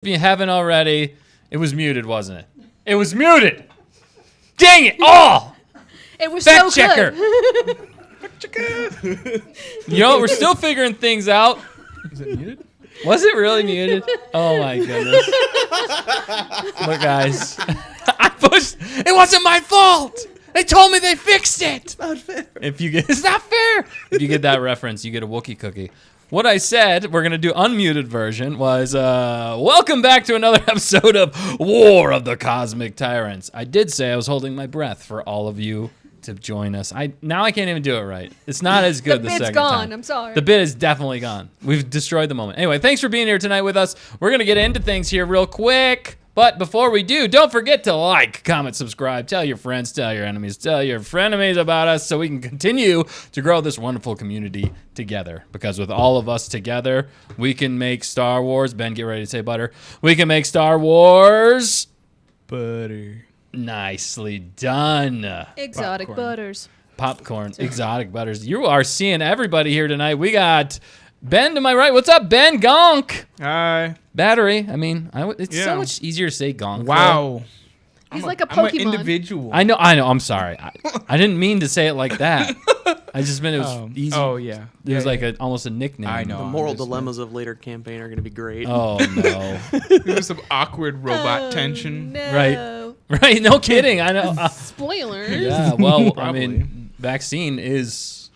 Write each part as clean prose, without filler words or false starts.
If you haven't already, it was muted, wasn't it? It was muted. Dang it! Oh! It was Fact so checker. good. You know, we're still figuring things out. Is it muted? Was it really muted? Oh my goodness. Look, guys. I pushed. It wasn't my fault. They told me they fixed it. It's not fair. It's not fair. If you get that reference, you get a Wookiee cookie. What I said, we're going to do unmuted version, was welcome back to another episode of War of the Cosmic Tyrants. I did say I was holding my breath for all of you to join us. Now I can't even do it right. It's not as good the second time. The bit's gone. I'm sorry. The bit is definitely gone. We've destroyed the moment. Anyway, thanks for being here tonight with us. We're going to get into things here real quick. But before we do, don't forget to like, comment, subscribe, tell your friends, tell your enemies, tell your frenemies about us so we can continue to grow this wonderful community together. Because with all of us together, we can make Star Wars. Ben, get ready to say butter. We can make Star Wars Butter. Nicely done. Exotic Popcorn. butters. Popcorn, exotic butters. You are seeing everybody here tonight. We got Ben to my right. What's up, Ben? Gonk. Hi. Battery. I mean, it's so Yeah. much easier to say gonk. Wow. He's like a I'm an Pokemon. individual. I know. I'm sorry. I didn't mean to say it like that. I just meant it was easy. Oh, yeah. It was like almost a nickname. I know. The moral dilemmas of later campaign are going to be great. Oh, no. There's some awkward robot tension. No. Right. Right. No kidding. I know. Spoilers. Yeah. Well, I Probably. mean, vaccine is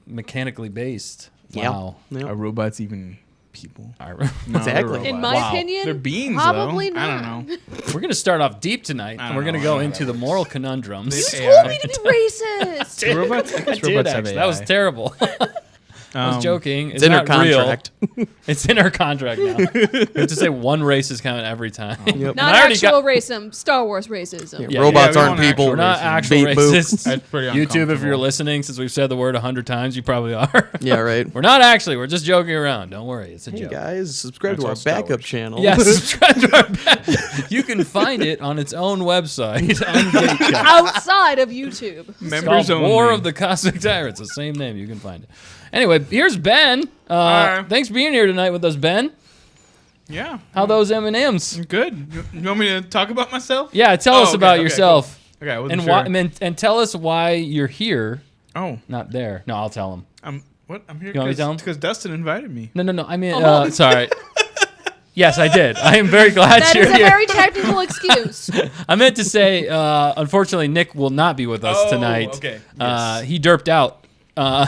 mechanically based. Wow. Yep. Are robots even people? All right. No, Exactly. they're In robots. my opinion, They're beings, probably though. not. I don't know. We're going to start off deep tonight, and we're going to know go how into that the moral conundrums. They- You told me to be racist. Robots? I I guess did, robots have actually. AI. That was terrible. I was joking. It's in her not real. contract. It's in our contract now. We have to say one race is coming every time. Yep. And Not I already actual racism, Star Wars racism. Yeah, Robots we aren't want people. We're not actual Beat boop. racists. That's pretty YouTube, if you're uncomfortable. listening, since we've said the word 100 times, you probably are. Yeah, right. We're not actually. We're just joking around. Don't worry. It's a Hey joke. guys, subscribe That's to all our Star backup Wars. channel. Yeah, subscribe to our back. You can find it on its own website. Ungatekept. Outside of YouTube. It's Members called only. War of the Cosmic Tyrants. The same name. You can find it. Anyway, here's Ben. Hi. Thanks for being here tonight with us, Ben. Yeah. How those M&Ms? Good. You want me to talk about myself? Yeah, tell Oh, us okay, about okay, yourself. cool. Okay, I wasn't And sure. why, and tell us why you're here, Oh, not there. No, I'll tell him. I'm here You want me to tell him? because Dustin invited me. No. I mean, Oh. sorry. Yes, I did. I am very glad That you're is a here. very technical excuse. I meant to say, unfortunately, Nick will not be with us Oh, tonight. okay. He derped out.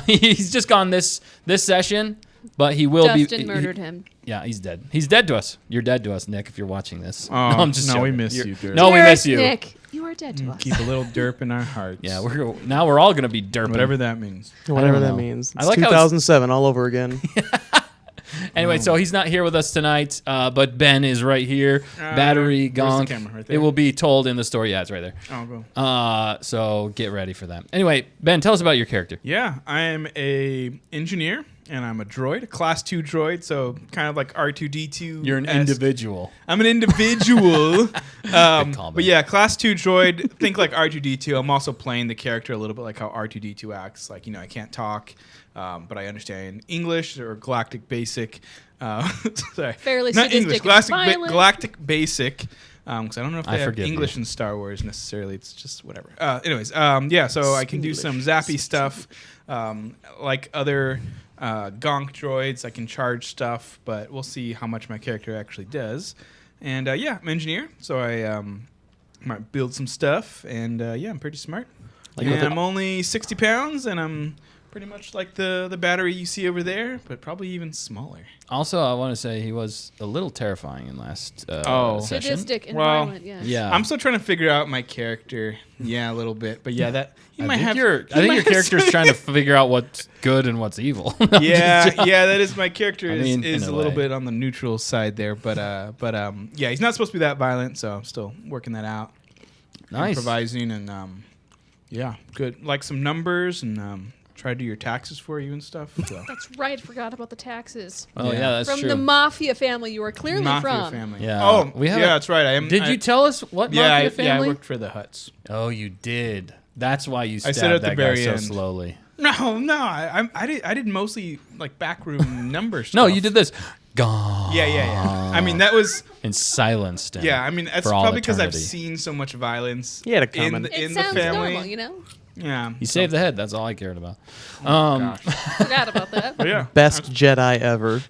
He's just gone this session, but he will be. Dustin murdered him. Yeah, he's dead. He's dead to us. You're dead to us, Nick, if you're watching this. Oh, no, I'm just no, we joking. miss You're- you, Derp. No, we miss Dearest you. Nick, you are dead to us. Keep a little derp in our hearts. Yeah, now we're all gonna be derping. whatever that means. Whatever I don't that know. means. I It's like how it's- 2007 all over again. Anyway, so he's not here with us tonight, but Ben is right here. Battery, where's the gonk. camera? Right It there? will be told in the story. Yeah, it's right there. Oh, go. So get ready for that. Anyway, Ben, tell us about your character. Yeah, I am a engineer and I'm a droid, a class 2 droid, so kind of like R2D2. You're an individual. I'm an individual. callback. But yeah, class 2 droid, think like R2D2. I'm also playing the character a little bit like how R2D2 acts. Like, I can't talk, but I understand English or Galactic Basic. Sorry. Fairly Not sadistic English, and Galactic, violent. Galactic Basic. Because I don't know if I they have forgive English you. in Star Wars necessarily. It's just whatever. Yeah, so I can do some zappy stuff. Like other gonk droids, I can charge stuff, but we'll see how much my character actually does. And yeah, I'm an engineer, so I might build some stuff. And yeah, I'm pretty smart. Like And with I'm only 60 pounds, and I'm pretty much like the battery you see over there, but probably even smaller. Also, I want to say he was a little terrifying in last Oh. session. Sadistic and Well, violent, yes. Yeah. I'm still trying to figure out my character. Yeah, a little bit, but yeah, that you I might think have. your character's trying to figure out what's good and what's evil. No, I'm just Yeah, joking. yeah, that is my character. I Is, mean, is in a a little way. bit on the neutral side there, but yeah, he's not supposed to be that violent, so I'm still working that out. Nice. Improvising and yeah, good. Like some numbers and try to do your taxes for you and stuff. So. That's right. Forgot about the taxes. Oh yeah, that's From true. the mafia family you are clearly Mafia from. family. Yeah. Oh, We have yeah, a- that's right. I am. Did I- you tell us what Yeah, mafia I family? worked for the Huts. Oh, you did. That's why you I stabbed said at that the guy very so end. slowly. No, I did mostly like backroom numbers. No, you did this. Gone. Yeah. I mean, that was. And silenced him. Yeah, I mean, that's for all probably because I've eternity. seen so much violence He had a in comment. the, It in the sounds family. normal, you know? Yeah. He saved the head. That's all I cared about. Gosh. Forgot about that. But yeah. Best Jedi ever.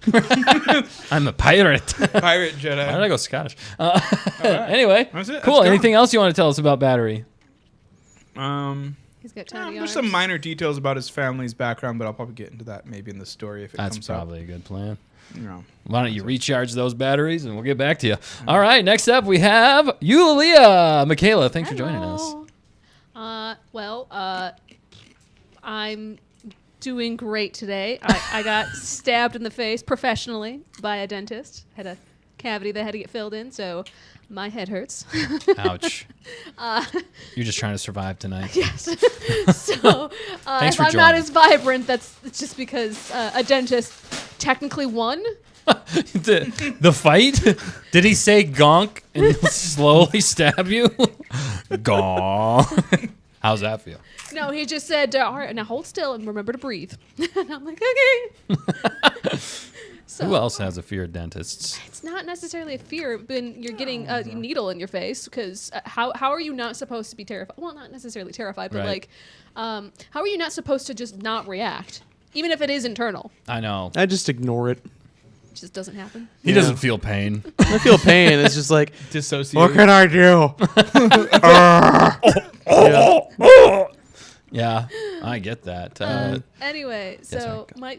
I'm a pirate. Pirate Why did Jedi. I go Scottish? Anyway, That's it. cool. Let's go. Anything else you want to tell us about Battery? He's got tiny There's arms. some minor details about his family's background, but I'll probably get into that maybe in the story if it That's comes probably a good plan. up. You know. Why don't you recharge those batteries and we'll get back to you. All right, next up we have Yulia. Michaela, thanks for joining us. I'm doing great today. I got stabbed in the face professionally by a dentist. Had a cavity that had to get filled in, so my head hurts. Ouch. You're just trying to survive tonight. Yes. So Thanks if for I'm not joining. as vibrant, that's just because a dentist technically won. the fight? Did he say gonk and slowly stab you? Gonk. How's that feel? No, he just said, all right, now hold still and remember to breathe. And I'm like, okay. So, Who else has a fear of dentists? It's not necessarily a fear when you're getting a needle in your face, because how are you not supposed to be terrified? Well, not necessarily terrified, but Right. how are you not supposed to just not react, even if it is internal? I know. I just ignore it. It just doesn't happen. He Yeah. doesn't feel pain. I feel pain. It's just like, Dissociate. what can I do? Yeah. Yeah, I get that. Anyway, sorry, so my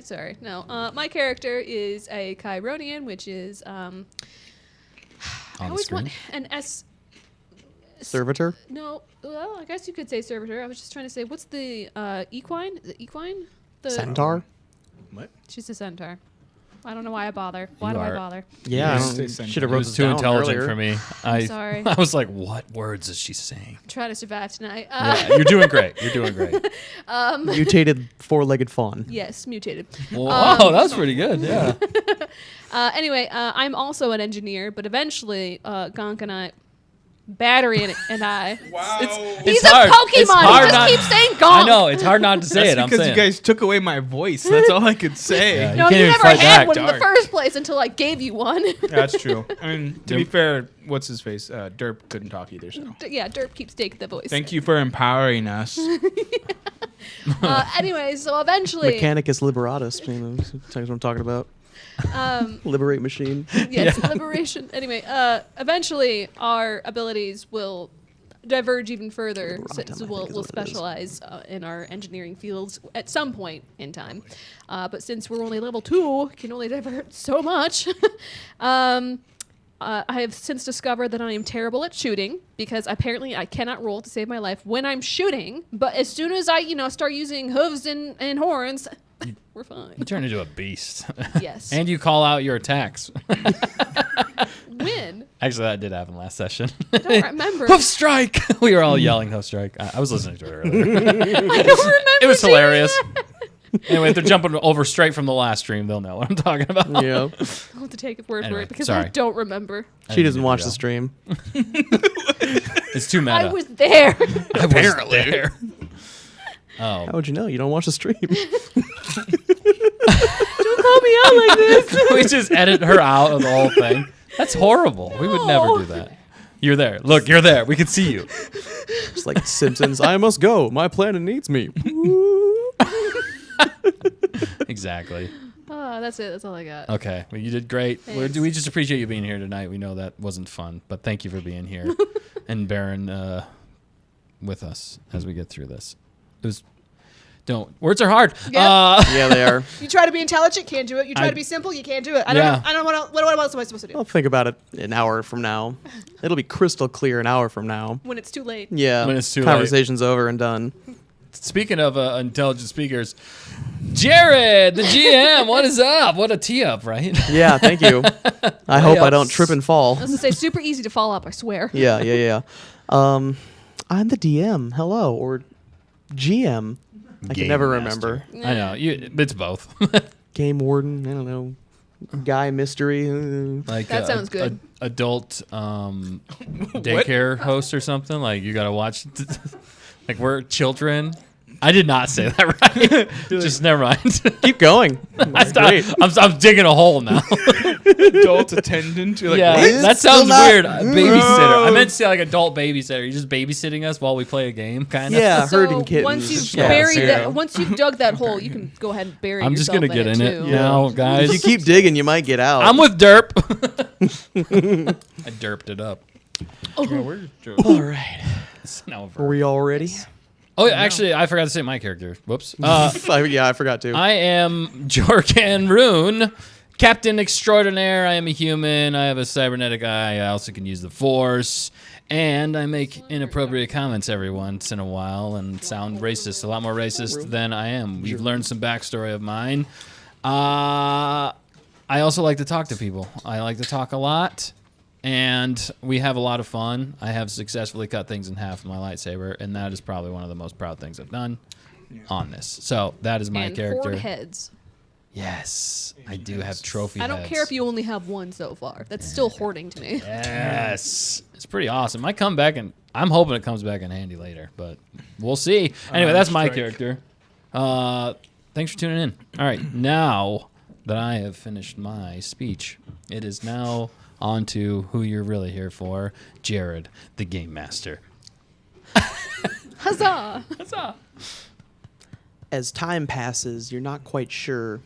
character is a Chironian, which is I On the always want screen? an S. Servitor? No, well, I guess you could say servitor. I was just trying to say, what's the equine? The equine? The Centaur? What? She's a centaur. I don't know why I bother. Why You do I are- bother? Yeah, You I stay should centered. have It wrote was this too down intelligent earlier. for me. Sorry. I was like, what words is she saying? I'm trying to survive tonight. Yeah, you're doing great. You're doing great. Mutated four-legged fawn. Yes, mutated. Wow, that's pretty good. Yeah. Anyway, I'm also an engineer, but eventually, Gonk and I, Battery and I. Wow. He's It's a hard. Pokemon. It's hard He just not- keeps saying Gonk. I know it's hard not to say That's it. I'm because saying. you guys took away my voice. That's all I could say. Yeah. No, can't you even never fight had back. one in the Dark. first place until I gave you one. That's true. I mean, to be fair, what's his face? Derp couldn't talk either. So Yeah, Derp keeps taking the voice. thank you for empowering us. Anyway, so eventually, Mechanicus liberatus. You know, that's what I'm talking about. Liberate machine. yes, liberation. Anyway, eventually our abilities will diverge even further Liberatum, since I think we'll is what it is. specialize in our engineering fields at some point in time. But since we're only level 2, can only divert so much. I have since discovered that I am terrible at shooting because apparently I cannot roll to save my life when I'm shooting. But as soon as I, start using hooves and horns, we're fine. You turn into a beast. Yes. And you call out your attacks. When? Actually, that did happen last session. I don't remember. Hoof strike! We were all yelling hoof strike. I was listening to it earlier. I don't remember. It was doing hilarious. that. Anyway, if they're jumping over straight from the last stream, they'll know what I'm talking about. Yeah. I'll have to take it word for Anyway, it because sorry. I don't remember. She doesn't do watch that. the stream. It's too meta. I was there. I was there. How Oh. would you know? You don't watch the stream. Don't call me out like this. We just edit her out of the whole thing. That's horrible. We would never No. do that. You're there. Look, you're there. We can see you. Just like Simpsons. I must go. My planet needs me. Exactly. Oh, that's it. That's all I got. Okay. Well, you did great. Thanks. We just appreciate you being here tonight. We know that wasn't fun, but thank you for being here and bearing with us as we get through this. It was. Words are hard. Yeah. Yeah, they are. You try to be intelligent, can't do it. You try I- to be simple, you can't do it. I Yeah. don't know. I don't know what else am I supposed to do I'll think about it an hour from now. It'll be crystal clear an hour from now. when it's too late. Yeah. When it's too late. Conversation's over and done. Speaking of intelligent speakers, Jared, the GM, what is up? What a tee up, right? Yeah, thank you. I hope I else? don't trip and fall. I was gonna say super easy to follow up. I swear. Yeah. I'm the DM. Hello. Or GM. I can Game never master. remember. I know. It's both. Game warden. I don't know. Guy mystery. Like That sounds good. Adult daycare host or something. Like you gotta watch. Like we're children. I did not say that right. Just never mind. Keep going. I stopped. I'm digging a hole now. Adult attendant. You're like, Yeah, what? that Still sounds not- weird. Babysitter. I meant to say like adult babysitter. You're just babysitting us while we play a game, kind of. Yeah, So herding kittens. once you've Yeah, buried zero. that, once you've dug that hole, you can go ahead and bury I'm just yourself gonna get in it too. now, guys. If you keep digging, you might get out. I'm with Derp. I derped it up. All right. It's now Are we all ready? Oh, yeah, actually, I forgot to say my character. Whoops. Yeah, I forgot to. I am Jorkan Rune, Captain Extraordinaire. I am a human. I have a cybernetic eye. I also can use the Force. And I make inappropriate comments every once in a while and sound racist, a lot more racist than I am. You've learned some backstory of mine. I also like to talk to people. I like to talk a lot. And we have a lot of fun. I have successfully cut things in half with my lightsaber, and that is probably one of the most proud things I've done on this. So that is my And character. horde heads. Yes, I do have trophy I don't heads. care if you only have one so far. That's still hoarding to me. Yes, it's pretty awesome. I come back, and I'm hoping it comes back in handy later, but we'll see. Anyway, that's my strike. character. Thanks for tuning in. All right, now that I have finished my speech, it is now on to who you're really here for, Jared, the Game Master. Huzzah! Huzzah! As time passes, you're not quite sure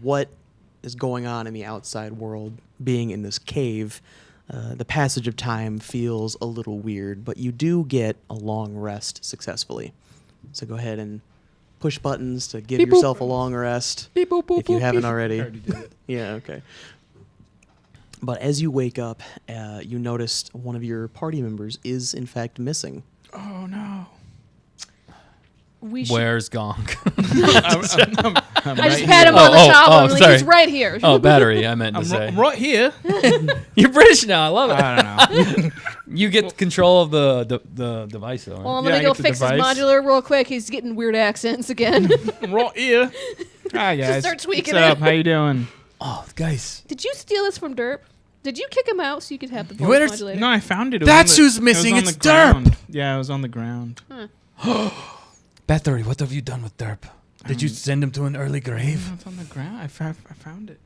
what is going on in the outside world. Being in this cave, the passage of time feels a little weird, but you do get a long rest successfully. So go ahead and push buttons to give Beep, boop. yourself a long rest Beep, boop, boop, if you boop, haven't beep. already. Already did it. Yeah, okay. But as you wake up, you noticed one of your party members is in fact missing. Oh no. We should. Where's Gonk? I just pat him on the top. oh, I'm like, sorry. he's right here. Oh, battery. I meant to say. I'm right here. You're British now. I love it. I don't know. You get control of the device, though. Right? Well, Yeah, let I me go get the fix his device. modular real quick. He's getting weird accents again. I'm right here. Hi guys. start tweaking What's up? it. How you doing? Oh, guys. Did you steal this from Derp? Did you kick him out so you could have the voice Where's- modulator? No, I found it. That's who's missing. It was It's on the Derp. ground. Yeah, it was on the ground. Battery, what have you done with Derp? Did you send him to an early grave? No, it's on the ground. I found it.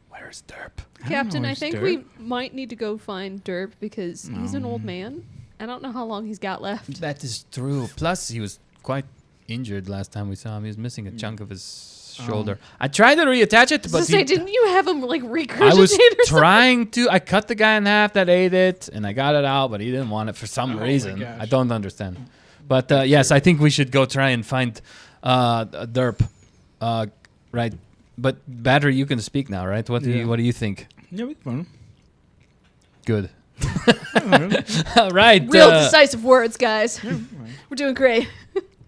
Where's Derp? Captain, I where's think Derp. we might need to go find Derp because he's an old man. I don't know how long he's got left. That is true. Plus, he was quite injured last time we saw him. He was missing a chunk of his shoulder. I tried to reattach it, So but say, didn't you have him like regurgitate I was or something? trying to. I cut the guy in half that ate it, and I got it out, but he didn't want it for some my reason. gosh. I don't understand. But yes, I think we should go try and find Derp. Right. But Battery, you can speak now, right? What do you think? Yeah, we found him. Good. All right. Real decisive words, guys. We're doing great.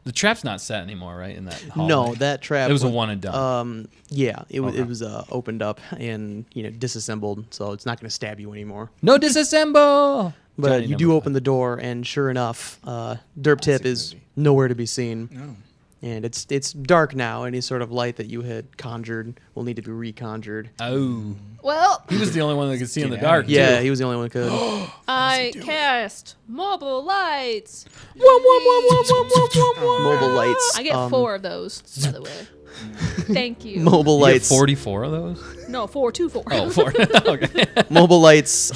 The trap's not set anymore, right? In that hallway. No, that trap. It was a one and done. Yeah, it was Okay. it was opened up and disassembled, so it's not going to stab you anymore. No disassemble. But Johnny you number do five. open the door, and sure enough, Derp Tip is nowhere to be seen. No. And it's dark now. Any sort of light that you had conjured will need to be reconjured. Oh, Well, he was the only one that could see in the Get dark. out. Yeah, too. he was the only one who could. I cast mobile lights. Mobile lights. I get 4 of those, by the way. Thank you. Mobile You get lights. 44 of those. No, 4, 2, 4. Oh, 4. Okay. Mobile lights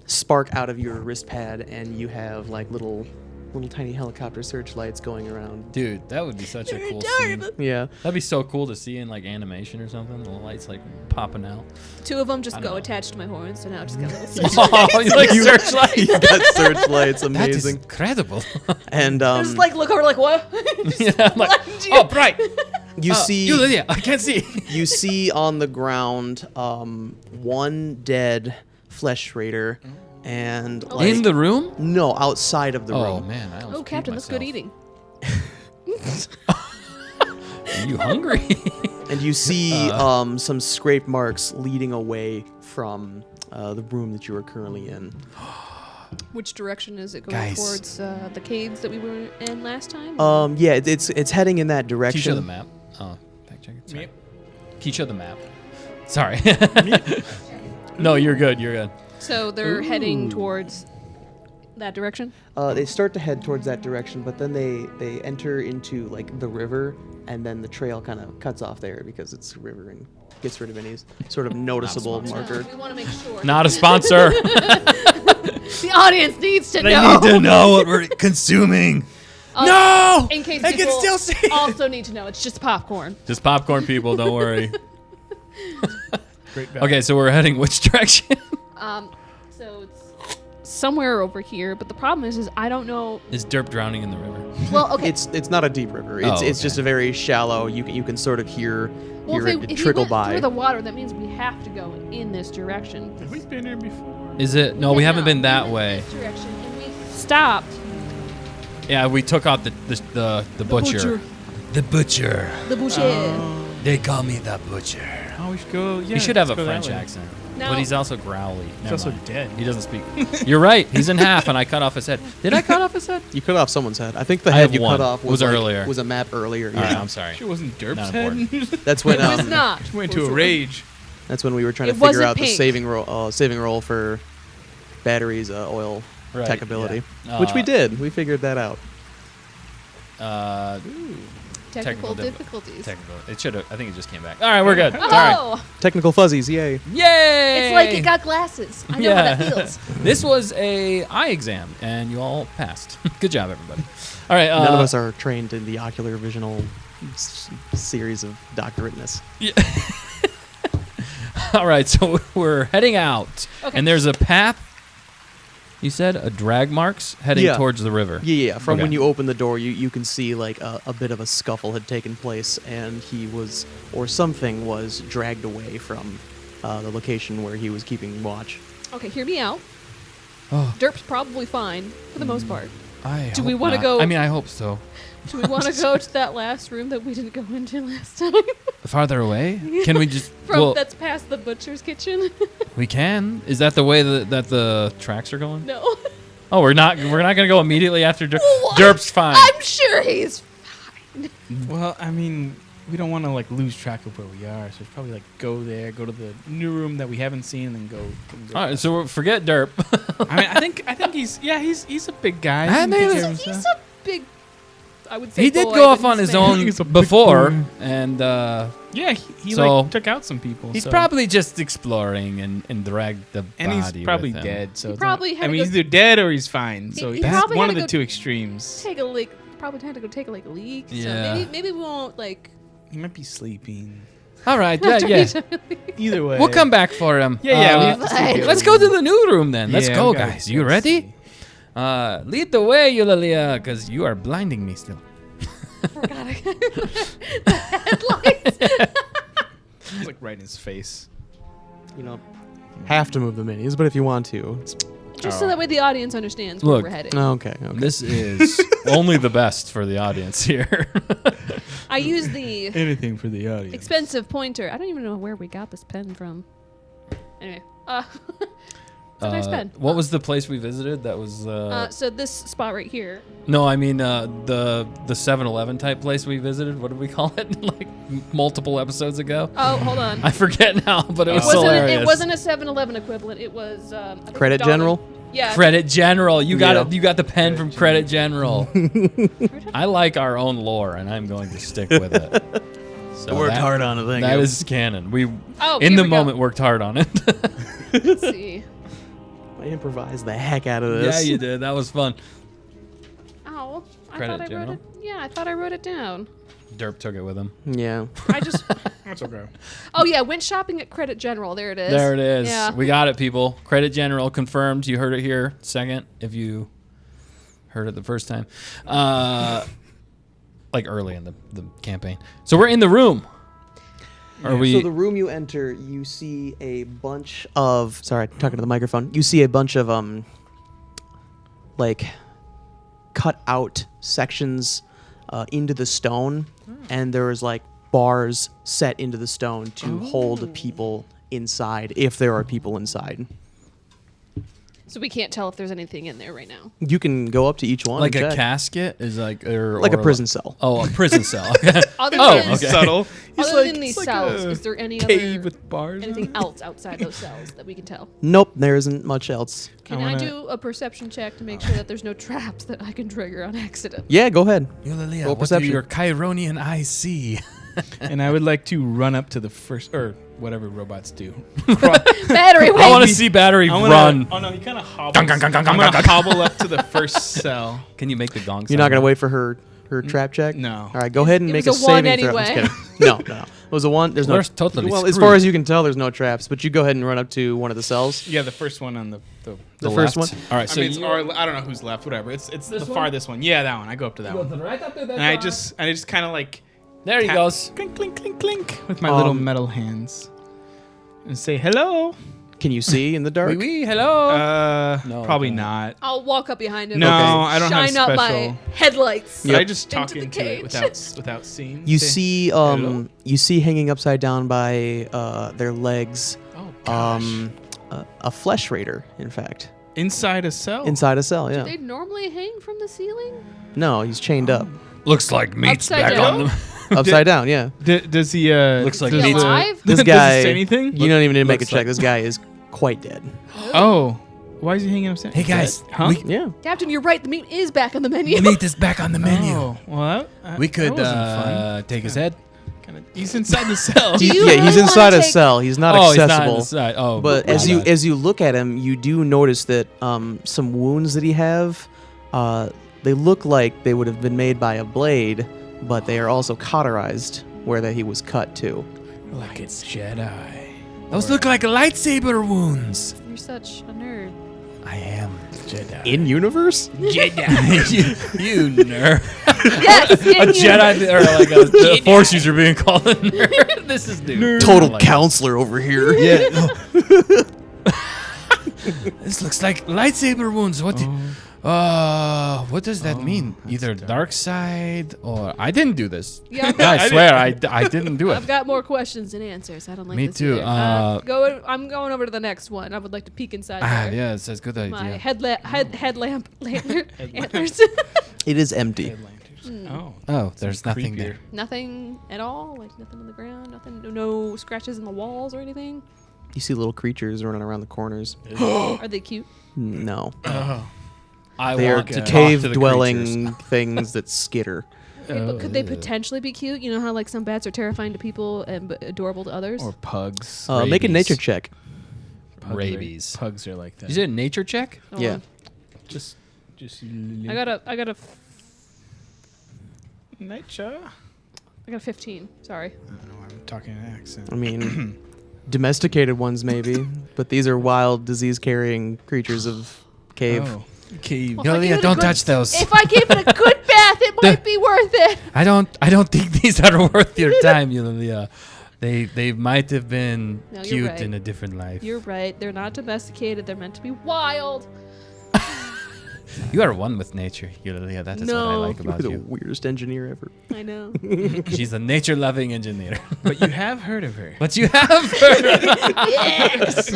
spark out of your wrist pad, and you have like little tiny helicopter searchlights going around. Dude, that would be such a cool scene. Yeah. That'd be so cool to see in like animation or something. The lights like popping out. 2 of them just I go don't know. attached to my horn, so now I just got little Oh, you like searchlight? You got searchlights, That is amazing. incredible. And I just like look over like what? Yeah, I'm like, Blind you. oh, bright. you see Yeah, I can't see. you see on the ground one dead flesh raider and like, In the room? no, outside of the Oh room. man, I almost Oh, peed Captain, that's good myself. eating. Are you hungry? And you see some scrape marks leading away from the room that you are currently in. Which direction is it going Guys. towards the caves that we were in last time? Yeah, it's heading in that Can you show the direction. map? Oh, fact check it. Sorry. Yep. Can you show the map? Sorry. No, you're good. You're good. So they're heading towards that direction? They start to head towards that direction, but then they enter into like the river, and then the trail kind of cuts off there because it's a river and gets rid of any sort of noticeable marker. We want to make sure. Not a sponsor. The audience needs to They know. need to know what we're consuming. No! In case I can people still see it. also need to know, it's just popcorn. Just popcorn, people. Don't worry. Great value. Okay, so we're heading which direction? So it's somewhere over here, but the problem is I don't know. Is Derp drowning in the river? Well, okay. It's not a deep river. It's Oh, it's just okay. a very shallow. You can sort of hear Well, it if trickle you went by. through the water, that means we have to go in this direction. Have we been here before? Is it? No, we Yeah, haven't been we that went way. This direction, and we stopped. Yeah, we took out the butcher. The butcher. The boucher. They call me the butcher. Oh, we should go. Yeah, He should have a let's go that French way. accent. No. But he's also growly. He's Never also mind. dead. He doesn't speak. You're right. He's in half, and I cut off his head. Did I cut off his head? You cut off someone's head. I think the I head have you one. cut off Was earlier. Was a map earlier. All right, Yeah. I'm sorry. It wasn't Derp's Not head. That's when It was not. Went into a rage. that's when we were trying It to figure wasn't out the pink. saving roll for batteries oil Right, tech ability, yeah. which we did. We figured that out. Technical Technical difficulties. Technical. It should have. I think it just came back. All right, we're good. All Oh, right. Technical fuzzies, yay! Yay! it's like it got glasses. I know how that feels. This was a eye exam, and you all passed. Good job, everybody. All right. None of us are trained in the ocular visional series of doctorateness. All right, so we're heading out, Okay. and there's a path. You said a drag marks heading Yeah. towards the river. Yeah. From Okay. when you open the door, you can see like a bit of a scuffle had taken place, and he was, or something was dragged away from the location where he was keeping watch. Okay, hear me out. Oh. Derp's probably fine for the most part. Do we hope wanna not. go- I mean, I hope so. Do we want to go to that last room that we didn't go into last time? Farther away? Can we just? That's past the butcher's kitchen. We can. Is that the way that the tracks are going? No. Oh, we're not gonna go immediately after Derp. What? Derp's fine. I'm sure he's fine. Well, I mean, we don't want to like lose track of where we are, so it's probably like go there, go to the new room that we haven't seen, and then go. All right, so forget Derp. I mean, I think he's a big guy. I He can mean, take care of He's himself. a big. I would say He did boy, go off but on he's his man. own He's a big before, boy. and Yeah, he So- like took out some people. he's so. probably just exploring and dragged the and body. he's probably with him. dead. So He it's probably not, had I to mean, go- he's either dead or he's fine. So He he's probably one had of to the go two extremes. Take a leak. Probably had to go take a leak. Yeah. So maybe we won't like. He might be sleeping. All right, yeah. Either way, We'll come back for him. Yeah, we have to Fine. see. Let's go to the new room then. Let's Yeah, go, we gotta- guys. You gotta ready? see. Lead the way, Eulalia, because you are blinding me still. Forgot the headlights. It's like right in his face. You don't have to move the minis, but if you want to. Just so that way the audience understands where Look. we're headed. Okay. This is only the best for the audience here. I use the Anything for the audience. expensive pointer. I don't even know where we got this pen from. Anyway, it's a nice pen. What was the place we visited? That was So this spot right here. no, I mean the 7-Eleven type place we visited. What did we call it? Like multiple episodes ago. Oh, hold on. I forget now, but it was It hilarious. wasn't a 7-Eleven equivalent. It was I think Credit Dollar- General? Yeah. Credit General. You got Yeah. it. You got the pen from Credit General. I like our own lore, and I'm going to stick with it. So Worked that- hard on it. Thank That you. is canon. We Oh, in here the we go. moment worked hard on it. Let's see. I improvised the heck out of Yeah, this. you did. That was fun. Oh, I Credit thought I General. wrote it. Yeah, I thought I wrote it down. Derp took it with him. Yeah. I just. That's okay. Oh yeah, went shopping at Credit General. There it is. There it is. Yeah. We got it, people. Credit General confirmed. You heard it here. Second, if you heard it the first time, like early in the campaign. So we're in the room. Are we? So the room you enter, you see a bunch of. Sorry, talking to the microphone. You see a bunch of like cut out sections into the stone, and there was like bars set into the stone to hold people inside if there are people inside. So we can't tell if there's anything in there right now. You can go up to each one. like and a check. casket is like Like a prison cell. Oh, a prison cell. Other Oh, than, okay. Subtle. other than these cells, is there any cave other with bars? anything else outside those cells that we can tell? Nope, there isn't much else. Can I I, wanna- do a perception check to make sure that there's no traps that I can trigger on accident? Yeah, go ahead. Eulalia, Roll what do perception. your Chironian eyes see? And I would like to run up to the first, or whatever robots do. Battery I wait. want to see battery run. Oh no, he kind of hobbles. Gung, gung, gung, gung, I'm gung, gonna gung. hobble up to the first cell. Can you make the gong sound? You're not gonna wait for her trap check. No. All right, go ahead and It make was a a one saving throw. I'm anyway. just kidding. No. It was a one. There's no. We're totally well, as screwed. far as you can tell, there's no traps. But you go ahead and run up to one of the cells. Yeah, the first one on the The first one. All right, I so mean, it's, you, or I don't know who's left. Whatever. It's the one? farthest one. Yeah, that one. I go up to that one. And I just kind of like there he tap- goes. clink, clink, clink, clink with my little metal hands and say hello. Can you see in the dark? Wee wee, hello. No, Probably okay. not. I'll walk up behind him. No, and I don't have shine up my special. headlights. But I just talk Into the into it cage. without seeing. You Say, see, hello? you see hanging upside down by their legs, Oh gosh. a flesh raider. In fact, Inside a cell. inside a cell. Yeah. They normally hang from the ceiling. No, he's chained up, Looks like meat's Upside back down? on the. upside down. Yeah. Does he? Looks like does Is he meat's- alive? This does guy. he say anything? You don't even need to make a looks check. like- This guy is quite dead. Oh, why is he hanging upstairs? Hey guys, Huh? Yeah. Captain, you're right. The meat is back on the menu. the meat is back on the menu. Oh, well, We that could wasn't fun. take his head. He's inside the cell. Do you Yeah, really he's wanna inside a take- cell. He's not Oh, he's accessible. not inside. Oh, But my as bad. you look at him, you do notice that some wounds that he have, they look like they would have been made by a blade, but they are also cauterized where that he was cut to. like it's Jedi. Those look like lightsaber wounds. You're such a nerd. I am Jedi. In universe? Jedi. you nerd. Yes, A Jedi or like a Force user being called a nerd. This is new. Total Like- counselor over here. Yeah. This looks like lightsaber wounds. What? What does that mean? Either dark side or I didn't do this. Yeah, I swear I didn't do it. I've got more questions than answers. I don't like Me this too. either. I'm going over to the next one. I would like to peek inside there. Yeah, it's a good idea. My headlamp antlers. It is empty. Headlanders. Oh. Oh, there's nothing creepier. there. Nothing at all. Like nothing on the ground. Nothing. No scratches in the walls or anything. You see little creatures running around the corners. Are they cute? No. I They are want to talk to the cave-dwelling creatures. things that skitter. Okay, but could they potentially be cute? You know how like some bats are terrifying to people and adorable to others. Or pugs. Make a Rabies. nature check. Rabies. Pugs are like that. You did a nature check? Oh, Yeah. Just. I got a nature. I got a 15. Sorry. I don't know why I'm talking in an accent. I mean, domesticated ones maybe, but these are wild, disease-carrying creatures of cave. Oh. Cave. Well, if I Yulia, gave it a don't good- touch those. If I gave it a good bath, it might be worth it. I don't think these are worth your time, Yulia. They might have been No, you're cute right. in a different life. You're right. They're not domesticated. They're meant to be wild. You are one with nature, Yulia. That is what I No. like You're about the you. weirdest engineer ever. I know. She's a nature-loving engineer. But you have heard of her. But you have her. Yes.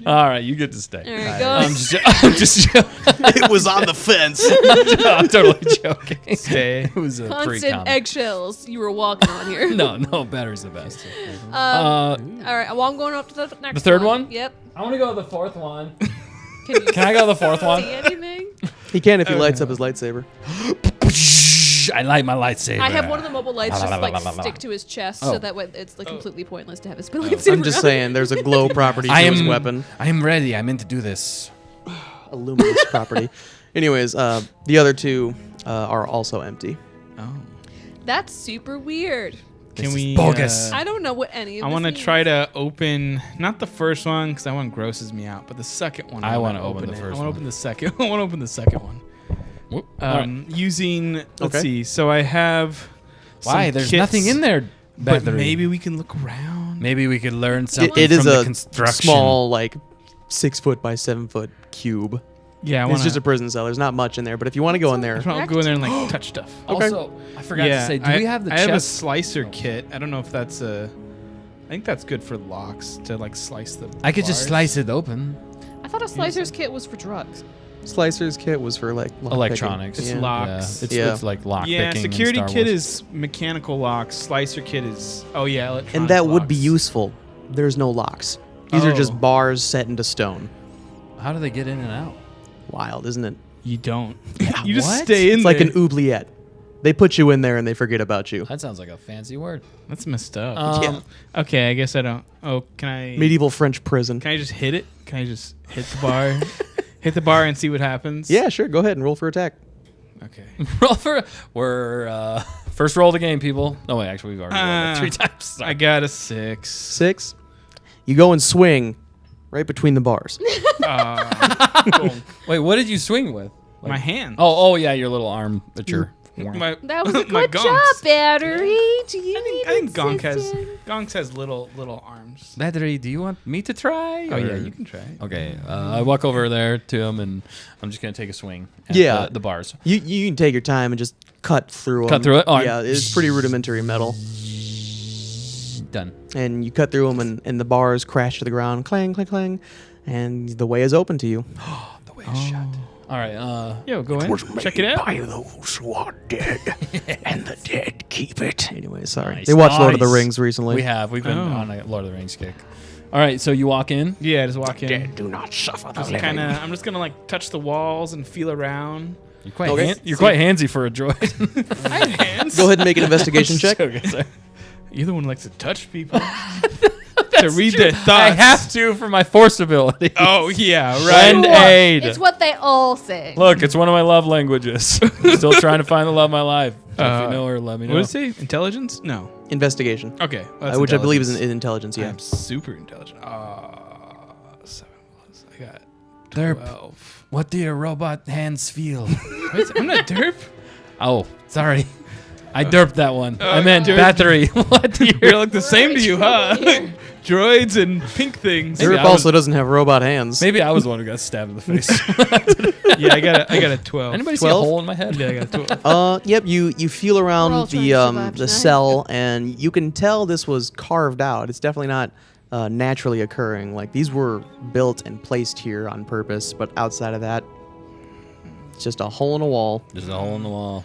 All right, you get to stay. All right, go I'm on. just It was on the fence. I'm totally joking. Stay. It was a Constant pre-comment. eggshells you were walking on here. No, battery's the best. All right. Well, I'm going up to the next. The third one? Yep. I want to go to the fourth one. Can you Can I go to the fourth see one? anything? He can if he lights up his lightsaber. I light my lightsaber. I have one of the mobile lights just like stick to his chest, Oh. so that way it's like completely pointless to have his lightsaber. I'm just saying, there's a glow property to his weapon. I am ready. I'm in to do this. A luminous property. Anyways, the other two are also empty. Oh. That's super weird. Can This we? is bogus. I don't know what any of I this want to means. try to open not the first one because that one grosses me out, but the second one. I wanna wanna open the it. first I want one. to open the second. I want to open the second one. Using let's Okay. see. So I have. Why? some There's kits, nothing in there. But Battery. maybe we can look around. Maybe we could learn something It is from the a construction. small, like 6 foot by 7 foot cube. Yeah, I It's want just a prison cell. There's not much in there, but if you want to go in there, I'll go in there and like touch stuff. Also, I forgot to say, do we have the I have a chest? slicer kit. I don't know if that's a. I think that's good for locks to like slice the. I could just bars. slice it open. I thought a slicer's kit was for drugs. Slicer's kit was for like lock Electronics. picking. It's Yeah. locks. Yeah, it's like lock Yeah, picking. in security Star kit Wars. is mechanical locks. Slicer kit is electronic. And that would be locks. useful. There's no locks. These are just Oh. bars set into stone. How do they get in and out? Wild, isn't it? You don't. You just What? stay in It's there. like an oubliette. They put you in there and they forget about you. That sounds like a fancy word. That's messed up. Um, Okay, I guess I don't. Oh, can I? Medieval French prison. Can I just hit it? Can I just hit the bar? Hit the bar and see what happens? Yeah, sure. Go ahead and roll for attack. Okay. Roll for we're first roll of the game, people. No wait, actually we've already rolled it 3 times. Sorry. I got a 6. 6. You go and swing right between the bars. Cool. Wait, what did you swing with? My hand. Oh yeah, your little arm that you're. My, That was a my good gonks. job, Battery. Do you I think Gonk has little arms. Battery, do you want me to try? Oh yeah, or- you can try. Okay, I walk over there to him and I'm just gonna take a swing. At Yeah. the bars. You can take your time and just cut through 'em. Cut through it? Oh, yeah, it's pretty rudimentary metal. Done. And you cut through them and the bars crash to the ground. Clang, clang, clang. And the way is open to you. The way is shut. All right. Yo, go in. Check it out. those who are dead, and the dead keep it. Anyway, sorry. Nice. They watched Lord of the Nice. Rings recently. We've been Oh. on a Lord of the Rings kick. All right, so you walk in. Yeah, just walk in. do not suffer the I'm just gonna like touch the walls and feel around. You're quite Okay. you're quite handsy for a droid. I have hands. Go ahead and make an investigation check. Okay, sorry. You're the one who likes to touch people. To read their thoughts. I have to for my force ability. Oh yeah, right. Lend Sure. aid. It's what they all say. Look, it's one of my love languages. Still trying to find the love of my life. So if you know her, let me know. What is he? Intelligence? No. Investigation. Okay. That's Which I believe is intelligence. in intelligence, yeah. I'm super intelligent. 7 plus. I got Derp. 12. What do your robot hands feel? What? I'm not derp. Oh, sorry. I derped that one. I meant derp. battery. What? They look the same to you, huh? Droids and pink things. Maybe Derp I was- also doesn't have robot hands. Maybe I was the one who got stabbed in the face. Yeah, I got a 12. Anybody see a 12? hole in my head? Yeah, I got a 12. Yep. You feel We're all around trying the to survive the tonight. cell, and you can tell this was carved out. It's definitely not naturally occurring. Like these were built and placed here on purpose. But outside of that, it's just a hole in a wall. There's a hole in the wall.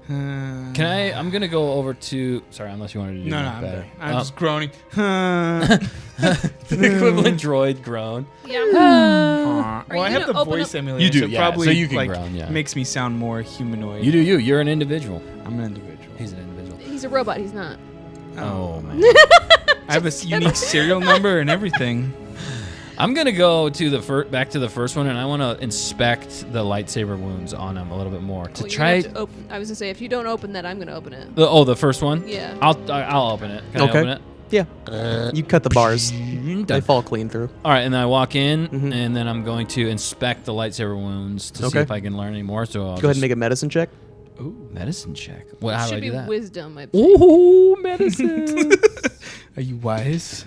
Can I? I'm gonna go over to. Sorry, unless you wanted to do No, that I'm better. good. I'm just groaning. The equivalent droid groan. Yeah. Well, I you have the gonna open voice up- emulator. You do, so yeah, Probably, so you can like, groan, yeah. makes me sound more humanoid. You do you. You're an individual. I'm an individual. He's an individual. He's a robot. He's not. Oh man. I have a unique serial number and everything. I'm gonna go to the back to the first one, and I want to inspect the lightsaber wounds on him a little bit more to Well, you're try. gonna have to open. I was gonna say if you don't open that, I'm gonna open it. The first one. Yeah. I'll open it. Can I Okay. open it? Yeah. You cut the bars. They Done. fall clean through. All right, and then I walk in, Mhm. and then I'm going to inspect the lightsaber wounds to see Okay. if I can learn any more. So I'll Go ahead and make a medicine check. medicine check. What? How do I Should do be that? wisdom. I Ooh, medicine. Are you wise?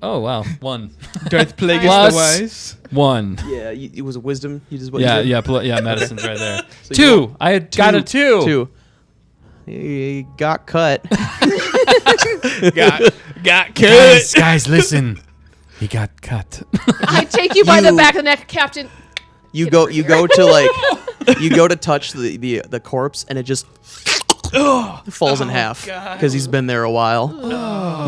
Oh wow, 1. Darth Plagueis Plus- the wise. 1. Yeah, it was a wisdom. You just what Yeah, you yeah, medicine's right there. So 2. I had got a 2. 2. He got cut. Got Guys, listen. He got cut. I take you by the You- back of the neck, Captain. You go to like you go to touch the corpse, and it just falls in half because he's been there a while.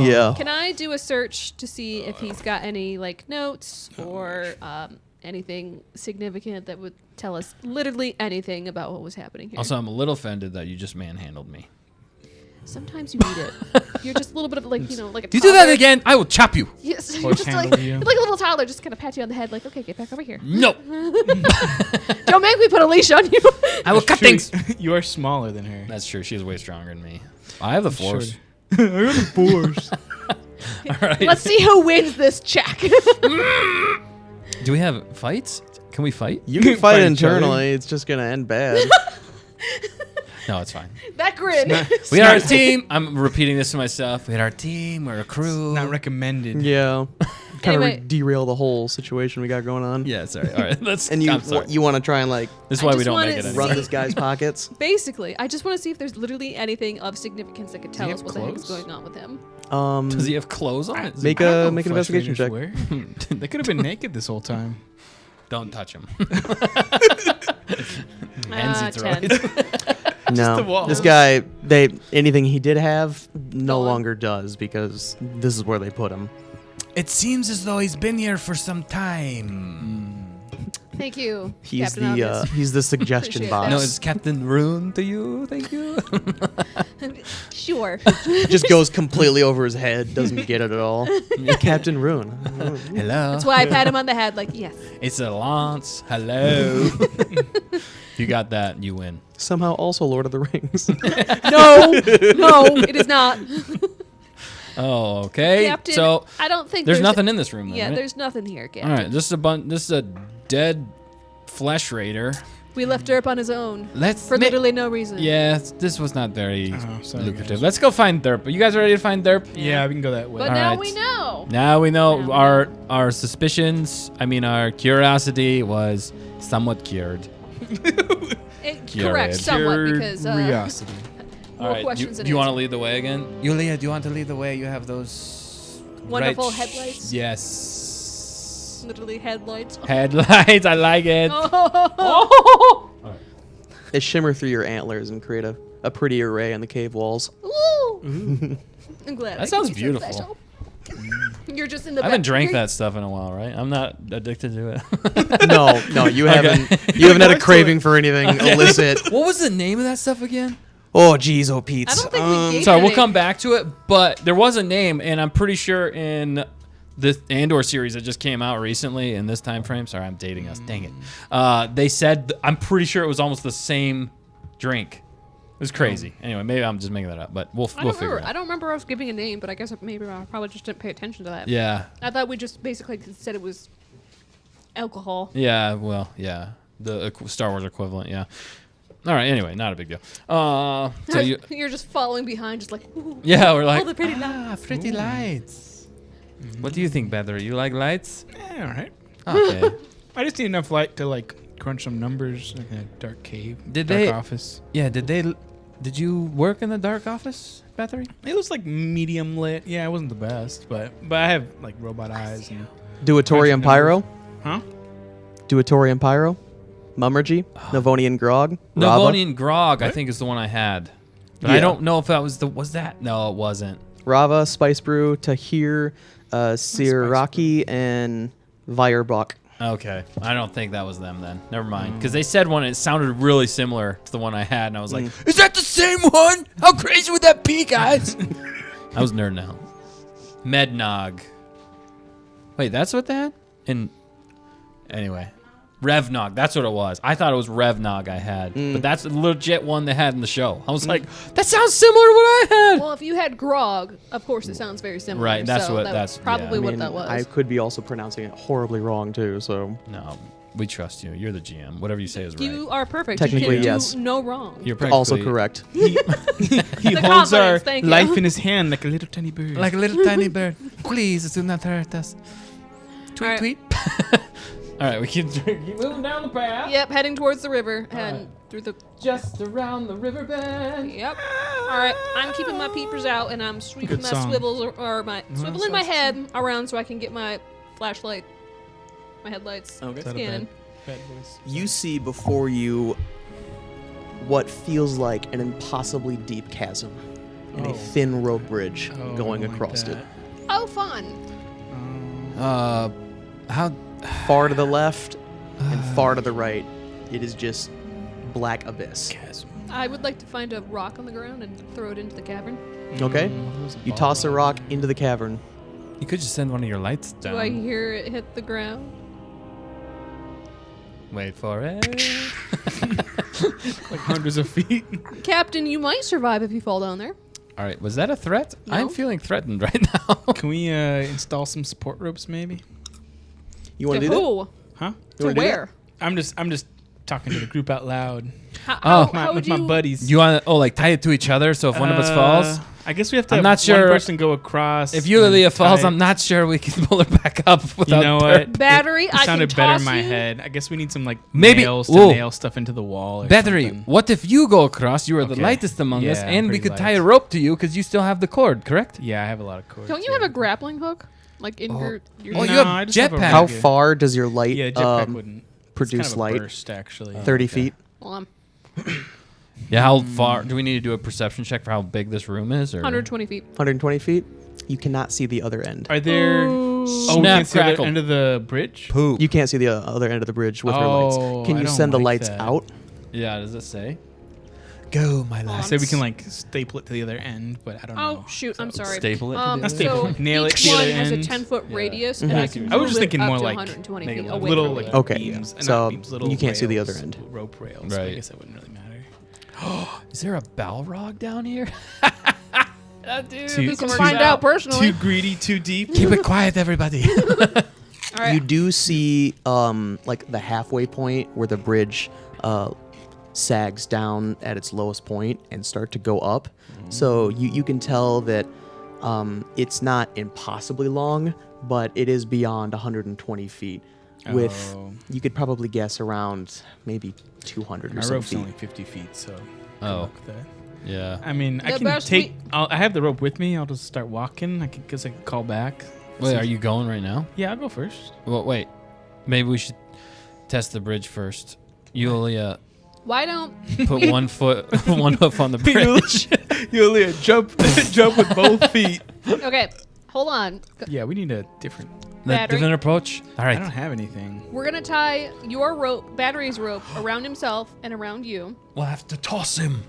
Yeah. Can I do a search to see if he's got any like notes or anything significant that would tell us literally anything about what was happening here? Also, I'm a little offended that you just manhandled me. Sometimes you need it. You're just a little bit of like like a. Do you do that toddler. again? I will chop you. Yes, Or you're just like handle you. a little toddler, just kind of pat you on the head, like, okay, get back over here. No, Don't make me put a leash on you. I will cut things. You are smaller than her. That's true. She's way stronger than me. I have the force. I got the force. All right. Let's see who wins this check. Do we have fights? Can we fight? You can fight Fight each other. internally. It's just gonna end bad. No, it's fine. That grin. We had our team. I'm repeating this to myself. We had our team. We're a crew. Not recommended. Yeah. Kind of Anyway. derail the whole situation we got going on. Yeah, sorry. All right. Let's. And I'm sorry. you want to try and like This is I why we just don't wanna make it see- anymore. run this guy's pockets. Basically, I just want to see if there's literally anything of significance that could tell he us have what the heck is clothes? going on with him. Does he have clothes on? Is Make he- I don't know make an what investigation check. Flesh Raiders wear. They could have been naked this whole time. Don't touch him. Ah, Hands 10. the No, walls. this guy. Anything he did have no Gone. longer does because this is where they put him. It seems as though he's been here for some time. Thank you, He's Captain Obvious. he's the suggestion Appreciate box. No, is Captain Rune to you? Thank you. Sure. Just goes completely over his head. Doesn't get it at all. Captain Rune. Hello. That's why I pat him on the head, like, yes. It's a lance. Hello. You got that. You win. Somehow also Lord of the Rings. No, it is not. Oh, okay. Captain, So I don't think there's nothing in this room. Then, Yeah, right? there's nothing here, Captain. All right. This is a dead flesh raider. We left Derp on his own Let's for literally no reason. Yeah, this was not very Oh, sorry, lucrative. guys. Let's go find Derp. Are you guys ready to find Derp? Yeah, we can go that way. But All now right. we know. Now we know Now we our suspicions. I mean, our curiosity was somewhat cured. Correct, somewhat, because Curiosity. more questions do than you want to answers. lead the way again? Yulia, do you want to lead the way? You have those Wonderful right headlights. Yes. Literally headlights. Headlights. I like it. Oh. They shimmer through your antlers and create a pretty array on the cave walls. Ooh. I'm glad. That I sounds could be so beautiful. special. You're just in the I haven't back. drank You're- that stuff in a while, right? I'm not addicted to it. No, you Okay. haven't had a craving for anything illicit. What was the name of that stuff again? Oh, geez, oh, Pete. I don't think we gave Sorry, it we'll a come name. back to it, but there was a name, and I'm pretty sure in the Andor series that just came out recently in this time frame. Sorry, I'm dating us. Dang it. They said I'm pretty sure it was almost the same drink. It was crazy. Anyway, maybe I'm just making that up, but we'll I figure don't remember. it I out. don't remember us giving a name, but I guess maybe I probably just didn't pay attention to that. Yeah. I thought we just basically said it was alcohol. Yeah. Well. Yeah. The Star Wars equivalent. Yeah. All right. Anyway, not a big deal. So You're just following behind, just like, ooh, yeah, we're all like the pretty lights. pretty lights. What do you think, Battery? You like lights? All right. Okay. I just need enough light to like crunch some numbers in a dark cave. Did dark they- office? Yeah. Did you work in the dark office, Battery? It was like medium lit. Yeah, it wasn't the best, but I have like robot eyes and Duatorium Pyro? huh? Duatorium Pyro? Mummergy? Navonian Grog? Rava? Navonian Grog, I think, is the one I had. But I Yeah. don't know if that was that? No, it wasn't. Rava, Spice Brew, Tahir, Siraki, and Virebach. Okay. I don't think that was them then. Never mind. Because they said one, it sounded really similar to the one I had, and I was like, is that the same one? How crazy would that be, guys? I was nerding out. Mednog. Wait, that's what that? Anyway. Revnog, that's what it was. I thought it was Revnog I had, but that's a legit one they had in the show. I was like, that sounds similar to what I had. Well, if you had grog, of course it sounds very similar. Right, that's so what- that's yeah. probably I what mean, that was. I could be also pronouncing it horribly wrong, too, so... No, we trust you. You're the GM. Whatever you say is right. You are perfect. Technically, you can yes. do no wrong. You're practically Also correct. He The holds our confidence, thank you. life in his hand like a little tiny bird. like a little tiny bird. Please do not hurt us. Tweet, All right. tweet. All right, we keep moving down the path. Yep, heading towards the river and through the. Just around the river bend. Yep. All right, I'm keeping my peepers out and I'm sweeping Good my song. swivels or my swiveling my sounds- head around so I can get my flashlight, my headlights Okay. Is that a scanning. bad voice? You see before you what feels like an impossibly deep chasm and Oh. a thin rope bridge Oh, going I don't like across it. that. Oh, fun. How? Far to the left and far to the right, it is just black abyss. I would like to find a rock on the ground and throw it into the cavern. Okay? You toss a rock into the cavern. You could just send one of your lights down. Do I hear it hit the ground? Wait for it. Like hundreds of feet. Captain, you might survive if you fall down there. All right, was that a threat? No. I'm feeling threatened right now. Can we install some support ropes maybe? You want To to do that? who? Huh? You To wanna do that? where? I'm just talking to the group out loud. How with would my you? buddies. You want to, like, tie it to each other so if one of us falls? I guess we have to I'm have not sure- one person go across. If Yulia and falls, tie I'm not sure we can pull her back up without You know Derp. what? Battery, It I can sounded better in toss my you. head. I guess we need some like Maybe- nails to Whoa. nail stuff into the wall. Or Battery, something. what if you go across? You are the Okay. lightest among us, Yeah, and we pretty could tie light. a rope to you because you still have the cord, correct? Yeah, I have a lot of cords. Don't you have a grappling hook? Like in your Oh, No, you have I just have a jetpack. How regular- far does your light Yeah, jetpack wouldn't produce it's kind of light? A burst, actually. 30 feet? Well, I'm Yeah, how far? Do we need to do a perception check for how big this room is? Or? 120 feet. 120 feet? You cannot see the other end. Are there? Ooh. Oh, we Snap, can't see the crackle. end of the bridge. Poop. You can't see the other end of the bridge with her Oh, lights. Can I you don't send the like lights that. out? Yeah, does it say? Go, my I lad. say we can like staple it to the other end, but I don't know. Oh shoot! I'm sorry. Staple it to the other Staple So it. Nail it each to the one other has a end. 10-foot Yeah. radius, Mhm. and I I can was move just it thinking up more to like 120 make feet it away little from like me. Okay, beams. so not beams, little you can't see the rails, other end. Rope rails. But I Right. guess that wouldn't really matter. Is there a Balrog down here? Dude, Too- You can too- find out personally. Too greedy, too deep. Keep it quiet, everybody. All right. You do see like the halfway point where the bridge sags down at its lowest point and start to go up. So you can tell that it's not impossibly long, but it is beyond 120 feet. With Oh. you could probably guess around maybe 200 or My so rope's feet. only 50 feet, so. good Oh. luck with that. yeah. I mean, I The can best take. I have the rope with me. I'll just start walking. I can call back. Wait, are you going right now? Yeah, I'll go first. Well, wait. Maybe we should test the bridge first. Yulia, Why don't put one hoof on the bridge. Yulia, jump with both feet. okay? Hold on. Yeah, we need a different. The Battery? different approach. All I don't right. have anything. We're gonna tie your rope, Battery's rope, around himself and around you. We'll have to toss him.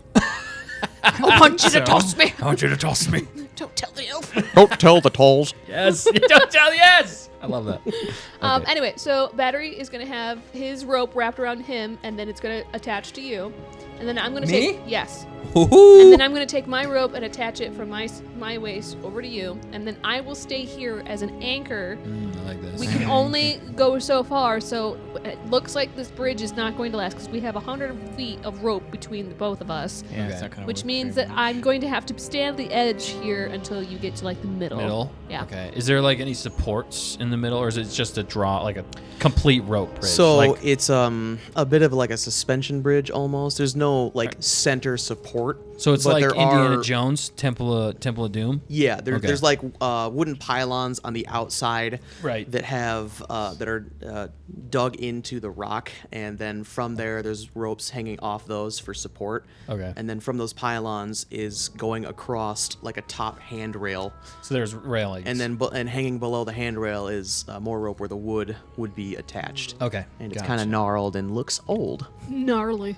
I want you So- to toss me. I want you to toss me. Don't tell the elf. Don't tell the tolls. Yes. Don't tell. Yes. I love that. Okay. Anyway, so Battery is gonna have his rope wrapped around him, and then it's gonna attach to you. And then I'm going to Me? take... Yes. Woohoo! And then I'm going to take my rope and attach it from my waist over to you. And then I will stay here as an anchor. I like this. We can only go so far, so it looks like this bridge is not going to last because we have 100 feet of rope between the both of us. Yeah, Okay. it's not gonna Which work means very that much. I'm going to have to stand the edge here until you get to like the middle. Middle? Yeah. Okay. Is there like any supports in the middle, or is it just a draw, like a complete rope bridge? So like, it's a bit of like a suspension bridge almost. There's no like center support. so it's but like there Indiana are- Jones, Temple of Doom? Yeah, Okay. there's like wooden pylons on the outside Right. that have that are dug into the rock, and then from there there's ropes hanging off those for support. Okay. And then from those pylons is going across like a top handrail, So there's railings. and then and hanging below the handrail is more rope where the wood would be attached. Okay. And it's gotcha. kind of gnarled and looks old. Gnarly.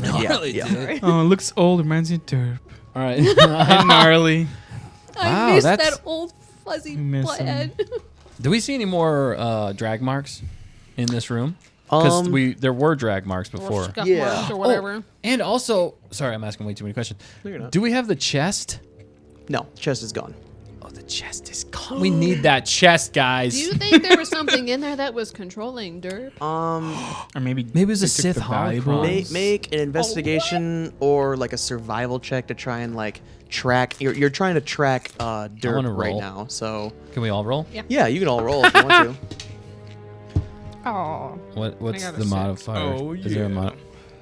Gnarly, yeah. dude. Oh, it looks old. Reminds me of Derp. All right. And gnarly. I Wow, miss that's- that old fuzzy miss head. Do we see any more drag marks in this room? Because there were drag marks before. Or scuff Yeah. marks or whatever. Oh, and also, sorry, I'm asking way too many questions. No, you're not. Do we have the chest? No, chest is gone. Oh, the chest is gone. We need that chest, guys. Do you think there was something in there that was controlling Derp? Or maybe Maybe it was a they took Sith the valuables. holocron. Make an investigation or like a survival check to try and like track. You're trying to track Derp wanna right roll. now. So Can we all roll? Yeah. yeah, you can all roll if you want to. Oh. What's I got a the 6. modifier? Oh, Is there a yeah.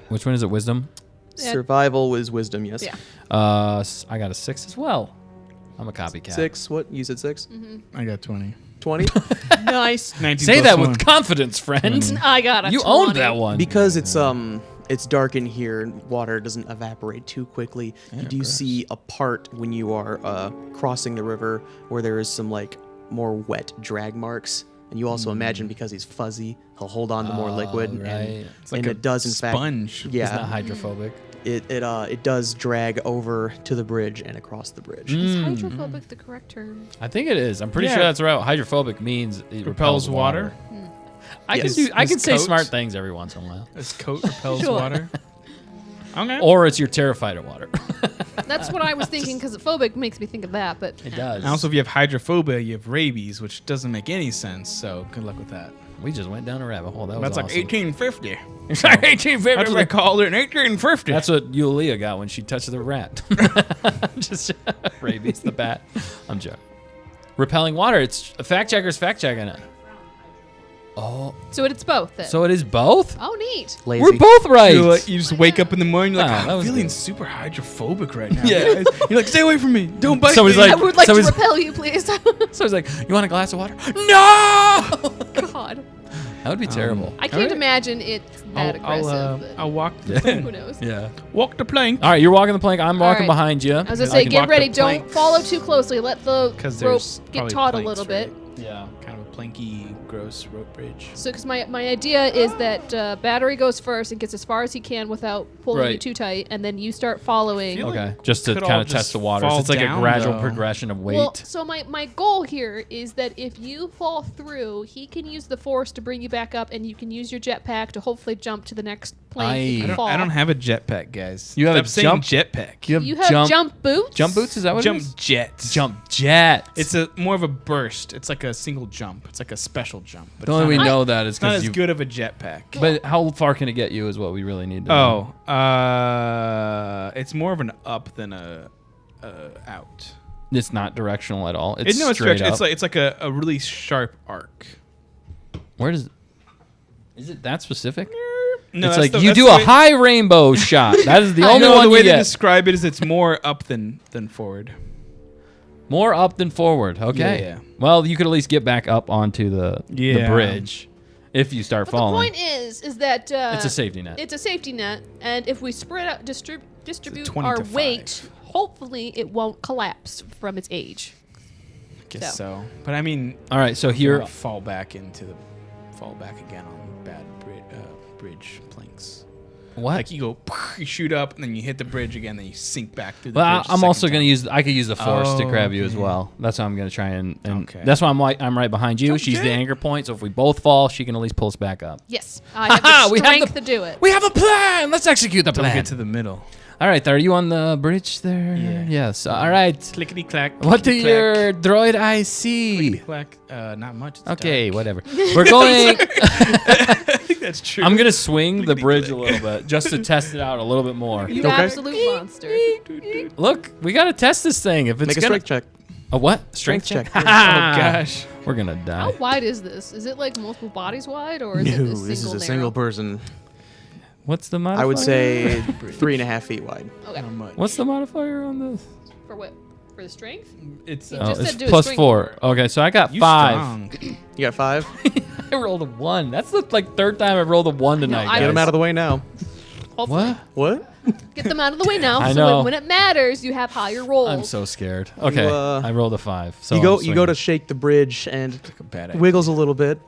Which one is it? Wisdom? Yeah. Survival was wisdom. Yes. Yeah. I got a 6 as well. I'm a copycat. 6. What? You said 6. I got 20. 20. Nice. 19 Say plus that 1. with confidence, friend. I got a You 20. owned that one. Because it's dark in here and water doesn't evaporate too quickly. You do see a part when you are crossing the river where there is some like more wet drag marks. And you also imagine because he's fuzzy, he'll hold on to more liquid. right. And, It's like and a it does in sponge. fact. It's not Yeah. hydrophobic. It does drag over to the bridge and across the bridge. Is hydrophobic the correct term? I think it is. I'm pretty Yeah. sure that's right. Hydrophobic means it repels water. I Yes. I can His say coat. smart things every once in a while. His coat repels Sure. water. Okay. Or it's you're terrified of water. That's what I was thinking because phobic makes me think of that, but It does. And also, if you have hydrophobia, you have rabies, which doesn't make any sense. So good luck with that. We just went down a rabbit hole. That was That's like awesome. 1850. It's like 1850. That's what they called it in 1850. That's what Yulia got when she touched the rat. Just rabies, the bat. I'm joking. Repelling water. It's fact checkers fact checking it. Oh, so it's both then. so it is both? Oh, neat. Lazy. We're both right. You just wake up in the morning, you're like, Wow, that I'm was feeling good. super hydrophobic right now. Yeah. guys." You're like, stay away from me. Don't bite Somebody's me. like- I would like to somebody's- repel you, please. So he's like, you want a glass of water? No! God. That would be terrible. I can't Alright. imagine it's that aggressive. but I'll walk the thing. who knows? Yeah. Walk the plank. All right, you're walking the plank. I'm walking right. behind you. I was gonna I say, can get walk ready. the Don't plank. follow too closely. Let the 'Cause rope there's get probably taut a planks, little bit. right? Yeah. Kind of a planky, gross rope bridge. So, because my idea is that Battery goes first and gets as far as he can without pulling you Right. too tight, and then you start following. Feel like Okay. Just to could kind all of test just the waters. fall It's like down, a gradual though. progression of weight. Well, so my goal here is that if you fall through, he can use the force to bring you back up, and you can use your jetpack to hopefully jump to the next plane. You I can fall. I don't have a jetpack, guys. You have Stop a saying jump- jetpack. you You have jump boots. jump boots? Is that what Jump it is? jets. Jump jet. It's a more of a burst. It's like a single jump. It's like a special jump. But The only way it's we not, know that is it's not because as you. good of a jetpack. But how far can it get you is what we really need to know. It's more of an up than a out. It's not directional at all. It's No, it's straight direction. up. It's like a really sharp arc. Where does? Is it that specific? No, it's that's like the- you that's do the a way- high rainbow shot. That is the only No, one the way you they get. describe it is it's more up than forward. More up than forward. Okay. Yeah. Well, you could at least get back up onto the Yeah. bridge if you start But falling. the point is that It's a safety net. It's a safety net, and if we spread out, distribute 20 our to 5. weight, hopefully it won't collapse from its age. Guess so. But I mean, All right. So here here. fall back again on bad bridge planks. What? Like you shoot up, and then you hit the bridge again, then you sink back through the Well, bridge. I'm also going to use. I could use the force to Oh, grab you as okay. well. That's how I'm going to try and Okay. that's why I'm right behind you. She's the Okay. anchor point, so if we both fall, she can at least pull us back up. Yes, I have the We have strength to do it. We have a plan. Let's execute the Don't plan. get to the middle. All right, are you on the bridge there? Yeah. Yes. All right. Clickety clack. What do your droid I see? Clack? Not much. It's Okay, dark. whatever. We're going. I think that's true. I'm gonna swing the bridge a little bit just to test it out a little bit more. You Okay. absolute monster. Look, we gotta test this thing. If it's Make a gonna strength check. a what? Strength Strength check. check. oh gosh. We're gonna How die. wide is this? Is it like multiple bodies wide, or is No, it this this is single a single narrow? person. What's the modifier? I would say 3.5 feet wide. Okay. How much? What's the modifier on this? For what? For the strength? It's He Oh, just it's said do a plus swing 4. for Okay, so I got you 5. strong. You got 5? I rolled a 1. That's the like third time I've rolled a 1 tonight. I- Get him guys. out of the way now. Hopefully. What? What? Get them out of the way now, I so know. when it matters, you have higher rolls. I'm so scared. Okay, I rolled a 5. So you go I'm you go to swinging. shake the bridge and Like a bad idea. wiggles a little bit.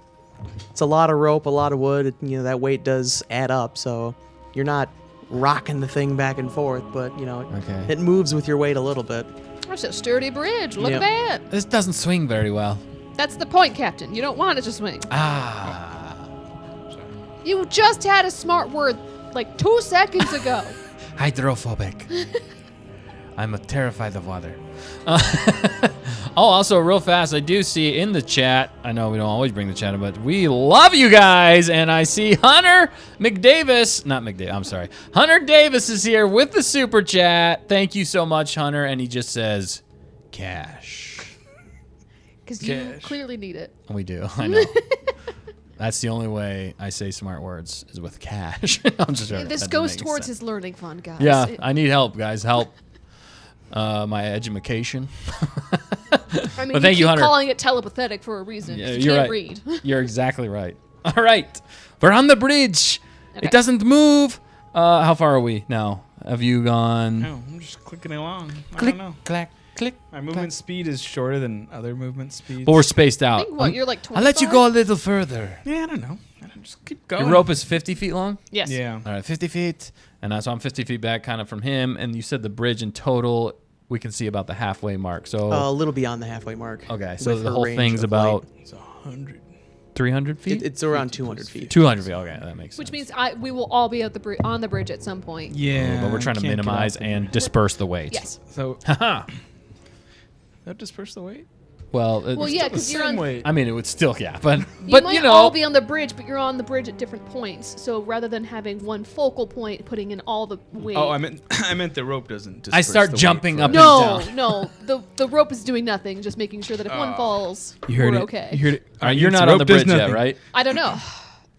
It's a lot of rope, a lot of wood. You know that weight does add up, so you're not rocking the thing back and forth, but you know Okay. it moves with your weight a little bit. That's a sturdy bridge. Look Yep. at that. This doesn't swing very well. That's the point, Captain. You don't want it to swing. Ah. You just had a smart word like 2 seconds ago. Hydrophobic. I'm terrified of water. Oh, also real fast, I do see in the chat, I know we don't always bring the chat in, but we love you guys, and I see Hunter McDavis, not McDavis, I'm sorry. Hunter Davis is here with the super chat. Thank you so much, Hunter, and he just says, cash. Because you Cash. clearly need it. We do, I know. That's the only way I say smart words is with cash. I'm just joking. This That goes makes towards sense. his learning fund, guys. Yeah, It- I need help, guys. Help. My education. I mean, But thank you, keep Hunter. calling it telepathetic for a reason. 'cause Yeah, you you're can't right. read. You're exactly right. All right. We're on the bridge. Okay. It doesn't move. How far are we now? Have you gone? No, I'm just clicking along. I Click, don't know. clack, click. My movement speed is shorter than other movement speeds. But we're spaced I out. think what, you're like 25? I'll let you go a little further. Yeah, I don't know. Just keep going. Your rope is 50 feet long? Yes. Yeah. All right, 50 feet. And so I'm 50 feet back kind of from him. And you said the bridge in total, we can see about the halfway mark. So, A little beyond the halfway mark. okay. So with the her whole range thing's of about It's 100. 300 feet? It's around 200 feet. 200 feet. Okay, that makes sense. Which means we will all be at the on the bridge at some point. Yeah. But we're trying to can't get minimize out there. and disperse the weight. Yes. So Haha. that disperse the weight. Well, Well, yeah, The because you're same on. weight. I mean, it would still, yeah, but You might you know, all be on the bridge, but you're on the bridge at different points. So rather than having one focal point, putting in all the weight. Oh, I meant the rope doesn't. I disperse start the weight jumping for up us. and no, down. no. The rope is doing nothing, just making sure that if one falls, You heard we're it. okay. You heard it. All right, you're It's not rope on the does bridge yet, nothing. right? I don't know.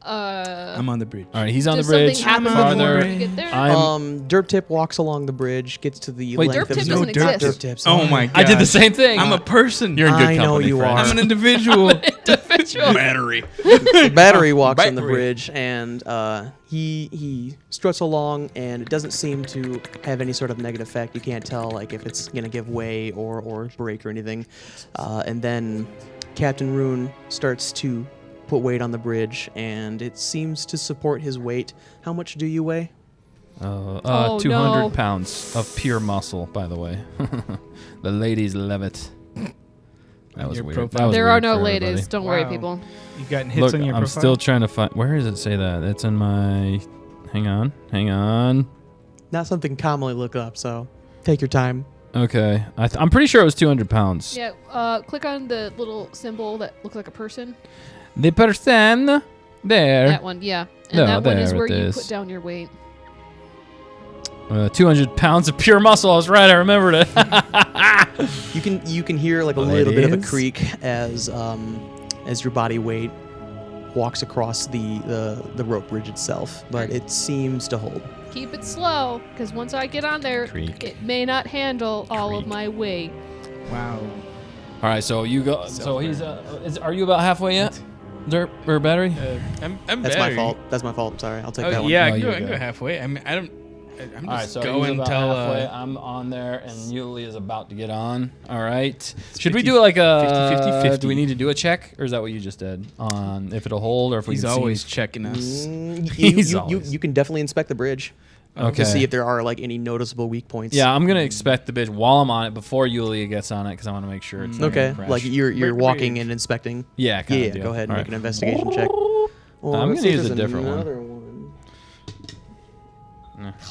I'm on the bridge. All right, he's on Does the bridge. something happen farther. before we get there? I'm, Derp Tip walks along the bridge, gets to the Wait, length Derp of Tip his doesn't Not exist. Derp Tip. Oh sorry. my god. I did the same thing. I'm a person. You're in good I know company, you friend. are. I'm an individual. individual. Battery. The battery walks on the Battery. bridge, and he struts along, and it doesn't seem to have any sort of negative effect. You can't tell like if it's gonna give way or break or anything. And then Captain Rune starts to put weight on the bridge, and it seems to support his weight. How much do you weigh? Oh, 200 no. pounds of pure muscle, by the way. The ladies love it. That was Your weird. profile. That was There are weird no for ladies. everybody. Don't worry, Wow. people. You've gotten hits Look, on your I'm profile. still trying to find. Where does it say that? It's in my. Hang on. Not something commonly look up, so take your time. Okay, I'm pretty sure it was 200 pounds. Yeah. Click on the little symbol that looks like a person. The person there. That one, yeah. And No, that one is there where it you is. put down your weight. 200 pounds of pure muscle. I was right. I remembered it. You can hear like a little bit of a Ladies? creak as your body weight walks across the rope bridge itself, but it seems to hold. Keep it slow, because once I get on there, Creak. it may not handle all of Creak. my weight. Wow. All right, so you go. So he's. Are you about halfway yet? Derp or battery? I'm That's my battery. fault. That's my fault. Sorry, I'll take that Oh one. yeah, Oh, I you're can go good. halfway. I mean, I don't. I'm All right, just so going he's about till halfway. I'm on there, and Yuli is about to get on. All right. Should we 50, do like a 50. Do we need to do a check, or is that what you just did on if it'll hold, or if we He's can always see? checking us. You can definitely inspect the bridge Okay. to see if there are like any noticeable weak points. Yeah, I'm gonna expect the bitch while I'm on it before Yulia gets on it because I want to make sure it's not Okay. gonna crash. Like you're Break the walking bridge. and inspecting. yeah, kind Yeah. of deal. Go ahead and All make right. an investigation check. Well, I'm let's gonna see if use a there's different one. another one.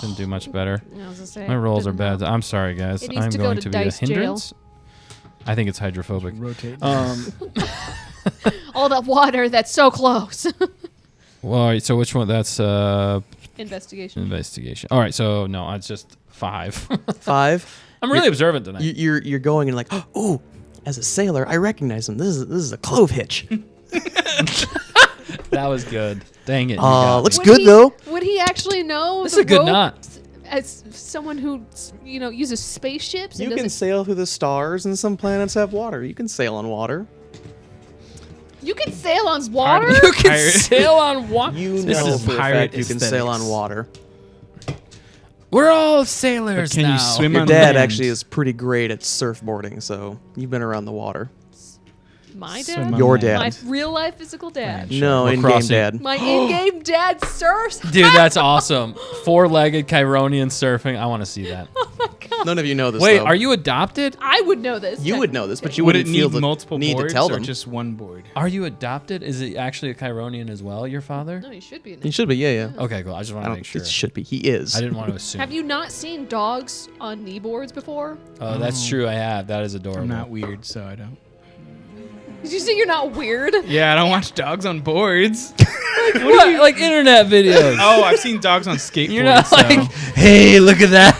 Didn't do much better. I was gonna say, My rolls are didn't bad. help. I'm sorry, guys. It needs I'm to go going to to be a dice jail. hindrance. I think it's hydrophobic. Rotate. All that water that's so close. Well, all right, so which one? That's Investigation. investigation. All right, so no, it's just 5. 5. I'm really observant tonight. You're going and like, oh, as a sailor, I recognize him. This is a clove hitch. That was good. Dang it. you got me. Looks good though. Would he actually know? This the is a good rope knot. As someone who uses spaceships, You and can doesn't- sail through the stars, and some planets have water. You can sail on water. you can sail on water. You can Pirate. sail on water. You This know is for a pirate fact you can sail on aesthetics. water. We're all sailors But can you now. swim Your on dad land? actually is pretty great at surfboarding, so you've been around the water. My Swim dad. on Your land. dad. My real life physical dad. Sure. No, We're in-game crossing. dad. My in-game dad surfs. Dude, that's awesome. 4-legged Chironian surfing. I want to see that. Oh my god. None of you know this. Wait, though. are you adopted? I would know this. You would know this, but you Would it wouldn't feel need the multiple need boards to tell or them. just one board? Are you adopted? Is it actually a Chironian as well, your father? No, you should be. He should be. Yeah. Okay, cool. I just want I to don't. make sure. It should be. He is. I didn't want to assume. Have you not seen dogs on knee boards before? Oh, that's true. I have. That is adorable. I'm not weird, so I don't. Did you say you're not weird? Yeah, I don't watch dogs on boards. What? Like internet videos. Oh, I've seen dogs on skateboards. You're not so. like, hey, look at that.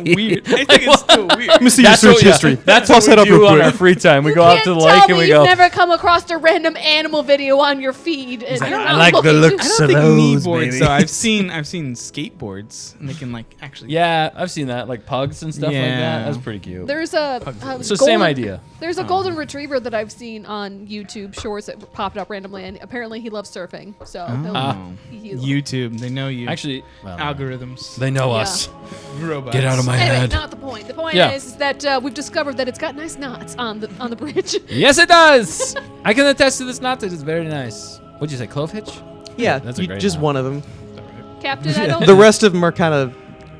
weird. I think it's still weird. Let me see That's what, That's Toss what that we up do real on quick. our free time. We You go out can't to the tell lake me and we you've go. never come across a random animal video on your feed. And you're I not like the looking looks I don't think Those, knee boards. baby. So I've seen skateboards, and they can like actually. Yeah, I've seen that, like pugs and stuff like that. Yeah. That's pretty cute. There's a So same idea. There's a golden retriever that I've seen on YouTube shorts that popped up randomly, and apparently he loves surfing. So he- YouTube, they know you. Actually, well, no. algorithms, They know Yeah. us. robots. Get out of my anyway, head. not the point. The point Yeah. is that we've discovered that it's got nice knots on the bridge. Yes, it does. I can attest to this knot. It is very nice. What'd you say, clove hitch? Yeah, That's a great just knot. one of them. Captain, I don't. The rest of them are kind of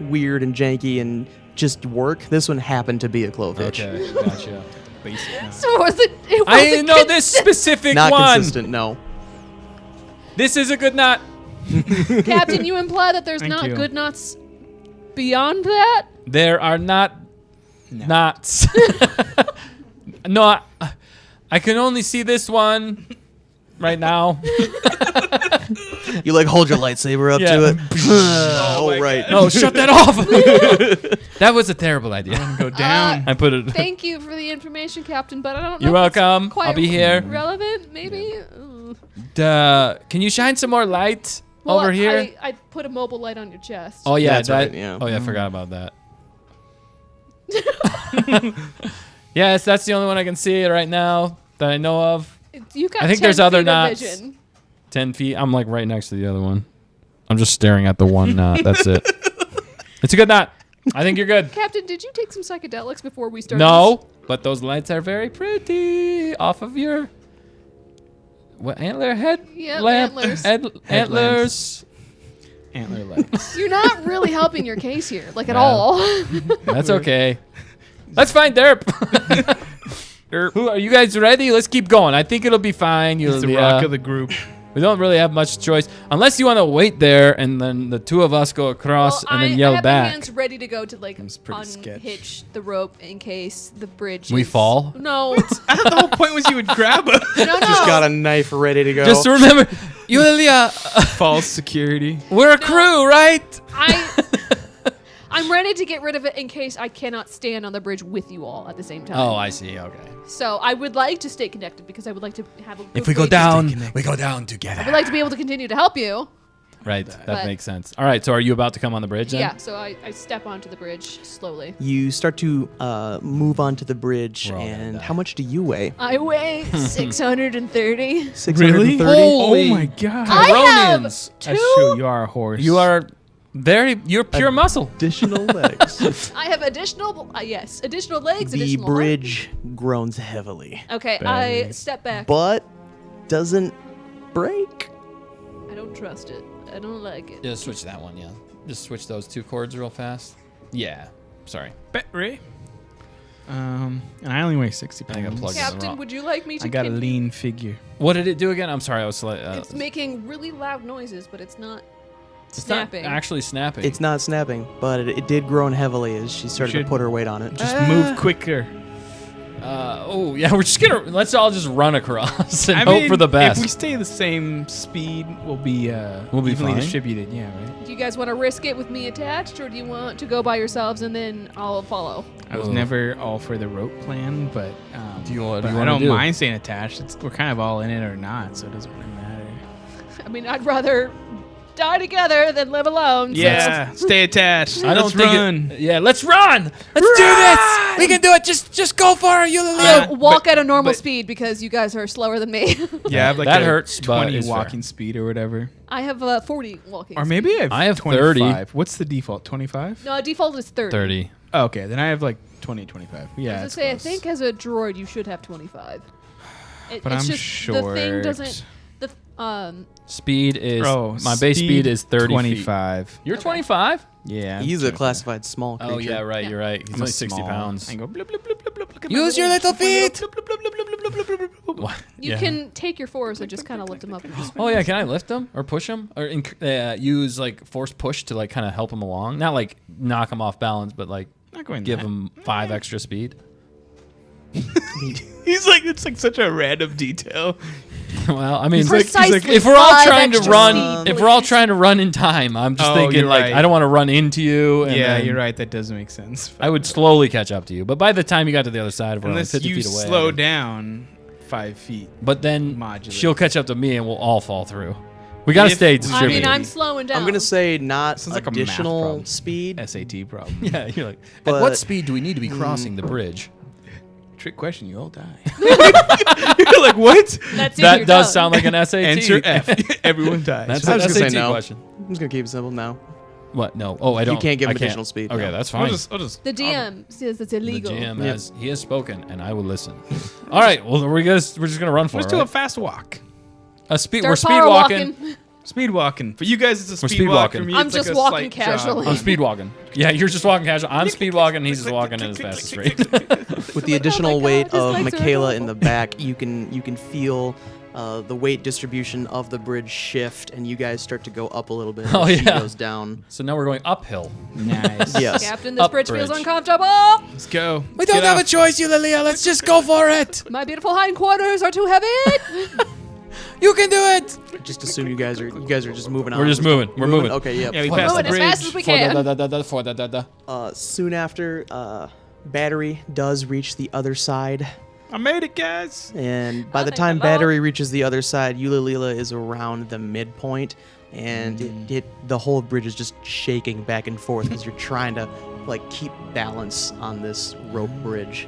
weird and janky and just work. This one happened to be a clove hitch. Okay, gotcha. Basic. So was it? It I wasn't know this specific Not one. consistent, no. This is a good knot. Captain, you imply that there's Thank not you. good knots beyond that? There are not No. knots. No, I can only see this one right now. You like hold your lightsaber up Yeah. to it. Oh my right. No, shut that off. That was a terrible idea. Go down. I put it. Thank you for the information, Captain, but I don't know. You're if it's welcome. quite I'll be here. Relevant, maybe. Can you shine some more light Well, over here? I put a mobile light on your chest. Oh yeah, That's that. right, yeah. Oh yeah, I forgot about that. Yes, that's the only one I can see right now that I know of. You got I think 10 there's other feet of knots. vision. 10 feet. I'm like right next to the other one. I'm just staring at the one knot. That's it. It's a good knot. I think you're good. Captain, did you take some psychedelics before we started? No, but those lights are very pretty off of your what antler head Yeah, lamp antlers. antlers. Antler lights. You're not really helping your case here, like at Yeah. all. That's okay. Let's find Derp. Derp. Who are you guys ready? Let's keep going. I think it'll be fine. He's the Yulia. rock of the group. We don't really have much choice unless you want to wait there and then the two of us go across and then yell I have back. my hands ready to go to like Seems pretty sketch. unhitch the rope in case the bridge. We is- fall? No, I thought the whole point was you would grab a no. Just got a knife ready to go. Just remember, Yulia, false security. we're a crew, right? I'm ready to get rid of it in case I cannot stand on the bridge with you all at the same time. Oh, I see. Okay. So I would like to stay connected because I would like to have a. If good we go way to- down, we go down I together. would like to be able to continue to help you. Right. That But- makes sense. All right. So are you about to come on the bridge then? Yeah. So I step onto the bridge slowly. You start to move onto the bridge, We're all gonna and die. how much do you weigh? I weigh 630. 630? Oh Holy- my god. I have Chironians. That's two- true. You are a horse. You are You're pure muscle. Additional legs. I have additional legs. The additional bridge groans heavily, arms. Okay, I step back. but doesn't break. I don't trust it. I don't like it. Just switch that one, yeah. Just switch those 2 chords real fast. Yeah. Sorry. Battery. And I only weigh 60 I think I pounds. plugged it in Captain, wrong. would you like me to? I got a lean figure. What did it do again? I'm sorry. I was like, It's making really loud noises, but it's not it's snapping. not actually snapping. It's not snapping, but it did groan heavily as she started to should- put her weight on it. Just move quicker. Oh yeah, we're just gonna let's all just run across and hope for the best. If we stay the same speed, we'll be evenly fine. distributed. Yeah, right. Do you guys want to risk it with me attached, or do you want to go by yourselves and then I'll follow? I was Ugh. never all for the rope plan, but Do you- what do but you I wanna don't do? mind staying attached. We're kind of all in it or not, so it doesn't really matter. I mean, I'd rather die together than live alone. so- Yeah, stay attached. I don't Let's think run. Yeah, let's run. Let's do this. We can do it. Just go for it, Yulia. I'll walk at a normal but- speed because you guys are slower than me. Yeah, I have like That a hurts, but 20 it's fair. walking speed or whatever. I have 40 walking. Or maybe I have 25. 30. What's the default? 25? No, default is 30. 30. Oh, okay, then I have like 20, 25. Yeah, I that's was gonna say, I close. think as a droid you should have 25. But it's I'm just short. the thing doesn't. Speed is Oh, my base speed is 30 feet. 25. You're Okay. 25? Yeah. I'm He's a 25. classified small creature. Oh yeah, right. Yeah. You're right. He's I'm only a 60 small. pounds. I go blub, blub, blub, blub, blub, look at my Use your little feet. blub, blub, blub, blub, blub, blub, blub, blub, blub. What? You Yeah. can take your force and just kind of lift them up. And just Oh yeah, can I lift him or push him or use like force push to like kind of help him along? Not like knock him off balance, but like Not going give that. him 5 extra speed. He's like, it's like such a random detail. Well, I mean, He's like- Precisely if we're all 5 trying to extra run, speed, if we're all please. trying to run in time, I'm just Oh, thinking you're like right. I don't want to run into you. And Yeah, then you're right. That does make sense. I would slowly catch up to you, but by the time you got to the other side, we're only Unless 50 you feet away. slow down 5 feet. But then Modulate. she'll catch up to me, and we'll all fall through. We gotta If stay we- I distributed. mean, I'm slowing down. I'm gonna say not Sounds like a math additional problem. speed. SAT problem. yeah, you're like. At But- what speed do we need to be crossing the bridge? Trick question. You all die. You're like, what? That's That you're does done. sound like an SAT. Answer F. Everyone dies. That's I an was gonna say SAT no. question. I'm just gonna keep it simple now. What? No. Oh, I don't. can't give I him additional speed, Okay, no. that's I'll fine. just. The DM says it's The illegal. GM Yep. he has spoken, and I will listen. All right. Well, we're just gonna run for Let's it. do a Right? fast walk. Start We're speed power walking. Speed walking. For you guys, it's a We're speed speed walk. walking. For me, I'm it's just like a walking slight jog. casually. I'm speed walking. Yeah, you're just walking casual. I'm speed walking, and he's just walking at his fastest rate. With the Like, oh additional my God, weight his of legs are Michaela in adorable. the back, you can feel the weight distribution of the bridge shift, and you guys start to go up a little bit. Oh, as she yeah. goes down. So now we're going uphill. Nice. Yes. Captain, this Up bridge feels bridge. uncomfortable. Let's go. We don't have a choice, Eulalia. Let's just go for it. My beautiful hindquarters are too heavy. You can do it. Just assume you guys are just moving on. We're just moving. We're moving. Okay. Yep. Yeah, we What? passed the Moving as bridge. fast as we can. Soon after, Battery does reach the other side, I made it, guys. and by the thank time the Lord. Battery reaches the other side, Eulalia is around the midpoint, and the whole bridge is just shaking back and forth because you're trying to like keep balance on this rope bridge.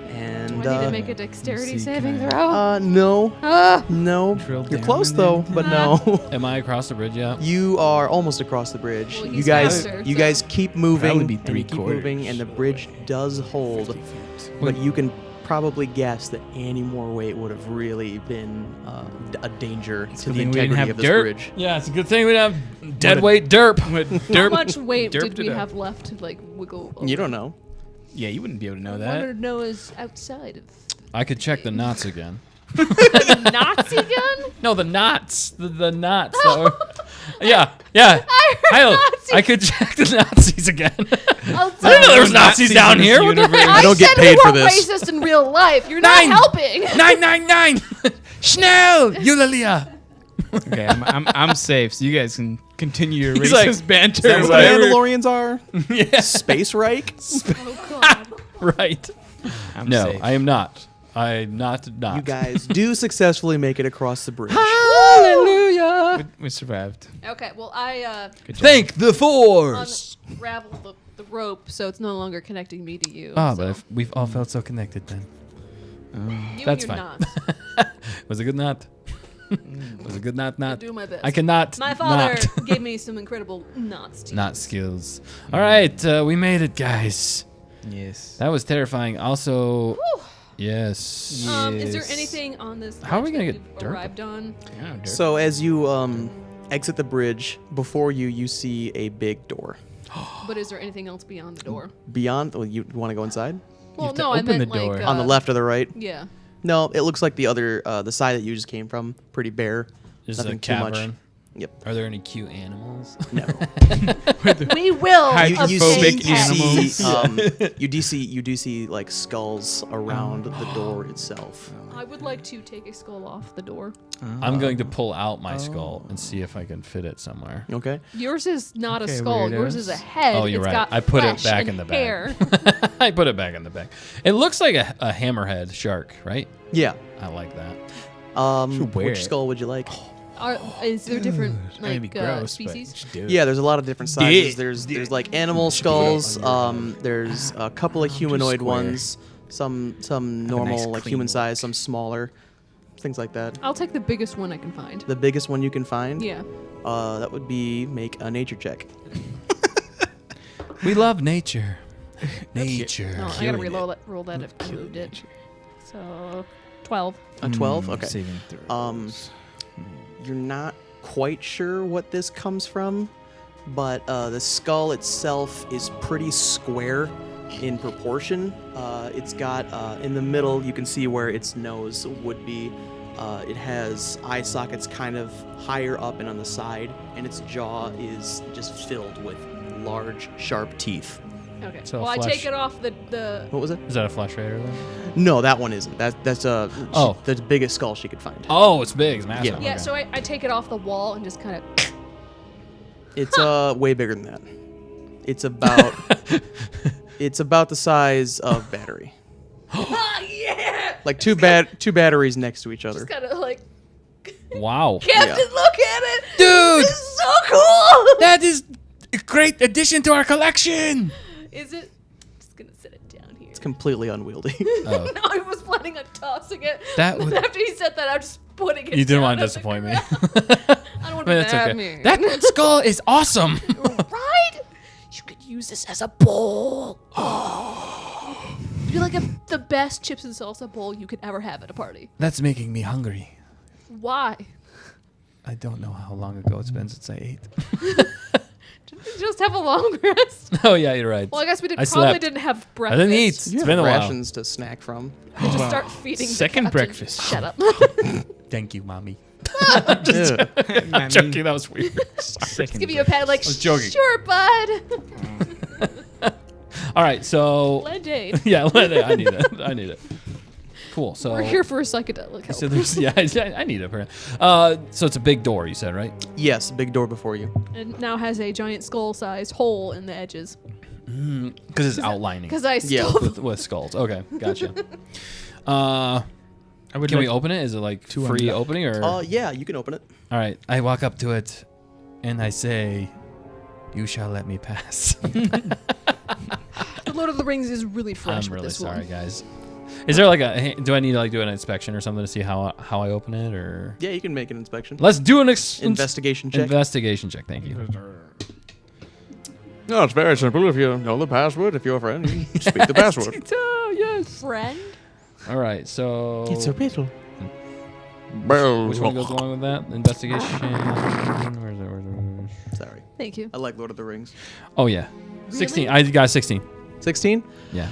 And Do I need to make a dexterity see, saving can I- throw? no, Ah. no, Drill you're down close in though, there. but no. Am I across the bridge yet? You are almost across the bridge. Well, you he's guys, faster, you so- guys keep moving, Probably be and you keep 3/4. moving, and the bridge does hold. 50 feet. But you can probably guess that any more weight would have really been a danger to good the thing we didn't integrity have of this dirt. bridge. Yeah, it's a good thing we don't have What dead a- weight derp. What, How derp, much weight derped did we it up. have left to like wiggle? Over? You don't know. Yeah, you wouldn't be able to know I that. wanted to know is outside of I could check the knots again. the Nazi gun. No, the knots. The knots. Yeah. I heard Nazis. I could check the Nazis again. Outside. I didn't know there was Nazis down in this here. What the universe. heck? I don't get said paid we for weren't this. racist in real life. You're not 9. helping. 999. Schnell, Eulalia. Okay, I'm safe, so you guys can continue your He's racist like- banter. Is that what Whatever. Mandalorians are? Yeah. Space Reich? Oh God. Right. I'm No, safe. I am not. I'm not. You guys do successfully make it across the bridge. Hallelujah. We survived. Okay. Well, I Good job. Thank the Force. unraveled the rope, so it's no longer connecting me to you. Ah, so. but we've all felt so connected then. You that's and your fine. knots. Was it good knot? Was a good not. I'll do my best. I cannot. My father not. gave me some incredible knots. Not skills. All right, we made it, guys. Yes. That was terrifying. Also, Whew. yes. Is there anything on this? How are we ledge gonna that get we've Derp? arrived on? Yeah, Derp. So as you exit the bridge, before you see a big door. But is there anything else beyond the door? Beyond, well, you want to go inside? Well, have to no, I open meant the door. like On the left or the right? Yeah. No, it looks like the other, the side that you just came from, pretty bare. There's Nothing a too much. cavern. Yep. Are there any cute animals? No. We will. Hydrophobic obtain animals. You do see like skulls around the door itself. I would like to take a skull off the door. I'm going to pull out my skull and see if I can fit it somewhere. Okay. Yours is not Okay, a skull. Yours weirdos. is a head. Oh, you're It's right. got I put it flesh back and in the hair. bag. I put it back in the bag. It looks like a hammerhead shark, right? Yeah. I like that. Should wear Which it. skull would you like? Is there different It's gonna be like gross, species? but just do it. Yeah, there's a lot of different sizes. Yeah. There's like animal skulls. There's a couple of humanoid square. ones. Some normal nice like clean human look. size. Some smaller. Things like that. I'll take the biggest one I can find. The biggest one you can find. Yeah. That would be make a nature check. We love nature. Nature. No, I gotta Killing roll that if I moved it. So 12. A 12. Okay. Saving throws. You're not quite sure what this comes from, but the skull itself is pretty square in proportion. It's got in the middle, you can see where its nose would be. It has eye sockets kind of higher up and on the side, and its jaw is just filled with large, sharp teeth. Okay. So well, I flesh- take it off the. What was it? Is that a flesh raider then? No, that one isn't. That's Oh. the biggest skull she could find. Oh, it's big. It's massive. Yeah. Yeah. Okay. So I take it off the wall and just kind of. It's way bigger than that. It's about it's about the size of battery. Yeah. Like two batteries next to each other. Just kind of like. Wow. Captain, Yeah. look at it. Dude! This is so cool. That is a great addition to our collection. Is it? Just gonna set it down here. It's completely unwieldy. Oh. No, I was planning on tossing it. That But would- after he said that, I'm just putting it. You didn't down want to on the disappoint me. ground. I don't want to But be that's that okay. mean. That skull is awesome. Right? You could use this as a bowl. It'd be like the best chips and salsa bowl you could ever have at a party. That's making me hungry. Why? I don't know how long ago it's been since I ate. Didn't we just have a long rest? Oh yeah, you're right. Well, I guess we I probably slept. didn't have I breakfast. didn't eat. You It's have been a while. rations to snack from. Just Wow. start feeding. the Second captain. breakfast. Shut up. Thank you, mommy. Ugh. I'm joking. That was weird. Second Give you a pat like, was joking. sure, bud. All right, so Lemonade. yeah, I need it. I need it. Cool. So We're here for a psychedelic help. So there's I need it. So it's a big door. You said right? Yes, big door before you. It now has a giant skull-sized hole in the edges. Because it's outlining Because I Yeah. still with skulls. Okay, gotcha. I would Can we like open it? Is it like to free unlock. opening or? Yeah, you can open it. All right. I walk up to it, and I say, "You shall let me pass." The Lord of the Rings is really fresh I'm with really this sorry, one. guys. Is there like do I need to like do an inspection or something to see how I open it or? Yeah, you can make an inspection. Let's do an Investigation check. investigation check. Thank you. No, it's very simple. If you know the password, if you're a friend, you speak the password. Oh, yes. Friend? All right. So riddle. which one goes along with that? Investigation. Where's it? Sorry. Thank you. I like Lord of the Rings. Oh yeah. 16. I got 16. 16? Yeah.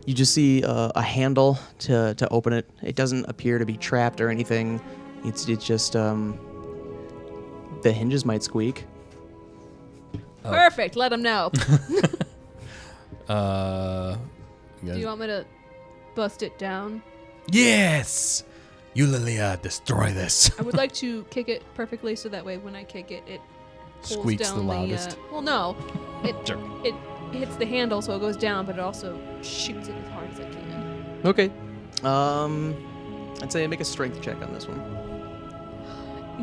You just see a handle to open it. It doesn't appear to be trapped or anything. It's just the hinges might squeak. Oh. Perfect. Let him know. You Do you want me to bust it down? Yes! Eulalia, destroy this. I would like to kick it perfectly so that way when I kick it, it pulls Squeaks down the loudest. well, no. It Sure. it hits the handle so it goes down, but it also shoots it as hard as it can. Okay. I'd say make a strength check on this one.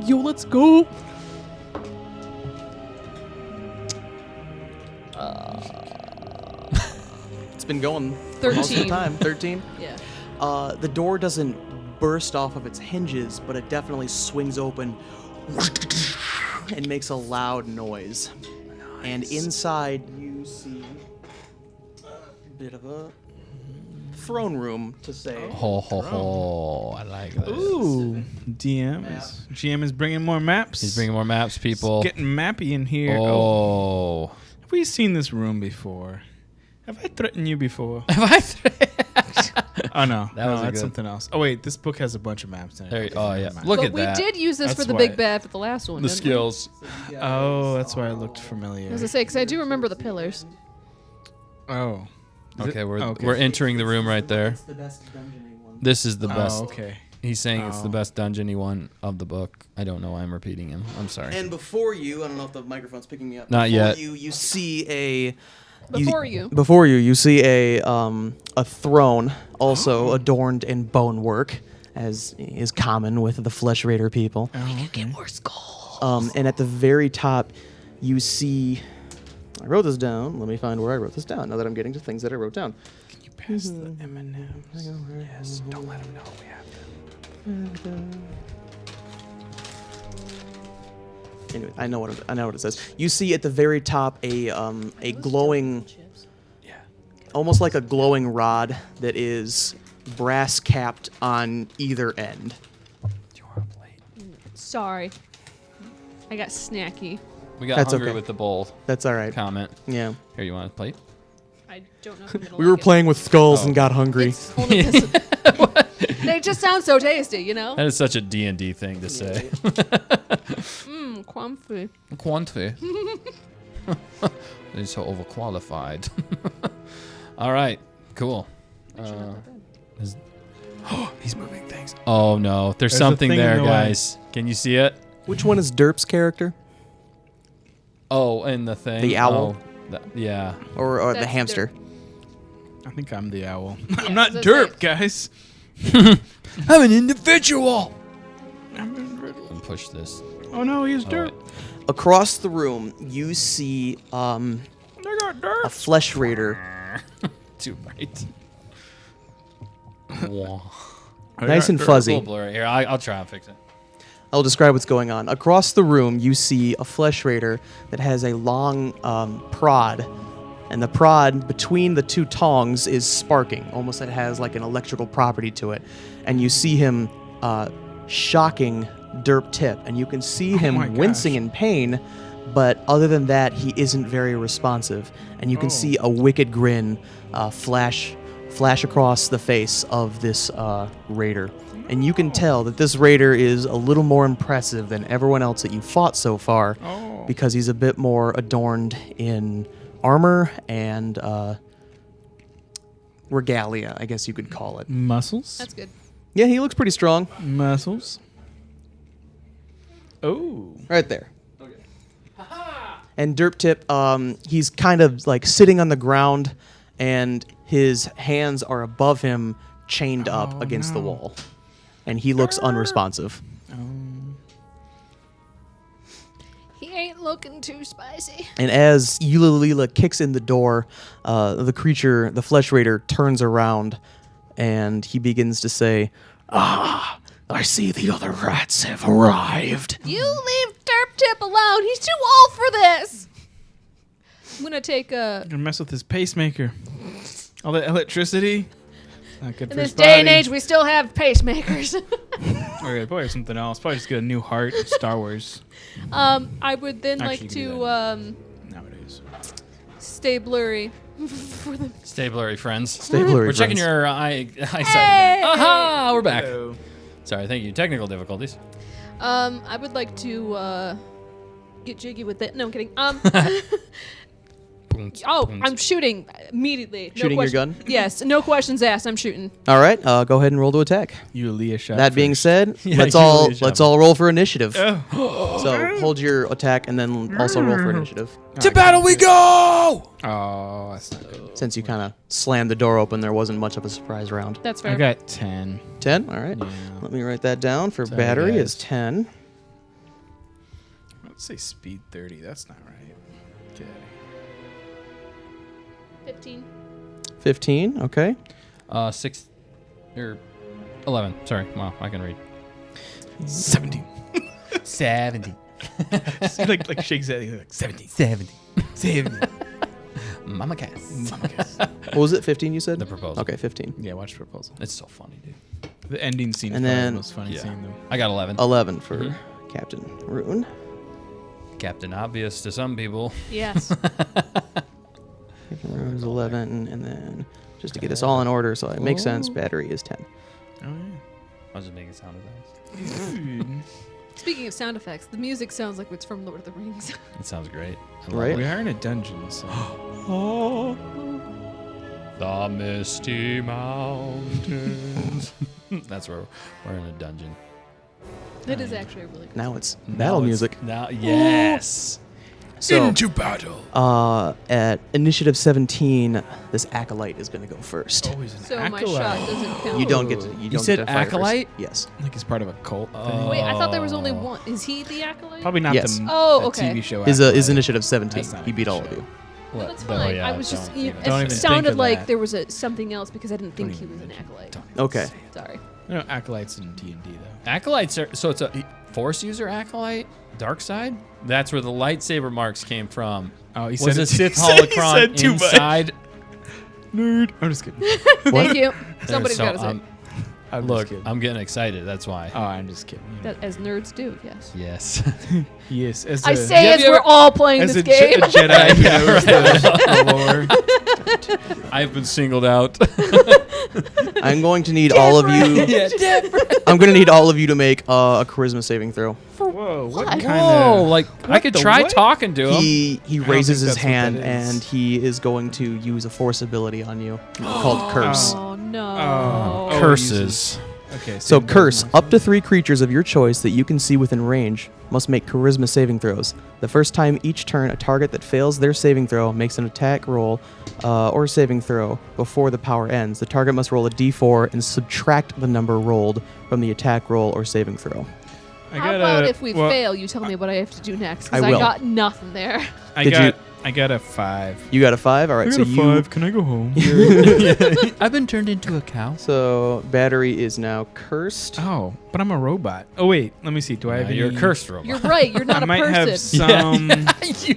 Yo, let's go. It's been going for most of the 13. time. 13. Yeah. The door doesn't burst off of its hinges, but it definitely swings open and makes a loud noise. And inside you see a bit of a throne room, to say. Ho ho ho! I like this. Ooh, GM is bringing more maps. He's bringing more maps, people. It's getting mappy in here. Oh. Have we seen this room before? Have I threatened you before? Have I? Oh no, That was a that's good- something else. Oh wait, this book has a bunch of maps in it. There, oh yeah. Never mind. Look But at we that. did use this That's for the why- big bad for the last one. The didn't we? skills. Oh, that's why it looked familiar. As I say, because I do remember the pillars. Oh. Is Okay, it? we're Oh, okay. we're entering the room right there. It's the best dungeoning one. This is the best. Oh, okay. He's saying it's the Oh. best dungeony one of the book. I don't know why I'm repeating him. I'm sorry. And before you, I don't know if the microphone's picking me up. Not before yet. You see a. Before you. you see a throne, also adorned in bonework, as is common with the Flesh Raider people. Oh, okay. More skulls. And at the very top, you see. I wrote this down. Let me find where I wrote this down. Now that I'm getting to things that I wrote down. Can you pass the M&Ms? Yes. Don't let them know we have them. Anyway, I know what it says. You see at the very top a glowing, almost like a glowing rod that is brass capped on either end. Sorry. I got snacky. We got That's hungry okay. with the bowl That's all right. comment. Yeah. Here, you want a plate? I don't know if I'm gonna We were like it. playing with skulls Oh. and got hungry. It's only 'cause- They just sound so tasty, you know? That is such a D&D thing to say. Mmm, comfy. Quantity. He's so overqualified. All right, cool. He's moving things. Oh no, there's There's a something thing in there, the way. guys. Can you see it? Which one is Derp's character, Oh, and the thing. The owl? Oh, yeah. or the That's hamster? I think I'm the owl. Yeah, I'm not that's Derp, it. guys. I'm an individual. And push this. Oh no, he's Oh, Derp. wait. Across the room, you see I got a Derp. Flesh Raider, Too bright. Wah. nice and A fuzzy. little blurry. Here, I'll try and fix it. I'll describe what's going on. Across the room, you see a Flesh Raider that has a long prod, and the prod between the two tongs is sparking, almost it has like an electrical property to it. And you see him shocking Derp Tip, and you can see my him gosh. wincing in pain, but other than that, he isn't very responsive. And you can Oh. see a wicked grin flash across the face of this raider. And you can tell that this raider is a little more impressive than everyone else that you fought so far, Oh. because he's a bit more adorned in armor and regalia, I guess you could call it. Muscles. That's good. Yeah, he looks pretty strong. Muscles. Oh. Right there. And Derp Tip, he's kind of like sitting on the ground, and his hands are above him, chained up Oh, against the no. wall. And he looks unresponsive. He ain't looking too spicy. And as Yulalila kicks in the door, the creature, the Flesh Raider, turns around, and he begins to say, "Ah, I see the other rats have arrived." You leave Derp Tip alone. He's too old for this. I'm gonna take a. Gonna mess with his pacemaker. All that electricity. Not good In for this his day and body. age, we still have pacemakers. Okay, probably something else. Probably just get a new heart. Star Wars. I would then Actually, like you can do to Nowadays. stay blurry for the. Stay blurry, friends. Stay blurry, We're checking friends. your eyesight Hey! again. Aha! We're back. Hello. Sorry, thank you. Technical difficulties. I would like to get jiggy with it. No, I'm kidding. Oh, I'm shooting immediately. No Shooting your question- gun? Yes, no questions asked. I'm shooting. All right, go ahead and roll to attack. You Aaliyah shot. That being first. said, Yeah, let's Yulalila shot roll for initiative. Oh. So hold your attack and then also roll for initiative. To battle we go! Oh, that's not good. Since you kind of slammed the door open, there wasn't much of a surprise round. That's fair. I got 10. 10. All right. Yeah. Let me write that down. For Sorry, battery guys. is 10. Let's say speed 30. That's not right. Okay. 15. 15. Okay. 6 or 11. Sorry. Wow, I can read. 17. 70. like shakes that. Like 17. 70. 70. Mama Cass. Mama Cass. What was it? 15 you said? The proposal. Okay, 15. Yeah, watch the proposal. It's so funny, dude. The ending scene And is probably then- the most funny Yeah. scene, though. I got 11. 11 for Mhm. Captain Rune. Captain Obvious to some people. Yes. Captain Rune's 11, and then just to get this all in order so it makes sense, battery is 10. Oh, I was just making sound effects. yeah. Speaking of sound effects, the music sounds like it's from Lord of the Rings. It sounds great. I love Right? it. We are in a dungeon, so. The Misty Mountains. That's where we're in a dungeon. It is actually really good. Now it's battle music. Now, yes. So, Into battle. at initiative 17, this acolyte is going to go first. Always an So my acolyte. shot doesn't count. You don't get to. You, don't said get to fire first. acolyte? Yes. Like he's part of a cult. Oh. Wait, I thought there was only one. Is he the acolyte? Probably not Yes. the Oh, the okay. TV show. Is acolyte. initiative 17. That's not He a beat good all of show. you. No, that's Oh, fine. yeah, I was just. don't It even- Don't even sounded think of like that. there was something else because I didn't think Don't he even was an mention it. acolyte. Don't Okay. say it. Sorry. No, acolytes in D&D though. Acolytes are, so it's a Force user acolyte? Dark side? That's where the lightsaber marks came from. Oh, he Was said a it- Sith he said holocron too much. inside? Nerd. I'm just kidding. Thank you. Somebody's So, got to say. I'm Look, just kidding. I'm getting excited. That's why. Oh, I'm just kidding. You know. That, as nerds do, yes. Yes. Yes. As I a, say Have as you we're ever- all playing as this a, game. a Jedi who Yeah, knows the lore. I've been singled out. I'm going to need all of you. I'm going to need all of you to make a charisma saving throw. Whoa, what What? kind Whoa, of... like I what could the try what? talking to him. He don't raises think his that's what hand that is. and he is going to use a force ability on you called curse. Oh no. Oh. Curses. Okay, So he curse, does up to 3 creatures of your choice that you can see within range must make charisma saving throws. The first time each turn, a target that fails their saving throw makes an attack roll or saving throw before the power ends. The target must roll a d4 and subtract the number rolled from the attack roll or saving throw. How about if we fail, you tell me what I have to do next? Because I I will. got nothing there. I got a 5. You got a 5? All right, so you... Can I go home? I've been turned into a cow. So battery is now cursed. Oh, but I'm a robot. Oh wait, let me see. Do I have You're a any- cursed robot. You're right. You're not I a might person. have some.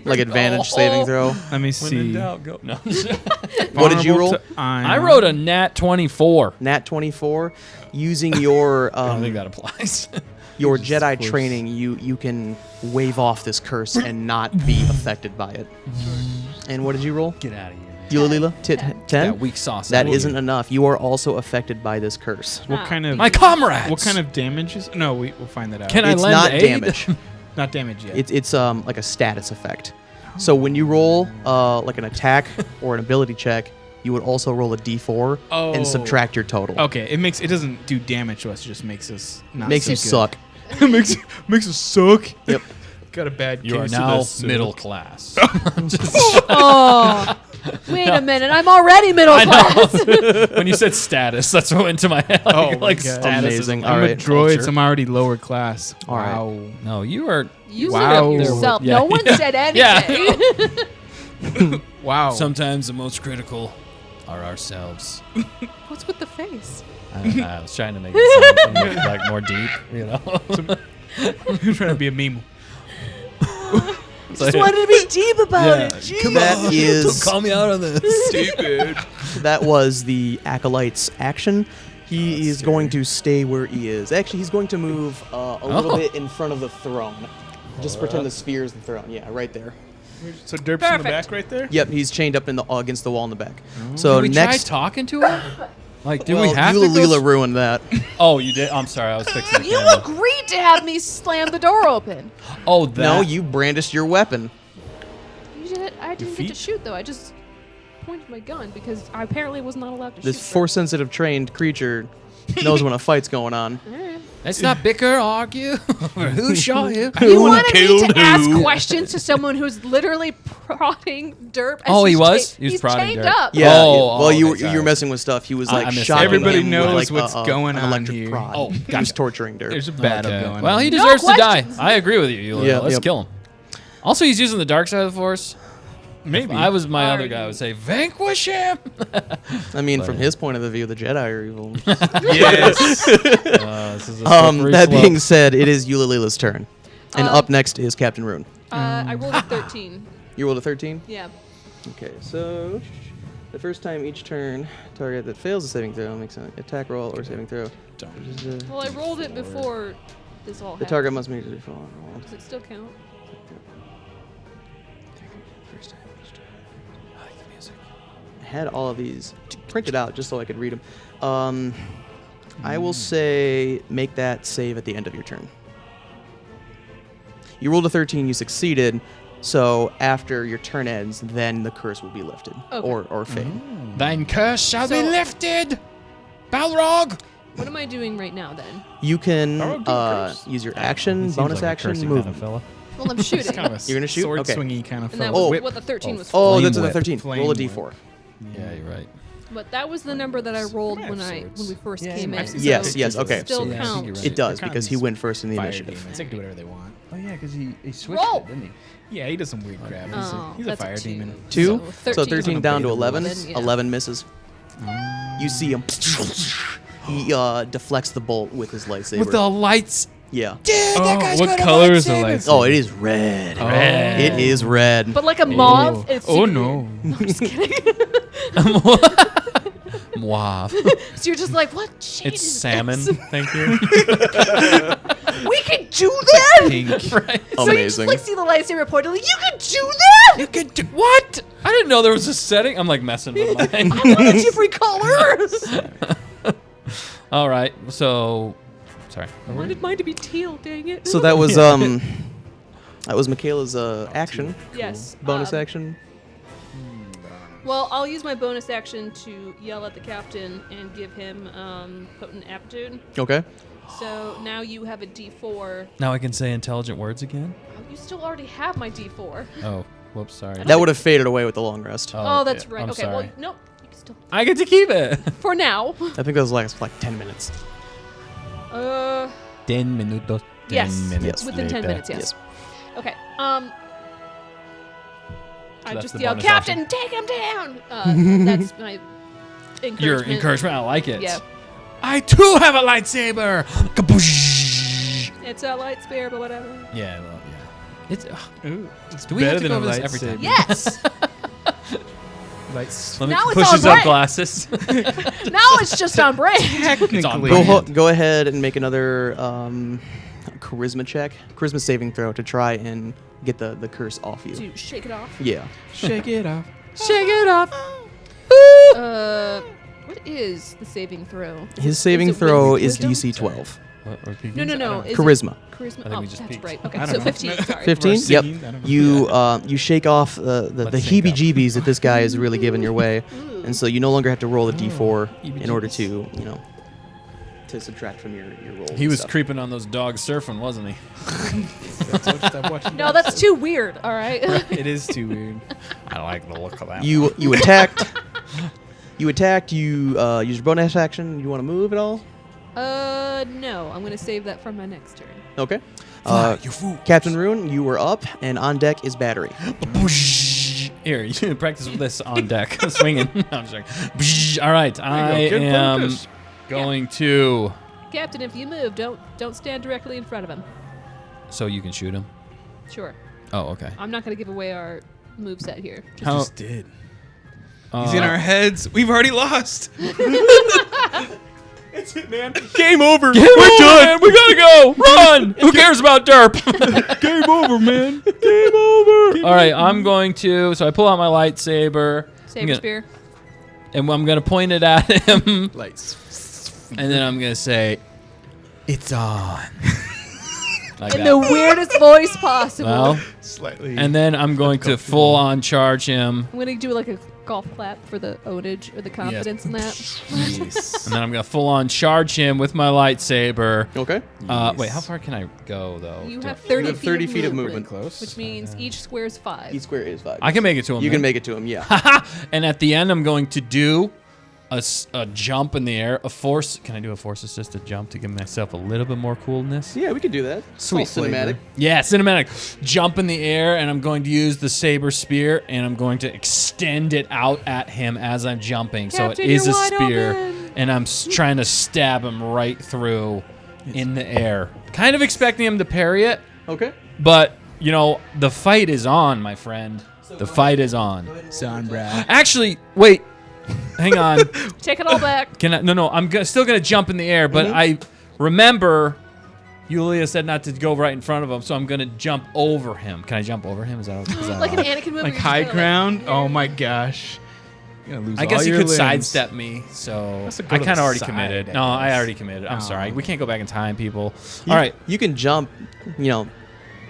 Like advantage saving throw. Let me When in see. doubt, go. No. What did you Vulnerable roll? to iron. I wrote a nat 24. Nat 24. Using your I don't think that applies. your Just Jedi force. training, you can wave off this curse and not be affected by it. And what did you roll? Get out of here. Yulalila? 10? That weak sauce. That out of isn't you. enough. You are also affected by this curse. What kind of? My comrades. What kind of damage is? No, we'll find that out. Can I It's lend not aid? damage. Not damage yet. It's like a status effect. So when you roll like an attack or an ability check, you would also roll a d4 Oh. and subtract your total. Okay, it doesn't do damage to us. It just makes us not. Makes so you good. suck. makes us suck. Yep. Got a bad. You are case now of the middle suck. class. Oh, wait a minute. I'm already middle I class. know. When you said status, that's what went to my head. Oh my like God. status is Amazing. a All I'm right. a droid. culture. I'm already lower class. All right. Wow. No, you are. You Wow. said it yourself. Yeah. No one said Yeah. anything. Wow. Sometimes the most critical are ourselves. What's with the face? I was trying to make it sound more, like more deep, you know. You're trying to be a meme. Just wanted to be deep about it. Come That on, is- don't call me out on this. Stupid. That was the acolyte's action. He is going to stay where he is. Actually, he's going to move a little Oh. bit in front of the throne. Just pretend the sphere is the throne. Yeah, right there. So Derp's in the Perfect. back right there. Yep, he's chained up against the wall in the back. So Did we next, try talking to him? Like, did we well, have to? Yulalila ruined that. Oh, you did. I'm sorry. I was fixing the You camera. agreed to have me slam the door open. Oh, that. No, you brandished your weapon. I didn't get to feet? shoot though. I just pointed my gun because I apparently was not allowed to This shoot. force-sensitive trained creature knows when a fight's going on. Alright. Let's not bicker or argue over who shot you. You wanted me to ask questions to someone who's literally prodding Derp. As Oh, he he's was? cha- He was he's prodding chained Derp. up. Yeah. Oh, well, you okay, sorry. were messing with stuff. He was like I missed shocking Everybody him knows with, like, what's going an on electric here. prod. Oh, He gotcha. was torturing Derp. There's a battle Okay. going. Well, he on. deserves to die. questions. I agree with you. Yulia. Yeah, Let's yep. kill him. Also, he's using the dark side of the force. Maybe. If I was my Are other guy, I you? would say, vanquish him! I mean, from But- his point of view, the Jedi are evil. Yes. This is a slippery That slope. being said, it is Eulalila's turn. And Uh, up next is Captain Rune. I rolled a 13. You rolled a 13? Yeah. Okay, so the first time each turn, target that fails a saving throw makes an attack roll or saving throw. Which is, Well, I rolled it before this all the happened. target must make a default roll. Does it still count? First time each turn. I like the music. I had all of these printed out just so I could read them. I will say make that save at the end of your turn. You rolled a 13, you succeeded. So after your turn ends, then the curse will be lifted Okay. or fade. Thine curse shall be So- lifted! Balrog! What am I doing right now then? You can Oh, good curse. use your He action, seems bonus like a action, cursey move. kind of fella. Well, I'm shooting. Kind of a You're gonna shoot? sword Okay. swingy kind of And that fellow. was Oh. what the 13 was for. Oh, Flame that's a whip. 13. Flame Roll a whip. d4. Yeah, you're right. But that was the number that I rolled have when swords. we first Yeah, came in. I've seen so Yes, yes, okay. Still So, yeah, I think counts. you're right. It does They're kind because of he these went first in the Fire initiative. demons. They can do whatever they want. Oh, yeah, because he switched Roll. it, didn't he? Yeah, he does some weird crap. Oh, He's a that's fire two. demon. 2? So So 13 13 down to 11. 11, yeah. 11 misses. You see him. He deflects the bolt with his lightsaber. With the lights. yeah. Dude, that guy's what got a color is the lightsaber. lightsaber? Oh, it is red. Red. It is red. But like a mauve. It's Oh super no. weird. I'm just kidding. Wow. So you're just like, what shade It's is salmon. this? Thank you. We can do that. Pink. Right. So you just Amazing. like see the lightsaber point. Like, you can do that. You could do what? I didn't know there was a setting. I'm like messing with mine. I wanted different colors. All right. So, sorry. I wanted mine to be teal. Dang it. So that was Michaela's action. Yes. Bonus action. Well, I'll use my bonus action to yell at the captain and give him potent aptitude. Okay. So now you have a D4. Now I can say intelligent words again. Oh, you still already have my D4. Oh, whoops. Sorry. That would have faded away with the long rest. Oh, that's yeah, right. I'm Okay. sorry. Well, nope. You can still. I get to keep it. For now. I think those last like 10 minutes. 10 minutos. 10 Yes. minutes Within 10 later. minutes. Yes. Okay. I that's just the yelled, bonus Captain, action. take him down. That's my encouragement. Your encouragement. I like it. Yeah. I too have a lightsaber. Kaboosh. It's a light spear, but whatever. Yeah. Well, yeah. It's. Ooh, it's Do we have better to than go a over this every time? lightsaber. Yes. Lights. Let me Now it's pushes on up brand. glasses. Now it's just on brand. Technically. Go ahead and make another charisma check. Charisma saving throw to try and get the curse off you. To shake it off. Yeah. Shake it off. Shake it off. What is the saving throw? His saving Is it throw wisdom? is DC 12. No. Is Charisma. It charisma. think Oh, we just that's peaked. right. I Okay, don't so know. 15. Sorry. 15? Or Yep. singing, I don't know. You shake off the Let's sync up. heebie-jeebies that this guy is really giving your way, and so you no longer have to roll a d4 in order to to subtract from your rolls. He and was stuff. creeping on those dogs surfing, wasn't he? Stop watching No, that's too weird. All right. It is too weird. I like the look of that. You attacked. You attacked. You used your bonus action. You want to move at all? No. I'm gonna save that for my next turn. Okay. you fool. Captain Rune, you were up, and on deck is battery. Here, you can practice with this on deck, swinging. No, I'm just joking. All right, I Get am focused. going to. Captain, if you move, don't stand directly in front of him. So you can shoot him. Sure. Oh, okay. I'm not gonna give away our moveset here. How- Just did. He's in our heads. We've already lost. That's it, man. Game over. We're done. We gotta go. Run. Who cares about Derp? Game over, man. Game over. All right, I'm going to. So I pull out my lightsaber. Saber spear. And I'm gonna point it at him, Lights. and then I'm gonna say, "It's on." Like In that. the weirdest voice possible. Well, Slightly. and then I'm going to full on charge him, I'm gonna do like a golf clap for the ownage or the confidence in that. Yes. and then I'm gonna full on charge him with my lightsaber. Okay. Wait, how far can I go though? You To- have 30, You have 30 feet of movement, movement. Close. which means each square is 5. Each square is 5. I can make it to him. You then. can make it to him. Yeah. And at the end, I'm going to do a jump in the air, a force. Can I do a force assisted jump to give myself a little bit more coolness? Yeah, we could do that. Sweet It's all cinematic. flavor. Yeah, cinematic. Jump in the air, and I'm going to use the saber spear, and I'm going to extend it out at him as I'm jumping. Captain, so it is a you're wide spear, open. and I'm trying to stab him right through in the air. Kind of expecting him to parry it, Okay. but, you know, the fight is on, my friend. The fight is on. Son, Brad. Actually, wait. Hang on. Take it all back. Can I? No. I'm still gonna jump in the air, but I remember Yulia said not to go right in front of him, so I'm gonna jump over him. Can I jump over him? Is that Like an allowed? Anakin movie. Like high ground? Oh my gosh. You're gonna lose I guess all you your could limbs. sidestep me, so That's a go I to kind the of already side, committed. I No, I guess. already committed. I'm Oh. sorry. We can't go back in time, people. You- All right. You can jump,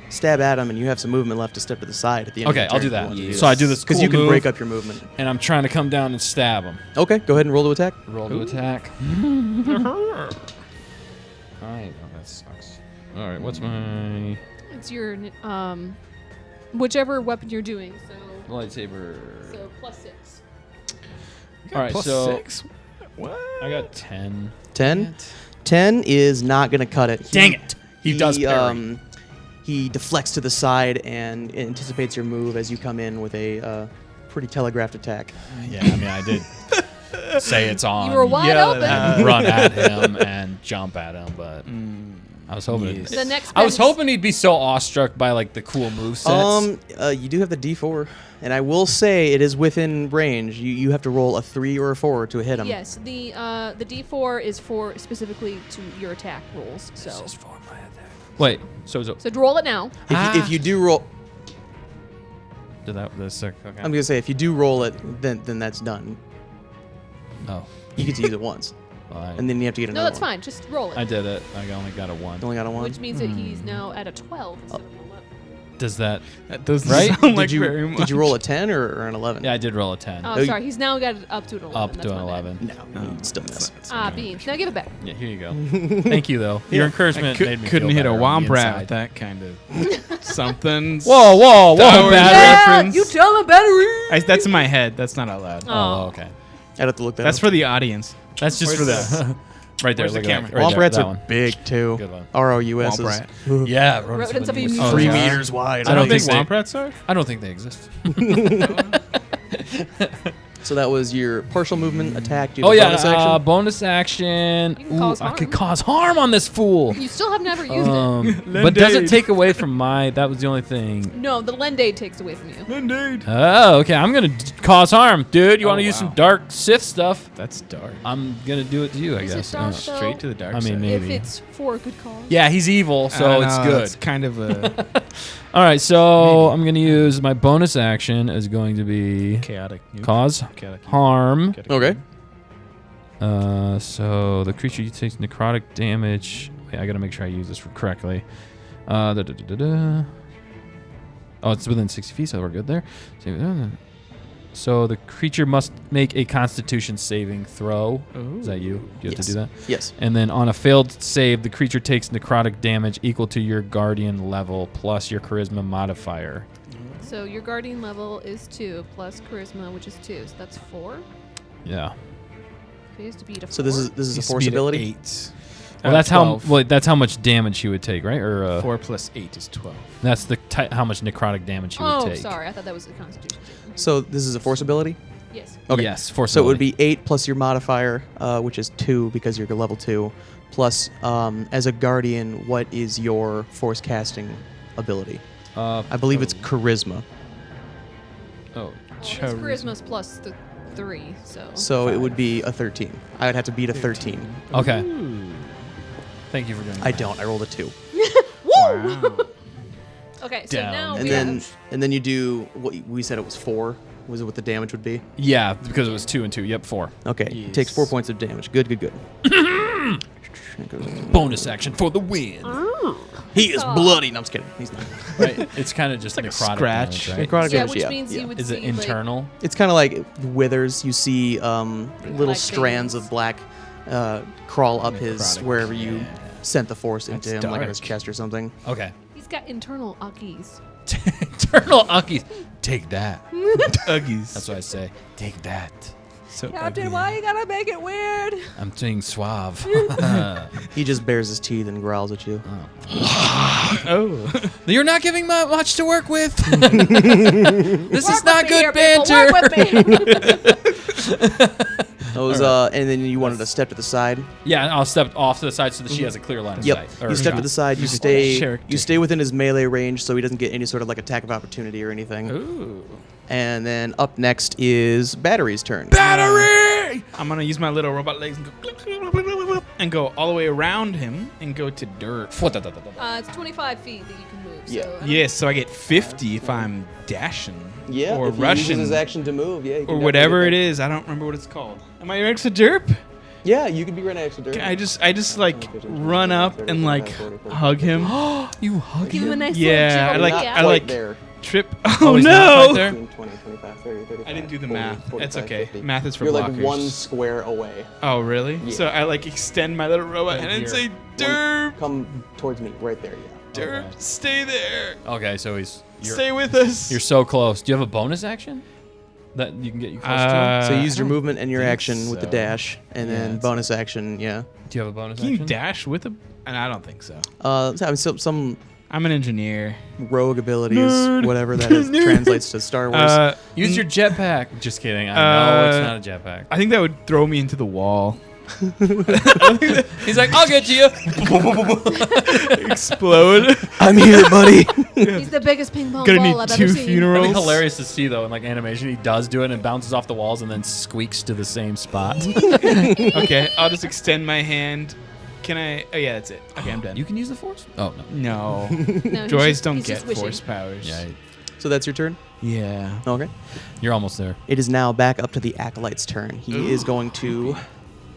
stab at him, and you have some movement left to step to the side at the end. Okay, of the I'll turn do if you that. want to So I do this because cool you can move, break up your movement. and I'm trying to come down and stab him. Okay, go ahead and roll to attack. Roll to attack. All right. Oh, that sucks. All right. What's my It's your whichever weapon you're doing. So lightsaber? +6. All right. Plus So 6? What? I got 10. 10. 10 is not going to cut it. Dang it! He does parry. He deflects to the side and anticipates your move as you come in with a pretty telegraphed attack. Yeah, I mean, I did say it's on. You were wide yell open. at Run at him and jump at him, but I was hoping. Yes. The next. I was best- hoping he'd be so awestruck by like the cool movesets. You do have the D4, and I will say it is within range. You have to roll a 3 or a 4 to hit him. Yes, the D4 is for specifically to your attack rolls. So Wait, so roll it now. If you do roll, did that? Okay. I'm gonna say if you do roll it, then that's done. Oh, You get to use it once, well, and then you have to get No, another that's one. fine. Just roll it. I did it. I only got a 1. You only got a 1. Which means that he's now at a 12 instead of an 11. Does that? That doesn't Right? sound like did you very much. did you roll a 10 or an 11? Yeah, I did roll a 10. Oh, No, sorry. He's now got it up to an 11. Up That's to an my bad. 11. No, you still miss. Beans. Now give it back. Yeah, here you go. Thank you, though. Your encouragement made me couldn't feel hit a better on the Wombrat inside. with that kind of something. Whoa, Star Wars battery. reference. You tell him battery. That's in my head. That's not out loud. Oh, okay. I'd have to look that That's up. for the audience. That's just Where's for the right there. Where's the Look at that. camera? Right there, Wombrats that are one. big too. Good one. ROUSs. Wombrat. Yeah, Rodents of enormous- Oh, 3 yeah. meters wide. I don't think think they- Wombrats are. I don't think they exist. So that was your partial movement attack. Do you Oh have a yeah, bonus action? bonus action. You can cause I could harm. cause harm on this fool. You still have never used it. But does it Lend-aid. take away from my? That was the only thing. No, the Lend-Aid takes away from you. Indeed. Oh, okay. I'm gonna cause harm, dude. You want to Oh, use wow. some dark Sith stuff? That's dark. I'm gonna do it to you, I Is it guess. dark, Uh, though? Straight to the dark I mean, side. maybe. If it's for a good cause. yeah, he's evil, so it's good. It's kind of a All right, so I'm gonna use my bonus action is going to be chaotic. nuke. cause Chaotic. harm. Chaotic. Okay. So the creature takes necrotic damage. Wait, I gotta make sure I use this correctly. Oh, it's within 60 feet, so we're good there. So the creature must make a Constitution saving throw. Ooh. Is that you? You have Yes. to do that. Yes. And then on a failed save, the creature takes necrotic damage equal to your guardian level plus your charisma modifier. So your guardian level is 2 plus charisma, which is 2. So that's 4. Yeah. He used to beat a 4. So this is a Used to force be at ability. 8. Well, that's how 12. well, that's how much damage he would take, right? Or 4 plus 8 is 12. that's the how much necrotic damage he would Oh, take. sorry. I thought that was a Constitution saving. So this is a force ability. Yes. Okay. Yes, force So it would ability. be 8 plus your modifier, which is 2 because you're level 2. Plus, as a guardian, what is your force casting ability? I believe it's charisma. Oh, Well, his charisma's plus the 3, so. So it would be a 13. I would have to beat a 13. okay. Thank you for doing that. I don't. I rolled a 2. Wow. Okay, so Down. now And we then have. and then you do what we said it was 4. Was it what the damage would be? Yeah, because it was 2 and 2. Yep, 4. Okay. It takes Yes. 4 points of damage. Good. Bonus action for the win. He is bloody. No, I'm just kidding. He's not. Right? It's kind of just like a necrotic scratch. damage, right? Necrotic Yeah, damage, which means you would Is see it internal? It's kind of like withers. You see little Black strands veins. of black crawl up his Necrotic, wherever you sent the force into That's him, like on his dark. chest or something. Okay. He's got internal Akis. Internal Uckies. Take that. Uggies. That's what I say. Take that. So Captain, ugly. why you gotta make it weird? I'm being suave. He just bares his teeth and growls at you. Oh. You're not giving me much to work with. This is not good banter. Work with me. Those, and then you wanted to step to the side. Yeah, I'll step off to the side so that she has a clear line of Yep. sight. Or You step to shot. the side. You stay within his melee range, so he doesn't get any sort of like attack of opportunity or anything. Ooh. And then up next is Battery's turn. Battery! I'm gonna use my little robot legs and go click, click, click, click, click, click, and go all the way around him and go to Derp. It's 25 feet that you can move. Yeah. So I don't- Yes, so I get 50 if I'm dashing. Yeah, Or if he rushing. uses his action to move, yeah. Or whatever it is. I don't remember what it's called. Am I next to Derp? Yeah, you could be right next to Derp. I just like run up and like hug him. You hug Give him a him? nice Yeah, little I jiggle. like- Yeah. I like- there. Trip. Oh, Oh he's not no! right there? 20, 25, 30, 35, I didn't do the 40, math. 45, That's okay. 50. Math is for You're blockers. like one square away. Oh really? Yeah. So I like extend my little robot hand and here. say, Derp, Come towards me, right there, yeah. Derp, Okay. stay there. Okay, so Stay with us. you're so close. Do you have a bonus action that you can get you close to? So you I used your don't movement and your think action with the so. dash, and Yeah, then it's- bonus action, yeah. Do you have a bonus Can you action? dash with a? And I don't think so. I mean, some I'm an engineer. rogue abilities, Nerd. whatever that is, translates to Star Wars. Use your jetpack. Just kidding. I know it's not a jetpack. I think that would throw me into the wall. He's like, I'll get to you. Explode. I'm here, buddy. He's the biggest ping pong Gonna ball need I've 2 ever seen. That'd funerals. be hilarious to see though in like animation. He does do it and it bounces off the walls and then squeaks to the same spot. Okay, I'll just extend my hand. Can I? Oh yeah, that's it. Okay, I'm done. You can use the force. Oh no. No. No, he's Droids just- don't he's get just wishing. force powers. Yeah, So that's your turn? Yeah. Okay. you're almost there. It is now back up to the Acolyte's turn. He is going to...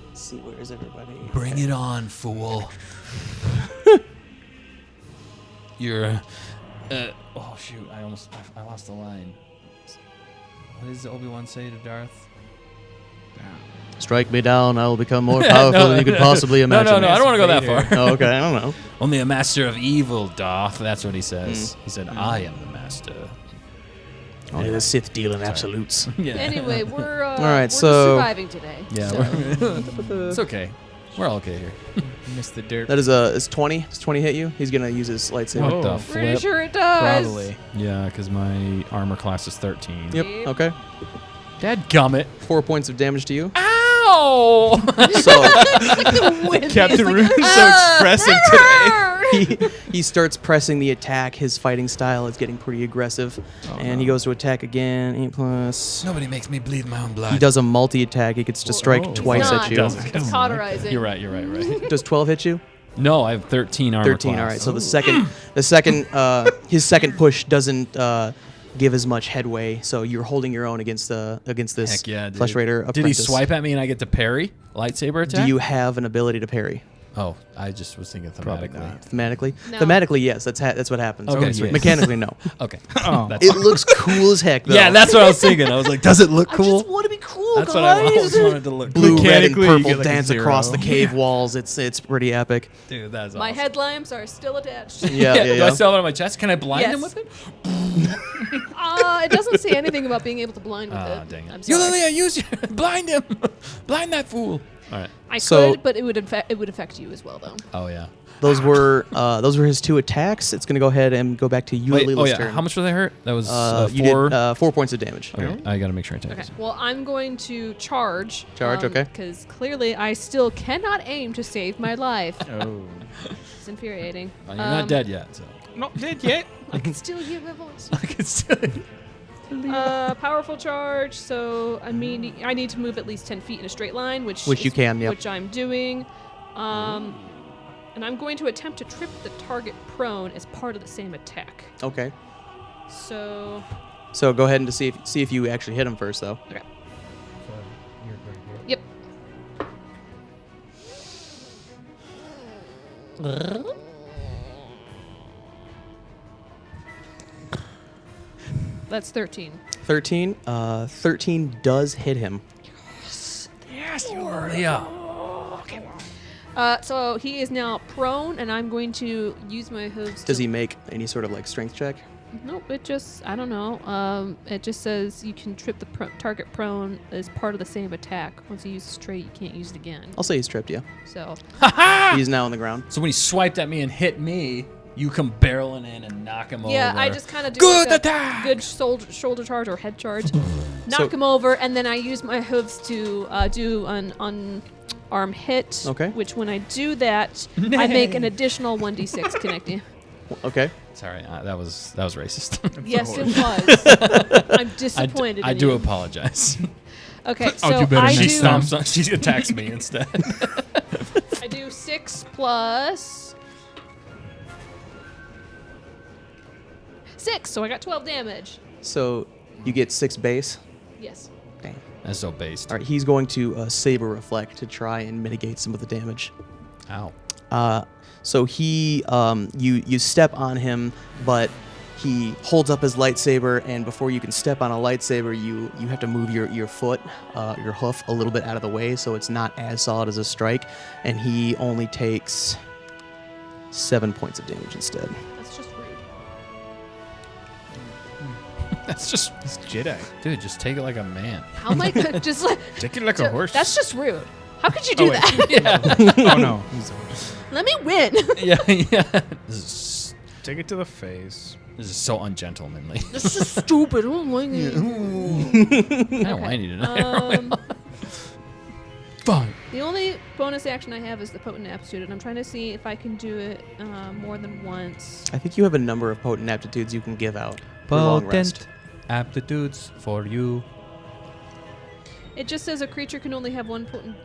Let's see, where is everybody? Bring it on, fool. You're. Oh shoot! I lost the line. What does Obi-Wan say to Darth? Strike me down, I will become more powerful than you could possibly imagine. No, I don't want to go that Vader. far. Oh, okay, I don't know. Only a master of evil, Darth. That's what he says. He said, "I am the master." Only the Sith deal in absolutes. Yeah. Anyway, we're right, we're just so- surviving today. Yeah, so. it's okay. We're all okay here. Missed the dirt. That is 20. Does 20 hit you? He's going to use his lightsaber. What Whoa. the Pretty flip? sure it does. Probably. Yeah, because my armor class is 13. Yep, okay. Dadgummit. 4 points of damage to you. Ow! So Captain Rune's so expressive today. he starts pressing the attack. His fighting style is getting pretty aggressive. And he goes to attack again. 8 plus. Nobody makes me bleed my own blood. He does a multi-attack. He gets to strike Oh. twice Not. at you. Doesn't. It's cauterizing. You're right. Does 12 hit you? No, I have 13 armor 13. class. All right. So his second push doesn't give as much headway. So you're holding your own against this Heck yeah, dude. Flesh Raider Did he apprentice. swipe at me and I get to parry lightsaber attack? Do you have an ability to parry? Oh, I just was thinking Probably thematically. not. Thematically? No. Thematically, yes. That's what happens. Okay, Oh, sweet. Mechanically, no. Okay. Oh. That's It looks cool as heck, though. yeah, that's what I was thinking. I was like, does it look cool? I just want to be cool, That's what guys. I always wanted to look. Blue, red, and Mechanically, you purple get, like, a dance across the 0. cave walls. It's pretty epic. Dude, that's My awesome. headlamps are still attached. Yeah, Do yeah. I still have it on my chest? Can I blind Yes. him with it? It doesn't say anything about being able to blind with Ah, it. dang it. I'm You, sorry. Lilia, use your blind him. Blind that fool. All right. I So- could, but it would affect you as well, though. Oh yeah. Those were his 2 attacks. It's gonna go ahead and go back to you, Wait, Lila's oh yeah. turn. How much were they hurt? That was You 4. did 4 points of damage. Okay, I gotta make sure I take Okay. this. Well, I'm going to charge. Charge, okay. Because clearly I still cannot aim to save my life. Oh. It's infuriating. You're not dead yet, so. Not dead yet. I can still hear my voice. I can still. Powerful charge. So I mean, I need to move at least 10 feet in a straight line, which Which you is- can, yep. Which I'm doing. And I'm going to attempt to trip the target prone as part of the same attack. Okay. So So go ahead and see if you actually hit him first, though. okay. Yep. That's 13. 13. 13 does hit him. Yes, you are. Yeah. So he is now prone, and I'm going to use my hooves. Does he make any sort of like strength check? Nope, it just, I don't know. It just says you can trip the target prone as part of the same attack. Once you use a straight, you can't use it again. I'll say he's tripped, yeah. So, He's now on the ground. So when he swiped at me and hit me, you come barreling in and knock him over. yeah, I just kind of do Good like attack! a good shoulder charge or head charge. So- Knock him over, and then I use my hooves to do an unarmed hit. Okay. Which when I do that, I make an additional 1d6 connecting. Okay. Sorry, that was racist. Yes, it was. I'm disappointed. I in do you. apologize. Okay, I'll so do better I She next do. time. stomps on. She attacks me instead. I do 6 plus 6, so I got 12 damage. So you get 6 base. Yes. Dang. That's so based. All right, he's going to saber reflect to try and mitigate some of the damage. Ow. So he, you step on him, but he holds up his lightsaber, and before you can step on a lightsaber, you have to move your foot, your hoof, a little bit out of the way, so it's not as solid as a strike, and he only takes 7 points of damage instead. That's just rude. That's just, It's Jedi. dude. Just take it like a man. How am I gonna just like? Take it like a horse. That's just rude. How could you do wait. that? Oh no. He's a horse. Let me win. Yeah, yeah. This Take it to the face. is so ungentlemanly. This is stupid. I don't like it. How whiny tonight. Fine. The only bonus action I have is the potent aptitude, and I'm trying to see if I can do it more than once. I think you have a number of potent aptitudes you can give out. for long rest. aptitudes for you. It just says a creature can only have one potent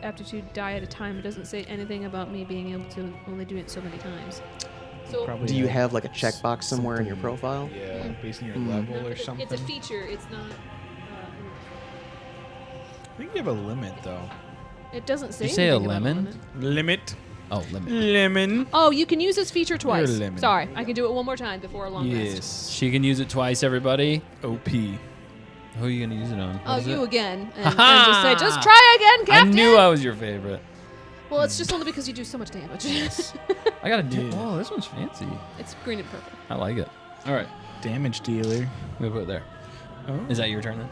aptitude die at a time. It doesn't say anything about me being able to only do it so many times. So Probably Do you like have like a checkbox somewhere in your something- profile? Yeah, based on your Mm. level or something. it's a feature. It's not. I think you have a limit though. It doesn't say. You say a anything about lemon? limit. Limit. Oh, limit. Lemon. Oh, you can use this feature twice. lemon. Sorry, I can do it one more time before a long rest. Yes. She can use it twice, everybody. OP. Who are you going to use it on? Oh, What is you it? again, and Ha-ha! just say, just try again, Captain. I knew I was your favorite. Well, it's just only because you do so much damage. I got to do. Yeah. Oh, this one's fancy. It's green and purple. I like it. All right. Damage dealer. I'm going to put it there. Oh. Is that your turn then?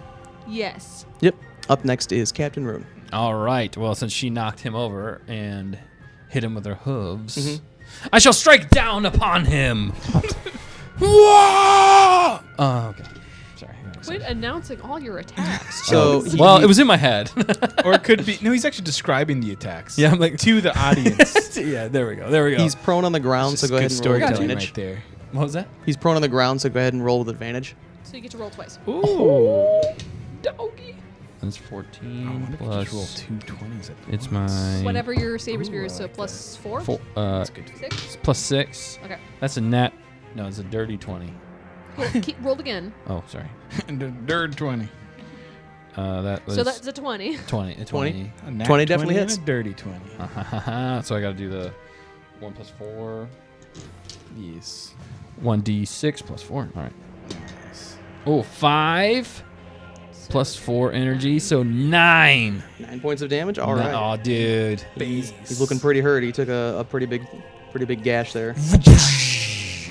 Yes. Yep. Up next is Captain Rune. All right. Well, since she knocked him over and hit him with her hooves, Mhm. I shall strike down upon him. Whoa! Oh, okay. Sorry. Quit announcing all your attacks. So Well, it was in my head. Or it could be. No, he's actually describing the attacks. Yeah, I'm like to the audience. yeah. There we go. There we go. He's prone on the ground, It's so just go ahead good and roll with storytelling advantage. right there. What was that? He's prone on the ground, so go ahead and roll with advantage. So you get to roll twice. Ooh. Doggy. That's I 14 wonder if you just roll plus. 2 20s at It's once. my Whatever your saber Ooh, spear I is, so like plus 4? That's good. 6? plus 6. Okay. That's a net. No, it's a dirty 20. Cool. Keep rolled again. Oh, sorry. And a dirt 20. That was So that's a 20. 20. 20. A nat 20 definitely and hits. a dirty 20. So I got to do the 1 plus 4. Yes. 1d6 plus 4. All right. Nice. Oh, 5 plus 4 energy, so 9. 9 points of damage. All right. Oh, dude. He's looking pretty hurt. He took a pretty big gash there.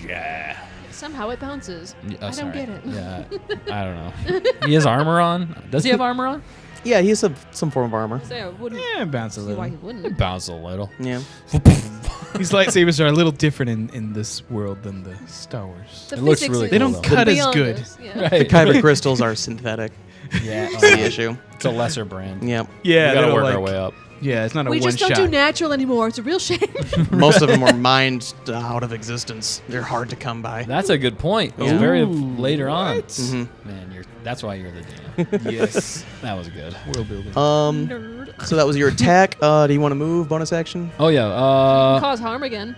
Yeah. Somehow it bounces. I don't get it. Yeah. I don't know. He has armor on. Does he have armor on? Yeah, he has some form of armor. So I wouldn't Yeah, bounce a see why he little. wouldn't. Bounce a little. Yeah. These lightsabers are a little different in this world than the Star Wars. The It looks physics really is They don't cool, though. cut as beyond good. this, Yeah. Right. The kyber crystals are synthetic. Yeah. That's the issue. It's a lesser brand. Yeah. Yeah, We got to they're work like, our way up. Yeah, it's not a We one just don't shot. do natural anymore. It's a real shame. Most of them are mined out of existence. They're hard to come by. That's a good point. It was Yeah. very Ooh, later on. what? Mhm. Man, that's why you're the DM. Yes. That was good. World building. Nerd. So that was your attack. Do you want to move? Bonus action? Oh yeah. Cause harm again.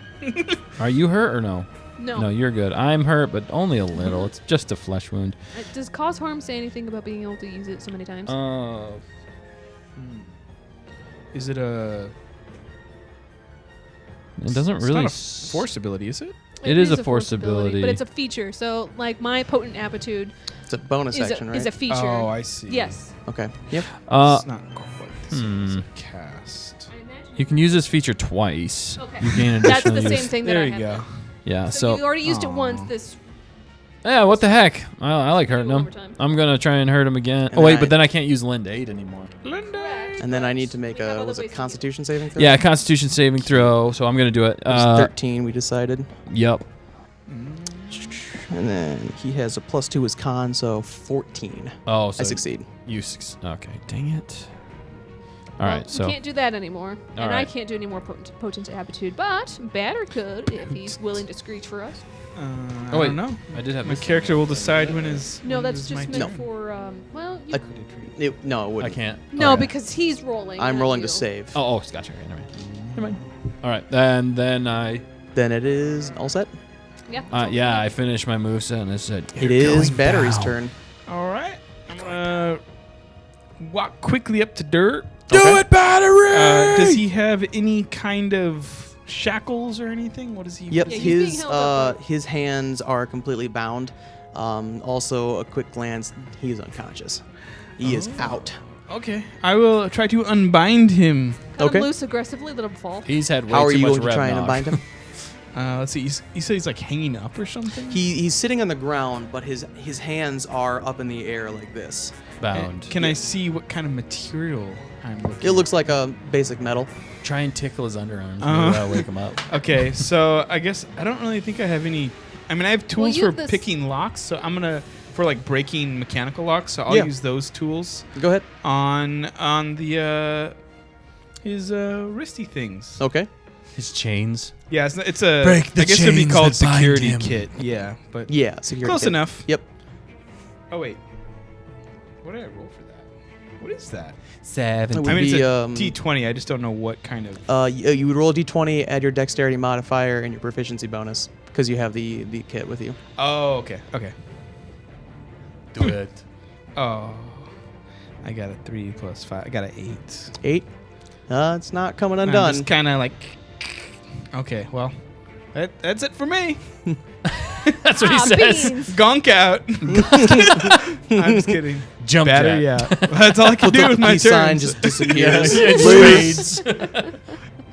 Are you hurt or no? No. No, you're good. I'm hurt, but only a little. It's just a flesh wound. Does cause harm say anything about being able to use it so many times? Is it a? It doesn't It's really. not a force ability, is it? It is a force ability. but it's a feature. So, like my potent aptitude It's a bonus is action, a, right? is a feature. Oh, I see. Yes. Okay. Yep. It's not quite the same as hmm. a cast. I imagine. You can use this feature twice. Okay. You gain That's additional the use. same thing that There I you have. go. Yeah. So, So you already used it once. Aw. This Yeah, what the heck? I like hurting him. Overtime. I'm going to try and hurt him again. And Oh, wait, then but then I can't use Lend Aid anymore. And then I need to make a, was it Constitution saving throw? Yeah, Constitution saving throw, so I'm going to do it. It was 13, we decided. Yep. And then he has a +2 his con, so 14. Oh, so I succeed. Okay, dang it. All Well, right, so we can't do that anymore, and I right. can't do any more potent aptitude. But Batter could if he's willing to screech for us. I Oh, wait. don't know. I did have My this. character will decide when his. No, when that's is just my meant turn. for. Well, you, No, it I wouldn't. can't. no, Okay. because he's rolling. I'm not rolling you. to save. Oh, gotcha. Okay, never mind. All right, and then I Then it is all set. Yeah. I finished my moveset and I said, It is Battery's turn. All right. I'm gonna walk quickly up to Derp. Do it, Battery! Does he have any kind of shackles or anything? What is he? Yep, Yeah, he's being his held up, his hands are completely bound. Also, a quick glance, he is unconscious. He is out. Okay. I will try to unbind him. Cut Okay. him loose aggressively, let him fall. He's had way How are too you much going to try and Rev unbind him? Let's see. You said he's like hanging up or something. He's sitting on the ground, but his hands are up in the air like this. bound. Can I see what kind of material I'm looking? It looks like a basic metal. Try and tickle his underarms. Uh-huh. Maybe that'll wake him up. Okay, so I guess I don't really think I have any. I mean, I have tools you for have this- picking locks, so I'm gonna for like breaking mechanical locks. So I'll Yeah. use those tools Go ahead. on the his wristy things. Okay. His chains. Yeah, it's a. Break the I guess it'd be chains called that bind security him. kit. Yeah, but Yeah, security. close kit. enough. Yep. Oh wait, what did I roll for that? What is that? 7. It would I mean, be, it's a D20. I just don't know what kind of. You would roll a d20, add your dexterity modifier and your proficiency bonus because you have the kit with you. Oh, okay, okay. Do it. Oh, I got a 3 plus 5. I got an 8. 8. It's not coming I'm undone. just kind of like. Okay, well, that's it for me. That's what he says. Beans. Gonk out. I'm just kidding. Jump Battery jack. out. That's all I can do with my Peace sign turn. just disappears. Trades.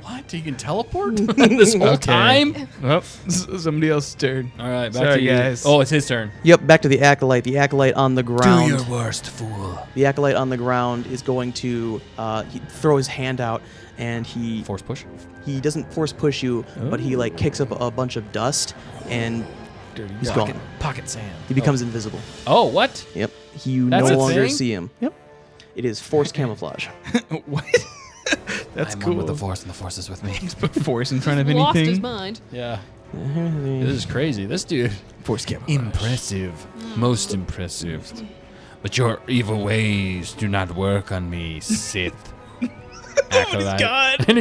What? You can teleport this whole time? Well, somebody else's turn. All right, back Sorry, to you. guys. Oh, it's his turn. Yep, back to the acolyte. The acolyte on the ground. worst, fool. The acolyte on the ground is going to throw his hand out, and he Force push. doesn't force push you, but he like kicks up a bunch of dust, and Dirty. he's dog. gone. Pocket sand. He becomes invisible. Oh, what? Yep. You That's no a longer thing? see him. Yep. It is forced camouflage. What? That's I'm cool. one with the force, and the force is with me. Put force in front of Lost his anything. mind. Yeah. This is crazy. This dude. Force camouflage. Impressive. Most impressive. But your evil ways do not work on me, Sith. Acolyte. God. And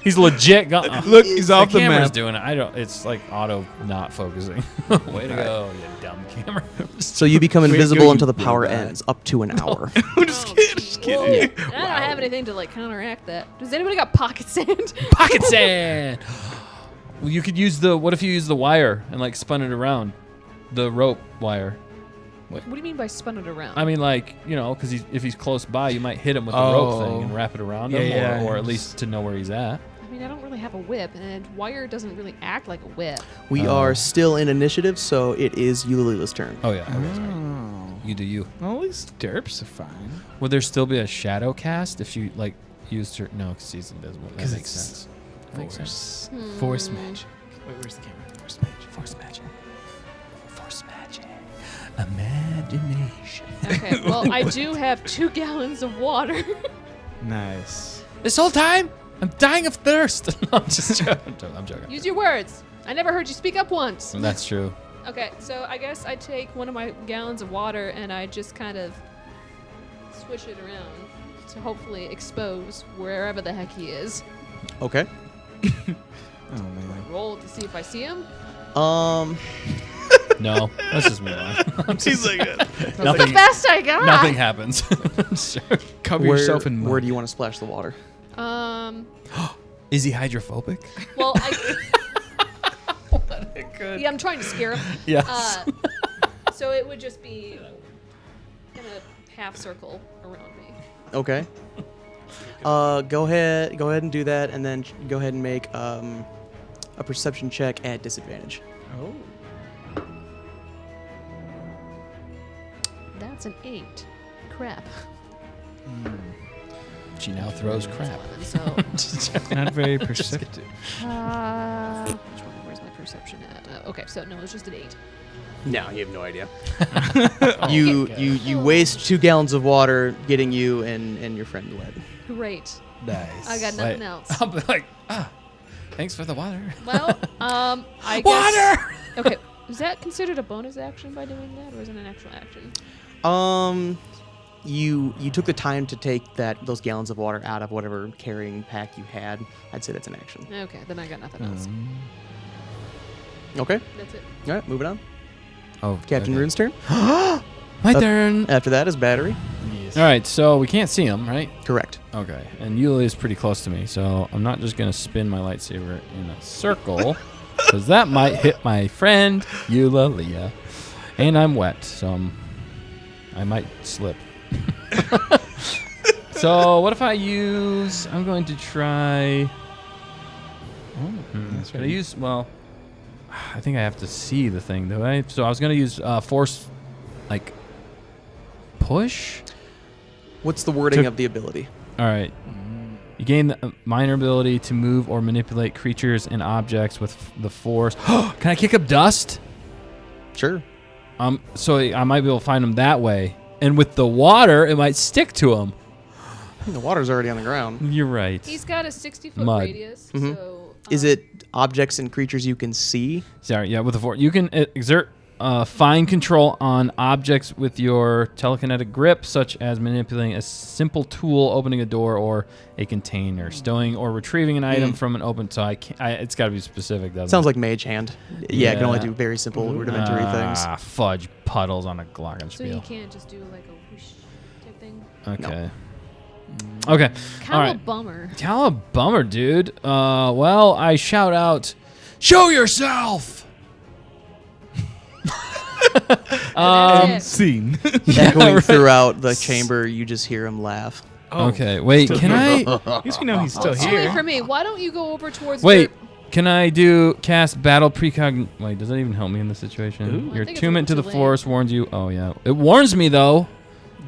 he's legit gone. Look, he's off the camera's map. doing it. I don't. It's like auto not focusing. Way to go, you dumb camera. So you become Way to go, invisible you until the power robot. ends, up to an hour. I'm just kidding. Just kidding. Whoa. I don't have anything to like counteract that. Does anybody got pocket sand? Pocket sand. Well, you could use the. What if you use the wire and like spun it around, the rope wire? What do you mean by spun it around? I mean, like, you know, because if he's close by, you might hit him with the rope thing and wrap it around him, Yeah, or yeah. at least to know where he's at. I mean, I don't really have a whip, and wire doesn't really act like a whip. We are still in initiative, so it is Eulalila's turn. Oh, yeah. Okay, sorry. Oh. You do you. Well, at least Derps are fine. Would there still be a shadow cast if you, like, used her? No, because he's invisible. That 'Cause makes it's sense. Makes sense. Force magic. Wait, where's the camera? Force magic. Force magic. Force magic. Imagination. Okay, well, I do have 2 gallons of water. Nice. This whole time, I'm dying of thirst. No, I'm just joking. I'm joking. Use your words. I never heard you speak up once. That's true. Okay, so I guess I take one of my gallons of water and I just kind of swish it around to hopefully expose wherever the heck he is. Okay. Oh man. Roll to see if I see him. No, let's just move on. She's like, The nothing. best I got. Nothing happens. Sure. cover yourself in mud. Where do you want to splash the water? Is he hydrophobic? Well, yeah, I'm trying to scare him. Yes. So it would just be in a half circle around me. Okay. Go ahead and do that, and then go ahead and make a perception check at disadvantage. Oh. That's an 8. Crap. She now throws crap. So, Not very perceptive. where's my perception at? Okay, so no, it's just an 8. No, you have no idea. You waste 2 gallons of water getting you and your friend wet. Great. Nice. I got nothing else. I'll be like, thanks for the water. Well, I guess. Water! Okay, is that considered a bonus action by doing that, or is it an actual action? You took the time to take those gallons of water out of whatever carrying pack you had. I'd say that's an action. Okay, then I got nothing else. Okay. That's it. All right, moving on. Oh, Captain okay. Rune's turn. My turn. After that is battery. All right, so we can't see him, right? Correct. Okay, and Eula is pretty close to me, so I'm not just going to spin my lightsaber in a circle, because that might hit my friend, Eulalia. And I'm wet, so I might slip. So what if I use... I'm going to try... That's Can I right. use... Well, I think I have to see the thing, do I? So I was going to use force, like, push? What's the wording To- of the ability? All right. You gain the minor ability to move or manipulate creatures and objects with the force. Can I kick up dust? Sure. So I might be able to find them that way. And with the water, it might stick to them. The water's already on the ground. You're right. He's got a 60-foot Mud. radius, Mhm. so... Is it objects and creatures you can see? Sorry, yeah, with the force. You can exert fine control on objects with your telekinetic grip, such as manipulating a simple tool, opening a door or a container, stowing or retrieving an item from an open... So it's got to be specific, doesn't Sounds it? like mage hand. Yeah, it can only Yeah. do very simple rudimentary things. Fudge puddles on a So you glockenspiel. can't just do like a whoosh type thing. Okay. Okay. Kind All of right. a bummer. Kind of a bummer, dude. Well, I shout out, "Show yourself!" That's it. Scene. Echoing right. throughout the chamber, you just hear him laugh. Okay, wait. Can I? At least we know he's still It's only here. for me. Why don't you go over towards Wait. Derp? Can I do cast battle precogn? Wait, does that even help me in this situation? Ooh. Your I think it's a attunement to the little too force warns you. Oh yeah, it warns me though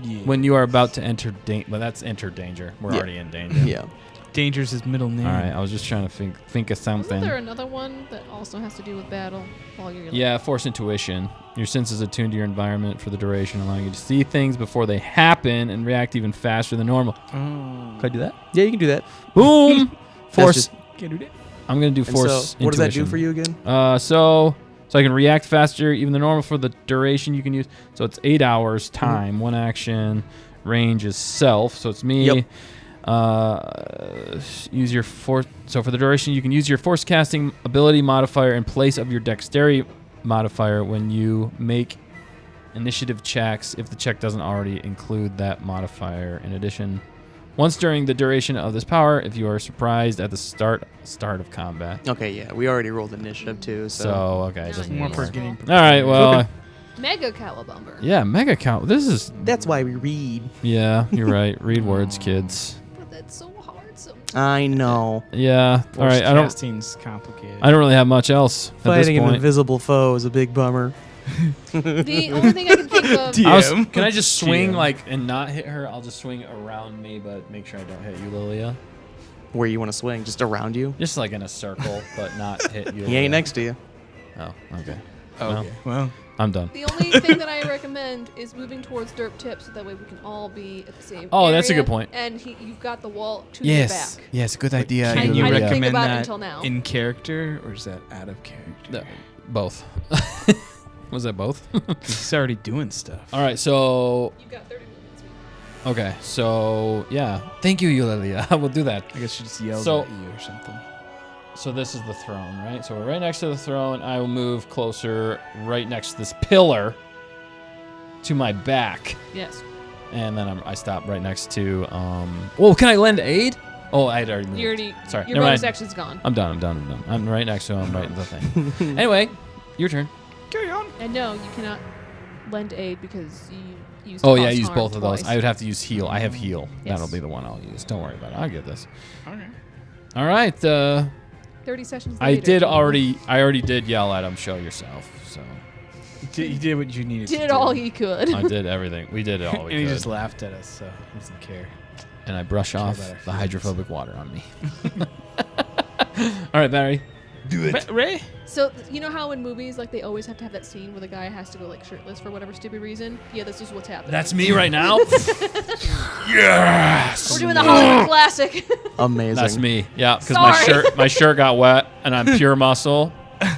Yeah. when you are about to enter danger. Well, that's enter danger. We're Yeah. already in danger. Yeah. Danger's his middle name. All right. I was just trying to think of something. Isn't there another one that also has to do with battle while you're... Yeah, force intuition. Your senses attune to your environment for the duration, allowing you to see things before they happen and react even faster than normal. Oh. Can I do that? Yeah, you can do that. Boom! Force. just- Can't do that. I'm gonna do And force so, what does that do intuition. for you again? So I can react faster, even than normal, for the duration you can use. So it's 8 hours time. One action. Range is self. So it's me. Yep. Use your force. So for the duration, you can use your force casting ability modifier in place of your dexterity modifier when you make initiative checks, if the check doesn't already include that modifier. In addition, once during the duration of this power, if you are surprised at the start of combat. Okay, yeah, we already rolled initiative too, so. So okay, it Nice. doesn't More matter. for Useful. getting. All right, well, Mega Calibumber. yeah, mega count. This is That's why we read. yeah, you're right. Read words, kids. But that's so hard. So I know. Yeah. All Force right, I don't casting's complicated. really have much else at Fighting this an point. invisible foe is a big bummer. the only thing I can think of... DM. Can I just swing GM. like and not hit her? I'll just swing around me, but make sure I don't hit you, Lilia. Where you want to swing, just around you. Just like in a circle, but not hit you. He ain't next to you. Oh, okay. Okay. Well, I'm done. The only thing that I recommend is moving towards Derp tip, so that way we can all be at the same Oh, that's a area, good point. And you've got the wall to your Yes. back. Yes. Good like, idea. Can I you didn't think recommend about it that until now. in character, or is that out of character? No, both. Was that both? 'Cause he's already doing stuff. All right. So You've got 30 movements. okay. So yeah. Thank you, Eulalia. We'll do that. I guess she just yelled So- at you or something. So this is the throne, right? So we're right next to the throne. I will move closer, right next to this pillar, to my back, Yes. and then I stop right next to. Oh, can I lend aid? Oh, I had already moved. You already... Sorry, Your never bonus mind. action's gone. I'm done. I'm right next to him, right in the thing. Anyway, your turn. Carry on. And no, you cannot lend aid because you used Oh yeah, I cause use harm both of those. twice. I would have to use heal. I have heal. Yes. That'll be the one I'll use. Don't worry about it. I'll get this. Okay. All right. 30 sessions I later. did already. I already did yell at him. Show yourself. So He did what you needed to Did do. all he could. I did everything. We did all we And he could. just laughed at us, so he doesn't care. And I brush off about our the feelings. hydrophobic water on me. All right, Barry. Do it. Ray? So you know how in movies like they always have to have that scene where the guy has to go like shirtless for whatever stupid reason? Yeah, this is what's happening. That's me right now. Yes. We're doing the Hollywood classic. Amazing. That's me. Yeah, because Sorry. my shirt got wet, and I'm pure muscle.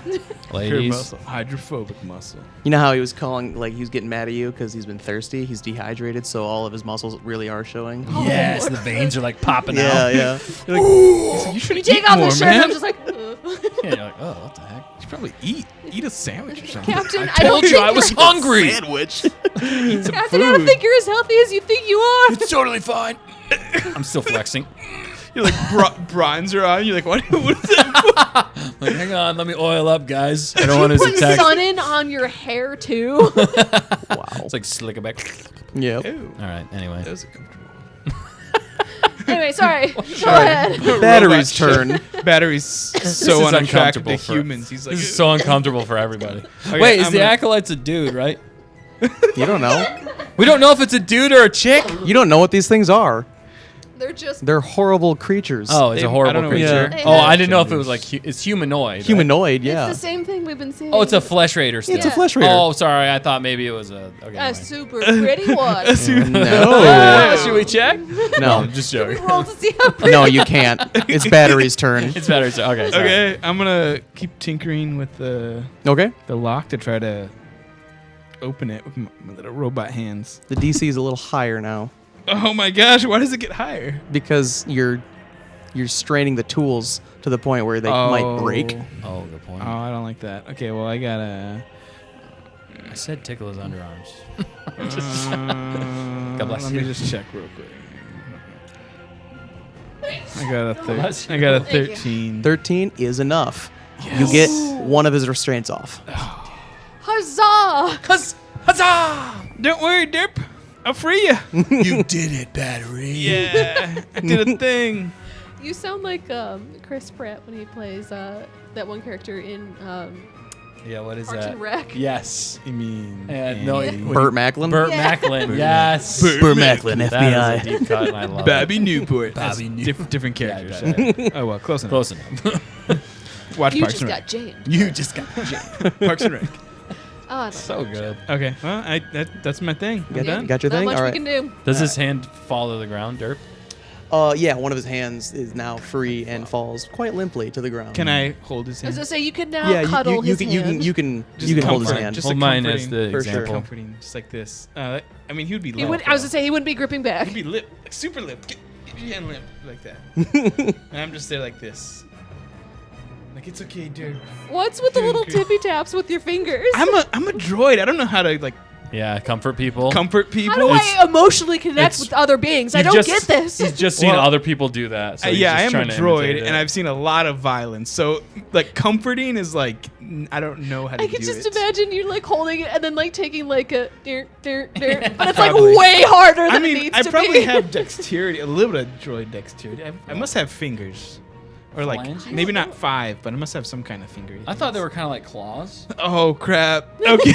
Pure Ladies. muscle. Hydrophobic muscle. You know how he was calling, like, he was getting mad at you because he's been thirsty? He's dehydrated, so all of his muscles really are showing. Yes, the veins are like popping Yeah, out. yeah. You're like, he's like, you should You take eat off more, the shirt and man. I'm just like, ugh. Yeah, you're like, oh, what the heck? You should probably eat a sandwich or something. Captain, I Told don't you think I was you're- hungry. Sandwich. Eat some Captain, I don't food. think you're as healthy as you think you are. It's totally fine. I'm still flexing. You're like bronze are on. You're like, what is that? Like, hang on, let me oil up, guys. I don't want his Put attack. sun in on your hair too. Wow. It's like slick it back. Yep. Ew. All right. Anyway. That was uncomfortable. Anyway, sorry. Go ahead. Battery's turn. Battery's so This is unattractive uncomfortable to for- humans. He's like, This is so uncomfortable for everybody. Okay, Wait, is I'm the gonna- acolyte's a dude, right? You don't know. We don't know if it's a dude or a chick. You don't know what these things are. They're just They're horrible creatures. Oh, it's They- a I horrible don't know what creature. they Oh, have. I didn't know if it was like it's humanoid. right? Humanoid, yeah. It's the same thing we've been seeing. Oh, it's a flesh raider still. It's a Yeah. flesh raider. Oh, sorry. I thought maybe it was a. Okay. a anyway. super pretty one. No. Should we check? No. Just Should we joking. roll to see how pretty? No, you can't. It's Battery's turn. It's better. Okay. Sorry. Okay, I'm gonna keep tinkering with the Okay. lock to try to open it with my little robot hands. The DC is a little higher now Oh my gosh, why does it get higher? because you're straining the tools to the point where they might break. Oh, good point. Oh, I don't like that. Okay, well, I gotta. I said tickle his underarms. God bless let you. me just check real quick. I got a Bless you. I got a Thank you. 13. 13 is enough. You get one of his restraints off. Huzzah! Huzzah! Don't worry, Derp. I'll free you. You did it, battery. Yeah, I did a thing. You sound like Chris Pratt when he plays that one character in Yeah. What is Parks that? and Rec. Yes. You mean? No. Andy? Burt Macklin? Burt Yeah. Macklin. Yes. Burt Macklin, That FBI. is a deep cut, and I love Bobby it. Newport. That's Bobby different Yeah, characters. yeah. Oh well, close enough. Close enough. Watch You Parks just and got Rec. jammed. You just got jammed. Parks and Rec. Oh, I love So that good. Okay, well, that's my thing. I'm You done. got your Not thing? much All we right. can do. Does his hand fall to the ground, Derp? Yeah, one of his hands is now free and falls quite limply to the ground. Can I hold his As hand? I say, you can now Yeah, cuddle you his can hand. you can Just you can hold his comfort. hand. Just Hold a mine as comforting- the For sure. example. comforting, just like this. I mean, he would be. He limp, would, I was though. gonna say he wouldn't be gripping back. He'd be lip, like super lip. Get your hand limp like that. And I'm just there like this. Like it's okay, dude. What's with the Doing little good. tippy taps with your fingers? I'm a droid. I don't know how to like Yeah, comfort people. comfort people. How do I emotionally connect it's- with other beings? I You've don't just- get this. He's just seen Well, other people do that. So he's yeah, just I am a trying to imitate droid, it. and I've seen a lot of violence. So, like, comforting is like I don't know how to I do could just it. imagine you like holding it and then like taking like a but it's Probably. like way harder than I it mean, needs I to probably be. have dexterity, a little bit of droid dexterity. I must have fingers, or like Phalanges? maybe not 5, but I must have some kind of finger. I thought they were kind of like claws. Oh crap! Okay.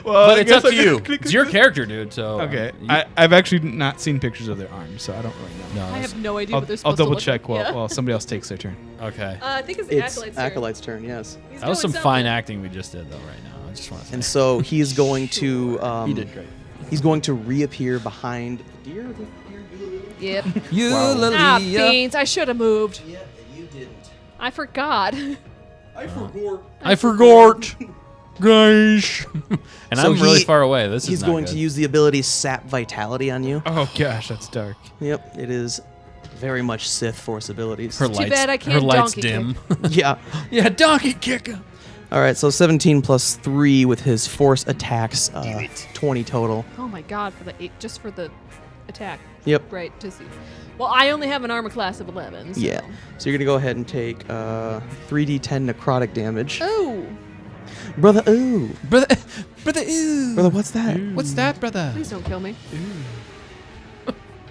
Well, But I it's guess up to I- you. It's your character, dude. So Okay, you- I've actually not seen pictures of their arms, so I don't really know. no, I that's- have no idea I'll, what they're I'll supposed to double look check like. while somebody else takes their turn. okay. I think it's the It's acolyte's turn. Acolyte's turn, yes. He's That was doing some fine something. acting we just did, though. Right now, I just want to say. And so he's going to he did great. he's going to reappear behind the deer. Yep. You, Wow. Ah, beans. I should have moved. Yeah, you didn't. I forgot. I forgot. I forgot, guys. And So I'm really he- far away. This He's is not going good. to use the ability Sap Vitality on you. Oh gosh, that's dark. Yep, it is very much Sith Force abilities. her Too lights. bad I her can't lights donkey dim. Yeah. Yeah, donkey kicker. All right, so 17 plus 3 with his force attacks, 20 total. Oh my god! For the just for the attack. Yep. Right. To see. Well, I only have an armor class of 11. So. Yeah. So you're going to go ahead and take 3d10 necrotic damage. Oh. Brother, ooh. Brother, ooh. Brother, what's that? What's that, brother? Please don't kill me.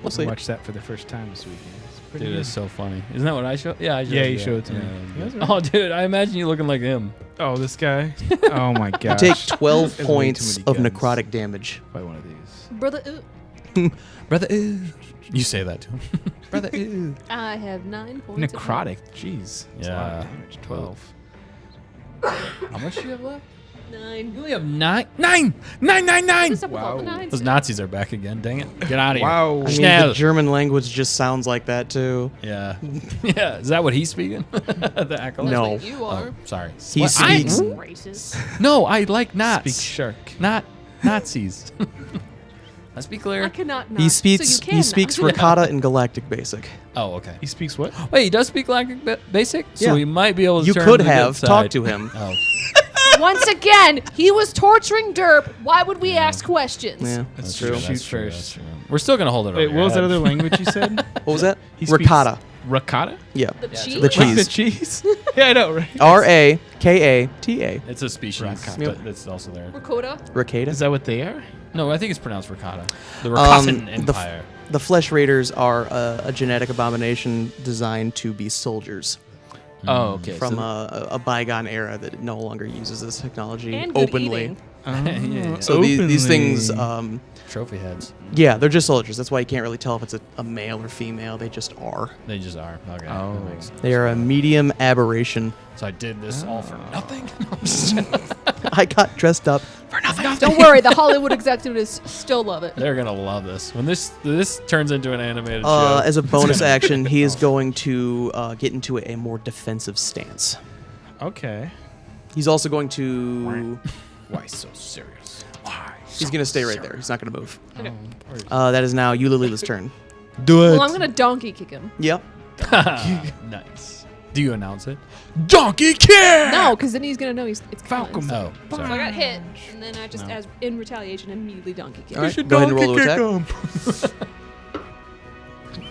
We'll see. Watch that for the first time this weekend. pretty Dude, good. it's so funny. Isn't that what I showed? Yeah, I showed Yeah, you you that. showed it to me. Yeah. That's right. Oh, dude, I imagine you looking like him. Oh, this guy. Oh my You god. take 12 There's way too points many of guns. necrotic damage. By one of these. Brother, ooh. Brother, you say that to him. Brother, I have 9 points. of Necrotic. Jeez. That's a lot of Yeah. damage. 12. How much do you have left? health. 9. You only have 9. 9! 9, 9, 9! What's up with all the Wow. nines? Those Nazis are back again. Dang it. Get out of here. Wow. I mean, Schnell. the German language just sounds like that too. Yeah. Yeah. Is that what he's speaking? The acolyte? No. That's what you are. Oh, sorry. He What? speaks- Racist. No, I like Knots. Speak shark. Not Nazis. Let's be I clear. cannot not. He So speaks you can he speaks not. Ricotta and Galactic Basic. Oh, okay. He speaks what? Wait, he does speak Galactic Basic? So Yeah. he might be able to You turn could to the good have side. talked to him. Oh. Once again, he was torturing Derp. Why would we ask questions? Yeah, That's true. true. That's Shoot true. first. That's true. We're still going to hold it Wait, over what was that your other head. language you said? What was that? He speaks- Ricotta. Ricotta? Yeah. The Yeah, cheese? The cheese. The cheese? Yeah, I know, right? Rakata. It's a species, Ricotta. but it's also there. Ricotta? Ricotta. Is that what they are? No, I think it's pronounced ricotta. The Ricotan Empire. The Flesh Raiders are a genetic abomination designed to be soldiers Oh, okay. from a bygone era that no longer uses this technology And good openly. eating. Yeah. So these things, Trophy heads. yeah, they're just soldiers. That's why you can't really tell if it's a male or female. They just are. They just are. Okay. Oh. That makes sense. They are a medium aberration. So I did this all for nothing? I got dressed up for nothing. Don't worry, the Hollywood executives still love it. They're going to love this. When this turns into an animated show. As a bonus action, he is going to get into a more defensive stance. Okay. He's also going to. Why so serious? Why? He's going to stay right there. He's not going to move. Okay. That is now Eulalila's turn. Do Well, I'm gonna donkey kick him. Yep. Nice. Do you announce it? Donkey Kid! No, because then he's gonna know it's Falcon. coming. Oh, So I sorry. got hit, and then I just, No. as in retaliation, immediately donkey kick. All right. Go ahead and roll to attack.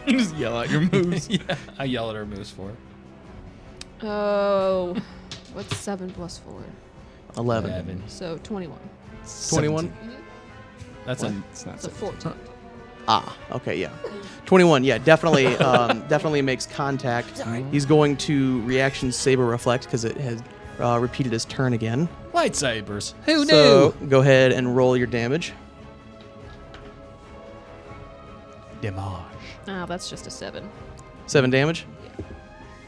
You just yell out your moves. Yeah, I yell at her moves for it. Oh, what's 7 plus 4? 11. So 21. 21. That's What? a It's not So 14. Ah, okay, yeah. 21, yeah, definitely definitely makes contact. He's going to reaction saber reflect because it has repeated his turn again. lightsabers. Who So knew? go ahead and roll your damage. Demise. Oh, that's just a 7. 7 damage.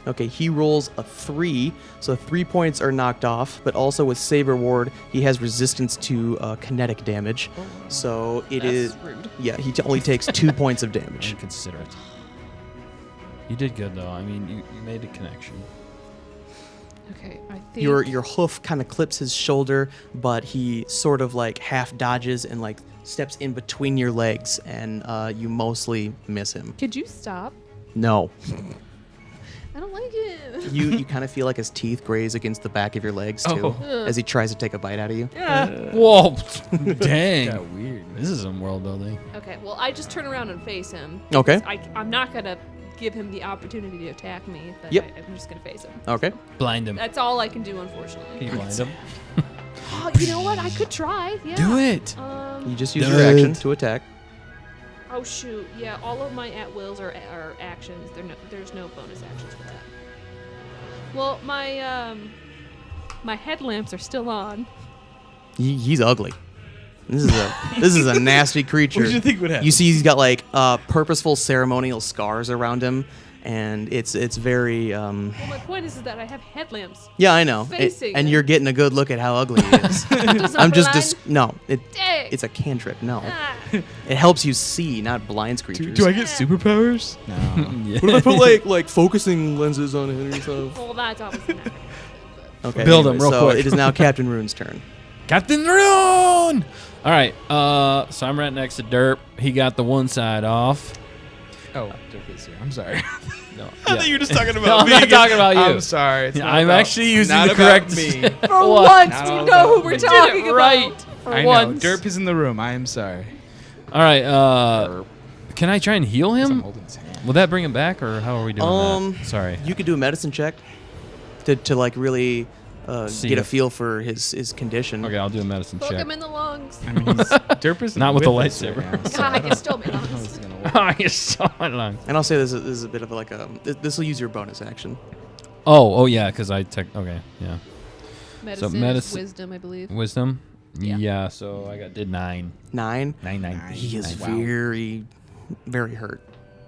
Okay, he rolls a 3, so 3 points are knocked off, but also with Saber Ward, he has resistance to kinetic damage. So it is. rude. Yeah, he only takes 2 points of damage. Inconsiderate. You did good though. I mean, you made a connection. Okay, I think. Your hoof kind of clips his shoulder, but he sort of like half dodges and like steps in between your legs, and you mostly miss him. Could you stop? No. I don't like it. You kind of feel like his teeth graze against the back of your legs too, Oh. as he tries to take a bite out of you. Yeah. Whoa! Dang. Got weird. This is some world building. Okay, well, I just turn around and face him. Okay. I'm not gonna give him the opportunity to attack me, but Yep. I'm just gonna face him. Okay. Blind him. That's all I can do, unfortunately. Can you blind him? Oh, you know what? I could try. Yeah. Do it. You just use Do your action it. to attack. Oh shoot! Yeah, all of my at wills are actions. There's no bonus actions for that. Well, my headlamps are still on. He's ugly. This is a nasty creature. What did you think would happen? You see, he's got like purposeful ceremonial scars around him, and it's very. Well, my point is that I have headlamps. Yeah, I know. Facing And it. you're getting a good look at how ugly he is. Doesn't I'm just blind- no. Dang. It's a cantrip. No, Ah. it helps you see, not blinds creatures. Do I get superpowers? No. Yeah. What if I put like focusing lenses on it or something? Well, that's obviously not. Okay. Build 'em anyway, real so quick. it is now Captain Rune's turn. Captain Rune! All right. So I'm right next to Derp. He got the one side off. Oh, Derp is here. I'm sorry. No, I yeah. thought you were just talking about No, I'm me. not talking about you. I'm sorry. It's Yeah, not I'm about- actually using not the about correct. me. For What? once, Not we all know who about we're me. talking Did it right. about. For I know. once. Derp is in the room. I am sorry. All right. Can I try and heal I'm him? holding his hand. Will that bring him back, or how are we doing that? Sorry. You could do a medicine check to like really See get a if- feel for his condition. Okay, I'll do a medicine Poke check. him in the lungs. I mean, Derp is Not with the us lightsaber. right now, so God, you stole my I don't know how lungs. this is gonna work. Oh, you're so long. And I'll say this is a bit of like a. This will use your bonus action. Oh yeah, because okay, yeah. Medicine, is medicine- wisdom, I believe. Wisdom. Yeah. Yeah. So I did 9. 9. 9. He is Wow. very, very hurt.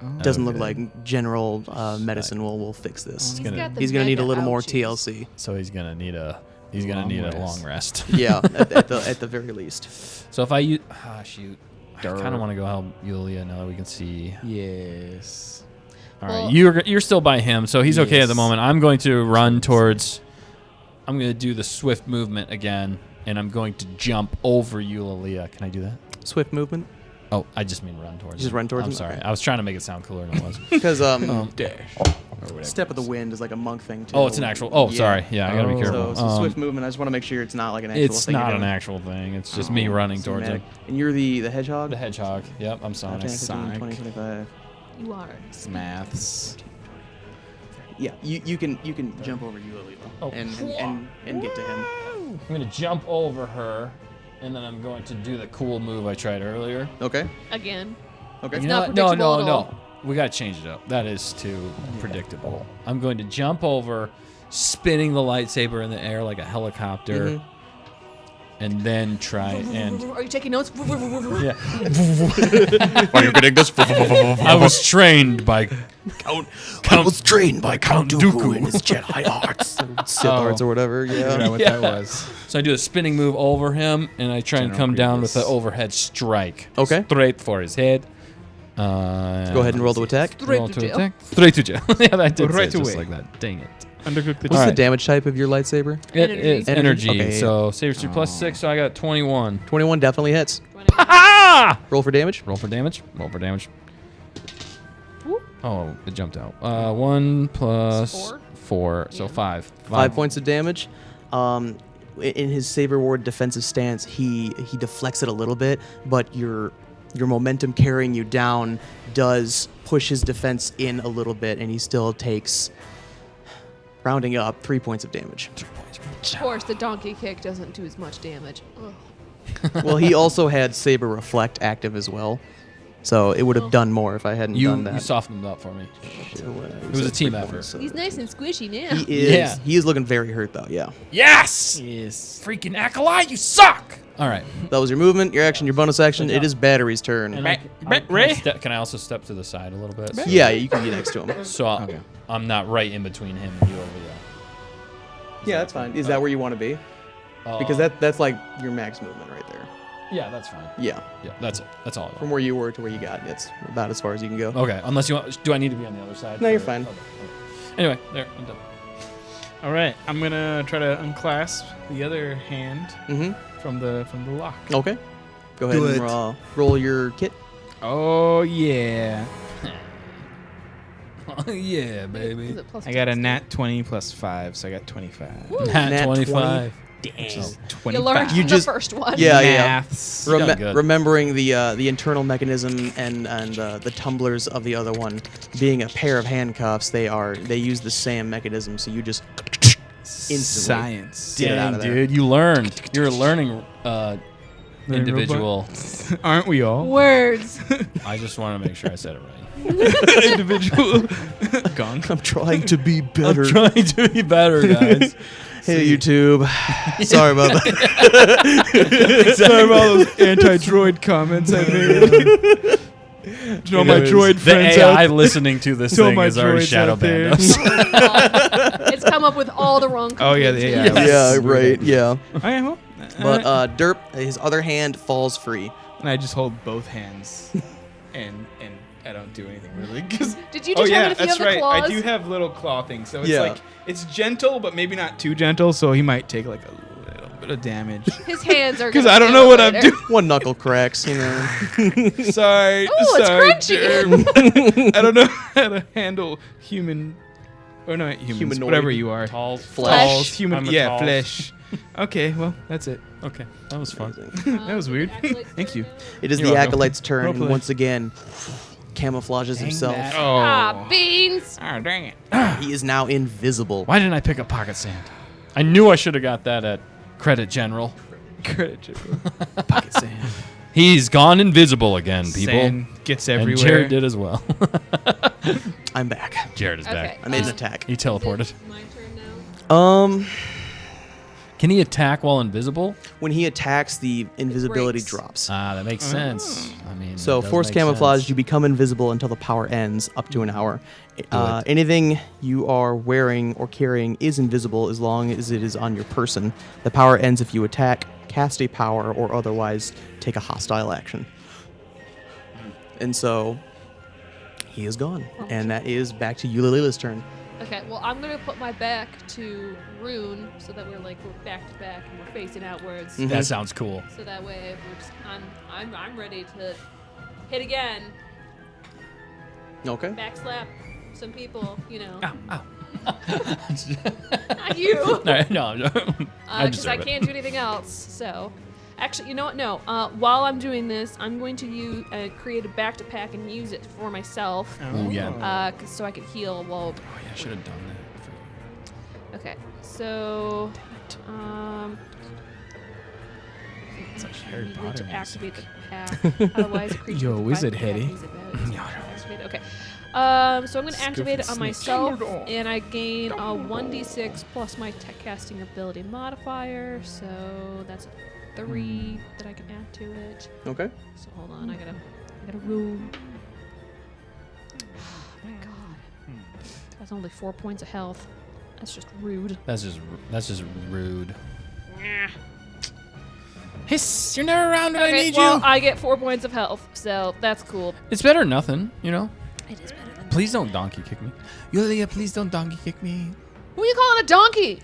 Oh. Doesn't look Okay. like general medicine will fix this. He's gonna- got the He's gonna need a mega little more ouchies. TLC. So he's gonna need a Long rest. long rest. Yeah, at the very least. So if I use shoot, I Derp. kind of want to go help Yulia now that we can see. Yes. All Well- right, you're still by him, so he's okay at the Yes. moment. I'm going to run towards. I'm going to do the swift movement again, and I'm going to jump over Yulia. Can I do that? Swift movement. Oh, I just mean run towards. Just him. run towards I'm him? sorry, Okay. I was trying to make it sound cooler than it was. Because Dash. step of the wind is like a monk thing too. Oh, it's an actual. Oh, Yeah. sorry. Yeah, I gotta be Oh. careful. So swift movement. I just want to make sure it's not like an actual It's thing. you're not an doing. actual thing. It's just me running towards Cinematic. him. And you're the hedgehog. The hedgehog. Yep, I'm 10, Sonic. 15, Sonic. 20, 25. You are. Maths. Yeah, you can jump over Yulia Oh. and get to him. I'm gonna jump over her, and then I'm going to do the cool move I tried earlier. Okay. Again. Okay. It's You not know what? No, predictable no, at no. all. We gotta change it up. That is too predictable. I'm going to jump over, spinning the lightsaber in the air like a helicopter, Mhm. and then try and. Are you taking notes? Yeah. Are you getting this? I was trained by I was trained by Count Dooku in his Jedi arts, Sith arts or whatever. I forgot Yeah. what that was. So I do a spinning move over him, and I try and General come down with Grievous. the overhead strike. Okay. Straight for his head. Go ahead and roll to attack. Straight Roll to to jail. attack. Straight to jail. Yeah, that did Right say it just away. like that. Dang it. Undercooked the What's the Alright. damage type of your lightsaber? It Energy. is Energy? energy. Okay. So saves through +6, so I got 21. 21 definitely hits. 20. Ah! Roll for damage. Roll for damage. Roll for damage. Whoop. Oh, it jumped out. 1 plus Four? 4, so Yeah. 5. 5 points of damage. In his saber ward defensive stance, he deflects it a little bit, but your momentum carrying you down does push his defense in a little bit, and he still takes, rounding up, 3 points of damage. Of course, the donkey kick doesn't do as much damage. Ugh. Well, he also had saber reflect active as well, so it would have done more if I hadn't done that. You softened him up for me. It was a team effort. He's nice and squishy now. He is. Yeah. He is looking very hurt though. Yeah. Yes! Yes. Freaking acolyte, you suck! All right. That was your movement, your action, your bonus action. Good It job. is Battery's turn. And can I also step to the side a little bit? Yeah, you can get next to him. So Okay. I'm not right in between him and you over there. Yeah, that's fine. Is that where you want to be? Because that's like your max movement right there. Yeah, that's fine. Yeah. Yeah, that's it. That's all I want. From where you were to where you got, it's about as far as you can go. Okay, unless you want. Do I need to be on the other side? No, you're Or- fine. okay. Anyway, there. I'm done. All right. I'm gonna try to unclasp the other hand Mm-hmm. from the lock. Okay. Go ahead Good. and roll your kit. Oh yeah. Oh, yeah, Is baby. it plus I got a 10? nat 20 plus 5, so I got 25. Nat Nat 25. Damn. You learned You from just- the first one. Yeah, yeah. Maths. You done good. Remembering the internal mechanism and the tumblers of the other one being a pair of handcuffs, they use the same mechanism. So you just instantly. Science. Get it out Dang, of there. dude, you learned. You're a learning Learning individual. Aren't we all? Words. I just want to make sure I said it right. Individual. Gong. I'm trying to be better. I'm trying to be better, guys. Hey YouTube, sorry about that. Sorry about all those anti-droid comments I made. To all my droid The friends AI out. listening to this To all thing my is already droids shadow out there. banned us. It's come up with all the wrong Oh, yeah, the conclusions. AI. Yeah, Yes. right. Yeah. Okay, well. But Derp, his other hand falls free. and I just hold both hands, and I don't do anything really. 'Cause Did you oh determine yeah, if you that's have right. the claws? I do have little claw things, so it's Yeah. like it's gentle, but maybe not too gentle. So he might take like a little bit of damage. His hands are. Because gonna I don't feel know what it I'm later. doing. One knuckle cracks, you know. Sorry. Ooh, it's sorry, crunchy. Derp. I don't know how to handle human, or not humans, Humanoid. whatever you are. Tall Flesh. Balls, human, I'm a yeah, tall. flesh. Okay, well, that's it. Okay, that was fun. That was weird. Thank you. It is You're the welcome. acolyte's turn, Well and played. once again, camouflages himself. that. Oh. Ah, beans. Oh, dang it. He is now invisible. Why didn't I pick up pocket sand? I knew I should have got that at Credit General. Credit you. Pocket sand. He's gone invisible again, people. Sand gets And everywhere. Jared did as well. I'm back. Jared is back. I made an attack. He teleported. Is it my turn now? Can he attack while invisible? When he attacks, the invisibility breaks. drops. Ah, that makes sense. I mean, So it does force make camouflage, sense. you become invisible until the power ends, up to an hour. Anything you are wearing or carrying is invisible as long as it is on your person. The power ends if you attack, cast a power, or otherwise take a hostile action. And so he is gone, and that is back to Eulalila's turn. Okay, well, I'm gonna put my back to Rune so that we're back to back and we're facing outwards. Mhm. That sounds cool. So that way, I'm ready to hit again. Okay. Backslap some people, you know. Ow. Not you. No. I Because I deserve it. can't do anything else. So, actually, you know what? No. While I'm doing this, I'm going to create a back to pack and use it for myself. Oh, yeah. So I can heal while. Oh, yeah, I should have done that. For you. Okay. So. Such Harry you need Potter to music. activate the pack. Otherwise, a creature. Yo, with wizard five attack Hetty. is about to activate. Okay. So I'm going to activate it on snake. myself, and I gain a 1d6 plus my tech casting ability modifier. So that's a 3 that I can add to it. Okay. So hold on, I gotta roll. Oh my god. That's only 4 points of health. That's just rude. That's just rude. Hiss! You're never around when I need well, you. I get 4 points of health, so that's cool. It's better than nothing, you know. It is better than. Please don't donkey kick me. Yulia, please don't donkey kick me. Who are you calling a donkey?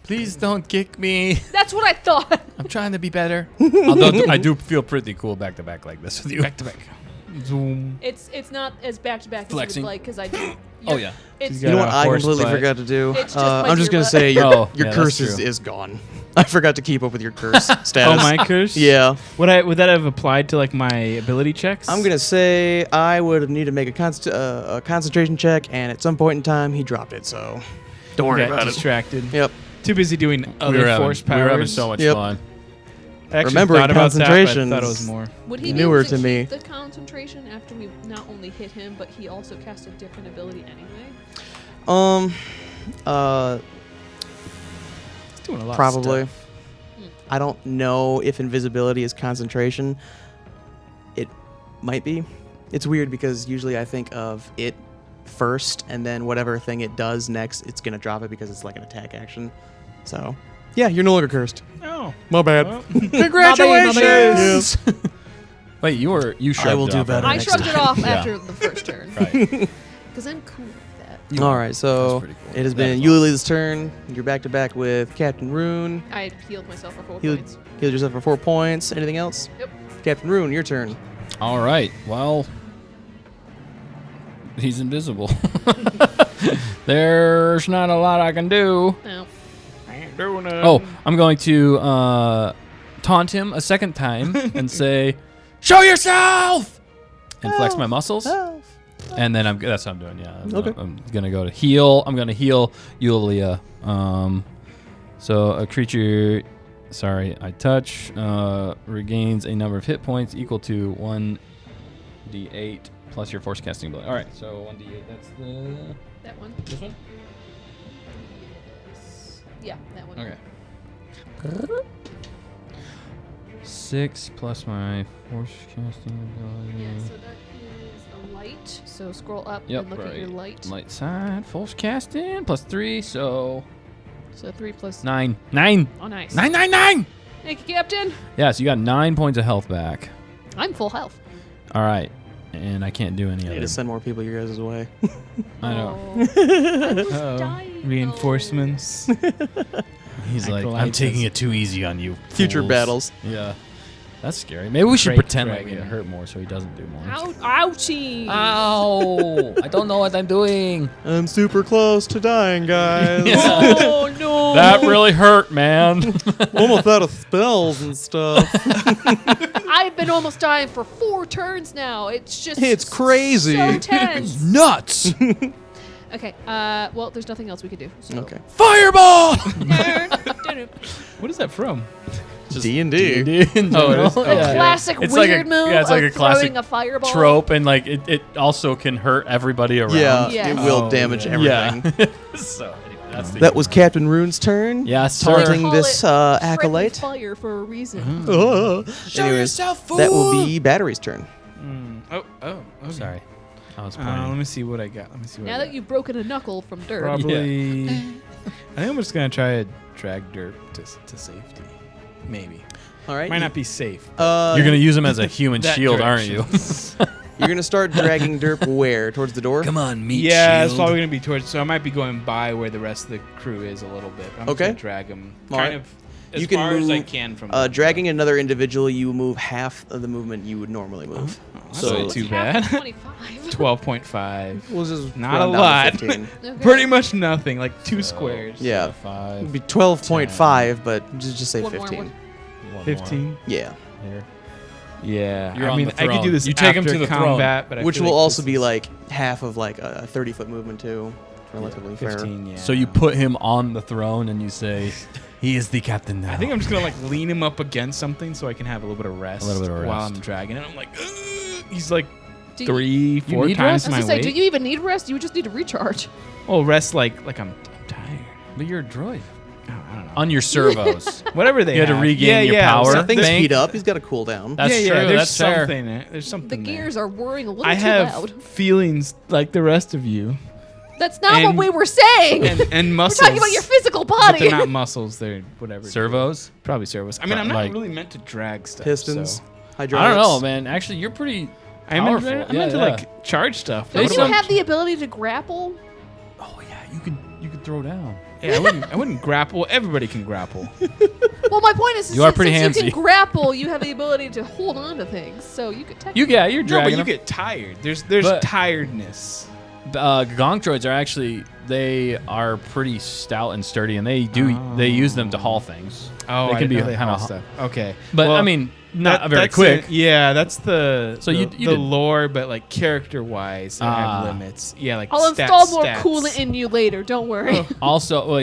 Please don't kick me. That's what I thought. I'm trying to be better. Although I do feel pretty cool back to back like this with you. Back to back. Zoom. It's not as back to back as you Flexing. would like because I do. Oh yeah. It's She's You know got what a I horse completely butt. forgot to do? It's just my I'm just dear going to butt. say your, Oh, your yeah, curse that's true. is gone. I forgot to keep up with your curse status. Oh, my curse? Yeah. Would that have applied to like my ability checks? I'm going to say I would need to make a concentration check, and at some point in time, he dropped it, so don't worry Got about distracted. it. Yep. Too busy doing other we were force powers. having so much Yep. fun. I actually Remembering thought about that, but I concentrations. thought it was more. Would he Newer be able to to me. keep the concentration after we not only hit him, but he also cast a different ability anyway? It's doing a lot Probably. of stuff. I don't know if invisibility is concentration. It might be. It's weird because usually I think of it first, and then whatever thing it does next, it's going to drop it because it's like an attack action. So, yeah, you're no longer cursed. Oh. My bad. Well, Congratulations! Wait, you shrugged I will it do off, better right? I next shrugged it time. off Yeah. after the first turn Right. because I'm cool with that. You All are. right, so That's pretty cool. it has That been is Eulalia's turn. You're back to back with Captain Rune. I healed myself for 4 Healed, points. healed yourself for 4 points. Anything else? Yep. Captain Rune, your turn. All right. Well, he's invisible. There's not a lot I can do. No. I ain't doing it. Oh, I'm going to taunt him a second time and say, "Show yourself!" and flex my muscles. And then that's what I'm doing. Yeah. I'm gonna go to heal. I'm gonna heal Yulia. So a creature, I touch, regains a number of hit points equal to 1d8 plus your force casting ability. All right. So 1d8. That's That one. this one. Yeah, that one. Okay. 6 plus my force casting ability. Yeah, so that is a light. So scroll up Yep, and look at your light. Light side, force casting, plus 3, so So 3 plus. 9. 9! Oh, nice. 9, 9, 9! Thank you, Captain. Yeah, so you got 9 points of health back. I'm full health. All right. And I can't do any I need other. to send more people your guys' way. I know. Uh-oh. dying, Reinforcements. He's like, I'm Acolyte taking is- it too easy on you. Future fools." battles. Yeah. That's scary. Maybe we should Crate pretend like we dragon. get hurt more so he doesn't do more. Ouchie. Ow! I don't know what I'm doing. I'm super close to dying, guys. Oh, no. That really hurt, man. Almost out of spells and stuff. I've been almost dying for 4 turns now. It's just. It's crazy. So tense. Nuts! Okay. Well, there's nothing else we could do. So. Okay. Fireball! What is that from? Just D&D. D&D in Oh, it is? general. Oh, A classic It's weird like a, move yeah, it's like of a classic throwing a fireball. trope, and like it also can hurt everybody around. Yeah, Yes. it will Oh, damage yeah. everything. Yeah. So anyway, that's the That was Captain Rune's turn. Yes, sir. Taunting Call this it friendly acolyte. fire for a reason. Oh. Show Anyways, yourself, fool. that will be Battery's turn. Oh, okay. Sorry, I was Let playing. me see what I got. Let me see what Now I that got. you've broken a knuckle from Derp. Probably. I think I'm just gonna try to drag Derp to safety. Maybe. All right. Might not be safe. You're gonna use him as a human That shield, direction. aren't you? You're gonna start dragging Derp where? Towards the door. Come on, meat Yeah, it's shield. probably gonna be towards. So I might be going by where the rest of the crew is a little bit. I'm just Okay. gonna drag him All kind right. of as You can far as I move, can from. Dragging another individual, you move half of the movement you would normally move. That's so- not too Half bad. 25. 12.5. We'll just Not round a down to lot. 15. Okay. Pretty much nothing. Like 2 squares. Yeah. 5. It'd be 12.5, but just say One more, 15. one. 15. Yeah. Here. Yeah. You're I on mean, the I could do throne. this You take him after to the throne. combat, but I Which feel will like also this be is like half of like a 30-foot movement too. Relatively fair. 15. Yeah. So you put him on the throne and you say, "He is the captain now." I think I'm just gonna like lean him up against something so I can have a little bit of rest. A little bit of while rest. I'm dragging it. I'm like, "Ugh." He's like Do you- 3, 4 need times rest? I my was gonna say, weight. do you even need rest? You would just need to recharge. Oh, rest like I'm tired. But you're a droid. Oh, I don't know. On your servos. Whatever they You had to have. regain your power. so Things Thank- heat up. He's got to cool down. That's yeah, true. There's That's fair. something. There's The something. gears are whirring a little I too have loud. feelings like the rest of you, That's not what and- we were saying. and We're muscles. talking about your physical But body. they're not muscles. They're whatever. Servos. Probably servos. I mean, I'm not Like- really meant to drag stuff. Pistons, So. hydraulics. I don't know, man. Actually, you're pretty I'm powerful. meant, I'm meant to Yeah, like charge stuff. Don't What you about- have the ability to grapple? Oh yeah, you could throw down. Yeah, I wouldn't grapple. Everybody can grapple. Well, my point is, You are pretty since you handsy. can grapple, you have the ability to hold on to things. So you could technically. You're No, dragging. but you them. get tired. There's But- tiredness. Gonk droids are actually pretty stout and sturdy, and they use them to haul things. Oh, they I can be didn't know they kind haul of stuff. Okay, But Well, I mean, not very that's quick. Yeah, that's the So you the did- lore, but like character wise, I Ah. have limits. Yeah, like I'll stats, install more stats. coolant in you later. Don't worry. Also,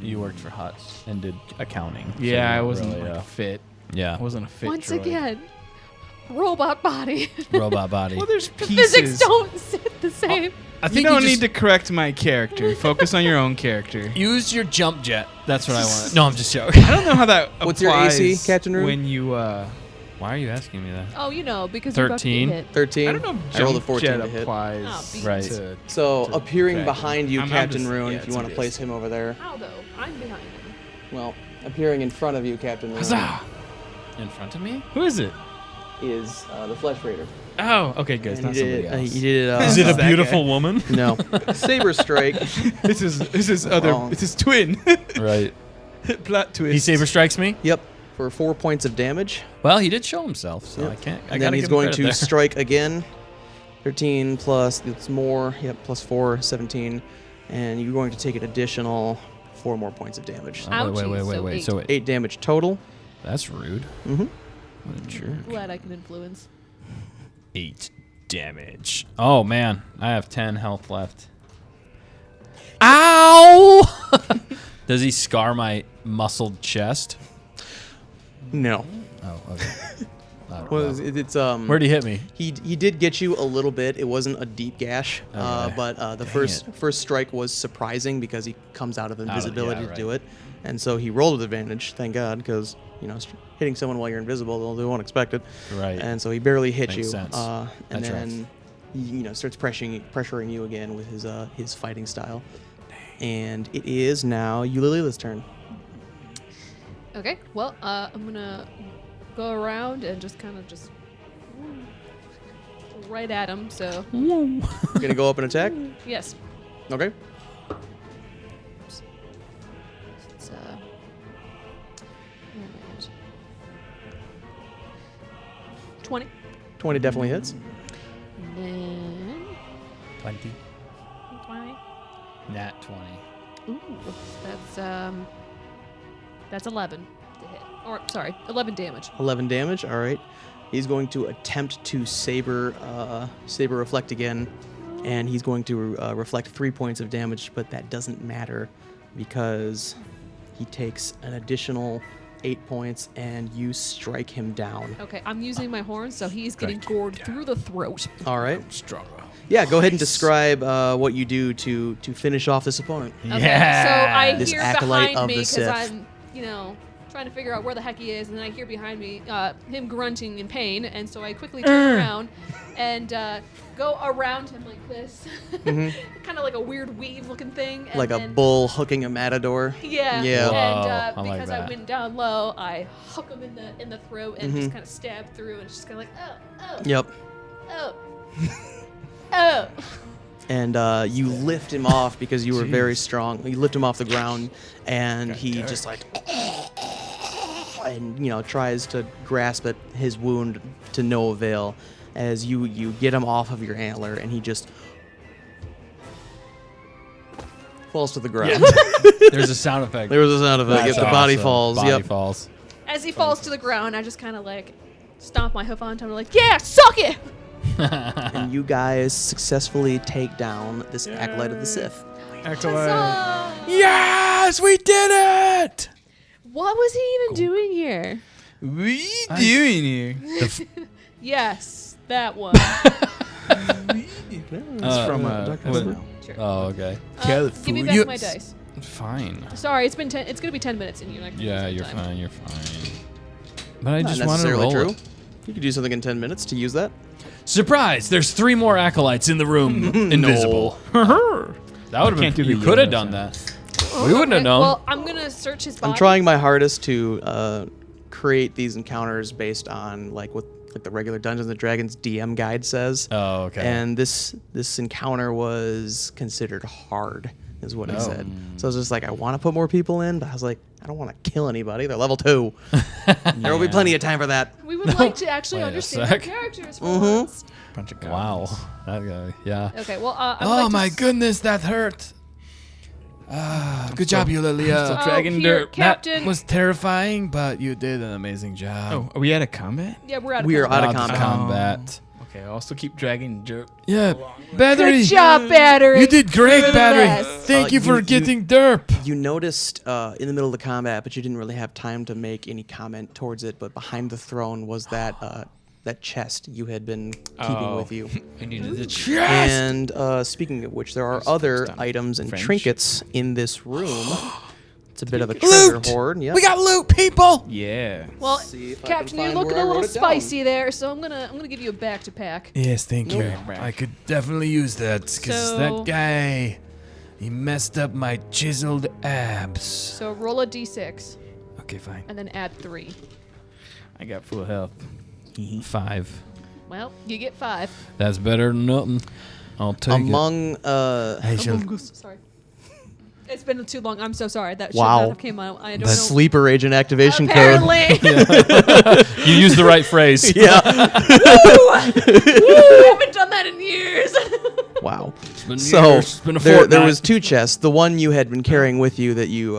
you worked for Huts and did accounting. so Yeah, you I weren't wasn't really, like fit. yeah, I wasn't a fit. Once droid. again, robot body. robot body. Well, there's The pieces. physics don't sit the same. I You think don't you need to correct my character. Focus on your own character. use your jump jet. That's what I want. No, I'm just joking. I don't know how that What's your AC, applies Captain Rune? when you Why are you asking me that? Oh, you know, because you're about to 13. get hit. 13. I don't know if I rolled a jump 14 jet to hit. applies Oh, beat. Right. to So to appearing dragon. behind you, I'm Captain just- Rune, yeah, if you it's want to obvious. place him over there. How though? I'm behind him. Well, appearing in front of you, Captain Rune, Huzzah! In front of me? Who is it? is the Flesh Raider. Oh, okay, good. It's And not he somebody did, else. he did it. Is it a that beautiful guy. woman? No. Saber Strike. This is other. Wrong. It's his twin. Right. Plot twist. He saber strikes me. Yep. For 4 points of damage. Well, he did show himself, so Yep. I can't. I And gotta then he's give him going credit to there. strike again. 13 plus, it's more. Yep, plus 4, 17. And you're going to take an additional 4 more points of damage. Oh, wait, Ouchies, so wait. eight. So wait. 8 damage total. That's rude. Mm-hmm. What a jerk. Glad I can influence. 8 damage. Oh man, I have 10 health left. Ow! Does he scar my muscled chest? No. Oh, okay. Well, it's Where'd he hit me? He did get you a little bit. It wasn't a deep gash, Okay. but the Dang first strike was surprising because he comes out of invisibility yeah, to do it, and so he rolled with advantage. Thank God, because hitting someone while you're invisible, they won't expect it. Right. And so he barely hit Makes you, sense. and That then he starts pressuring you again with his fighting style. And it is now Eulalila's turn. Okay. Well, I'm gonna go around and just kind of right at him. So You're gonna go up and attack. yes. Okay. It's, where am I at? 20. 20 definitely hits. And then 20. 20. Nat 20. Ooh, that's 11 to hit. Or sorry, 11 damage. 11 damage. All right. He's going to attempt to saber reflect again, and he's going to reflect 3 points of damage, but that doesn't matter because He takes an additional 8 points, and you strike him down. Okay, I'm using my horn, so he's getting gored through the throat. All right. Strong. Yeah, go ahead and describe what you do to finish off this opponent. Okay, so I This hear acolyte behind of me the because Sith. I'm, trying to figure out where the heck he is, and then I hear behind me him grunting in pain, and so I quickly turn around and go around him like this, kind of like a weird weave-looking thing. And Like a then, bull hooking a matador. Yeah. Yeah. And Whoa, I like because I that. went down low, I hook him in the throat and just kind of stab through, and it's just kind of like Yep. oh. Oh. And you lift him off because you were very strong. You lift him off the ground, and he just like, and tries to grasp at his wound to no avail. As you get him off of your antler, and he just falls to the ground. There's a sound effect. There was a sound effect. That's If the body awesome. falls. Body Yep. falls. As he falls to the ground, I just kind of like stomp my hoof onto him, like, yeah, suck it. And you guys successfully take down this acolyte of the Sith. Acolyte. Huzzah! Yes, we did it! What was he even doing here? What are you doing here? Yes, that one. It's from Dr. what- Snow. Sure. Oh, okay. Give me back my dice. Fine. Sorry, it's gonna be 10 minutes in you. Yeah, you're fine. You're fine. But I Not just wanted to necessarily roll true. it. You could do something in 10 minutes to use that. Surprise! There's 3 more acolytes in the room. Invisible. That would have Can't been. do You the could have Yoda done sound. that. We wouldn't have Okay, known. Well, I'm gonna search his body. I'm trying my hardest to create these encounters based on what the regular Dungeons and Dragons DM guide says. Oh, okay. And this encounter was considered hard, is what it said. So I was just like, I want to put more people in, but I was like, I don't want to kill anybody. They're level 2. There will be plenty of time for that. We would like to actually Wait a understand our sec. characters for once. Bunch of Wow. That guy. Yeah. Okay, well, I would Oh like to my s- goodness, that hurt. Good job, Eulalia. Oh, Dragon here, Derp. Captain. That was terrifying, but you did an amazing job. Oh, are we out of combat? Yeah, we're out of We are combat. out of combat. Okay, I'll also keep dragging Derp. Yeah, battery. Good job, Battery. You did great, You're the battery. best. Thank you you- for you- getting derp. You noticed in the middle of the combat, but you didn't really have time to make any comment towards it, but behind the throne was that chest you had been keeping with you. I needed the And speaking of which, there are other focused on items and French. trinkets in this room. It's a bit of a treasure Loot. hoard. Yep. We got loot, people. Yeah. Well, See if I Captain, can you're find looking where I a little wrote it down. spicy there, so I'm gonna give you a back to pack. Yes, thank you. Nope. I could definitely use that because So- that guy, he messed up my chiseled abs. So roll a d6 Okay, fine. and then add 3. I got full health. 5. Well, you get 5. That's better than nothing. I'll take Among it. I shall. Sorry. It's been too long. I'm so sorry. That should Wow. not have came out. I don't know. sleeper agent activation code. Apparently. You used the right phrase. Yeah. I haven't done that in years. Wow. It's been So years. It's been a there fortnight. was 2 chests. The one you had been carrying with you that you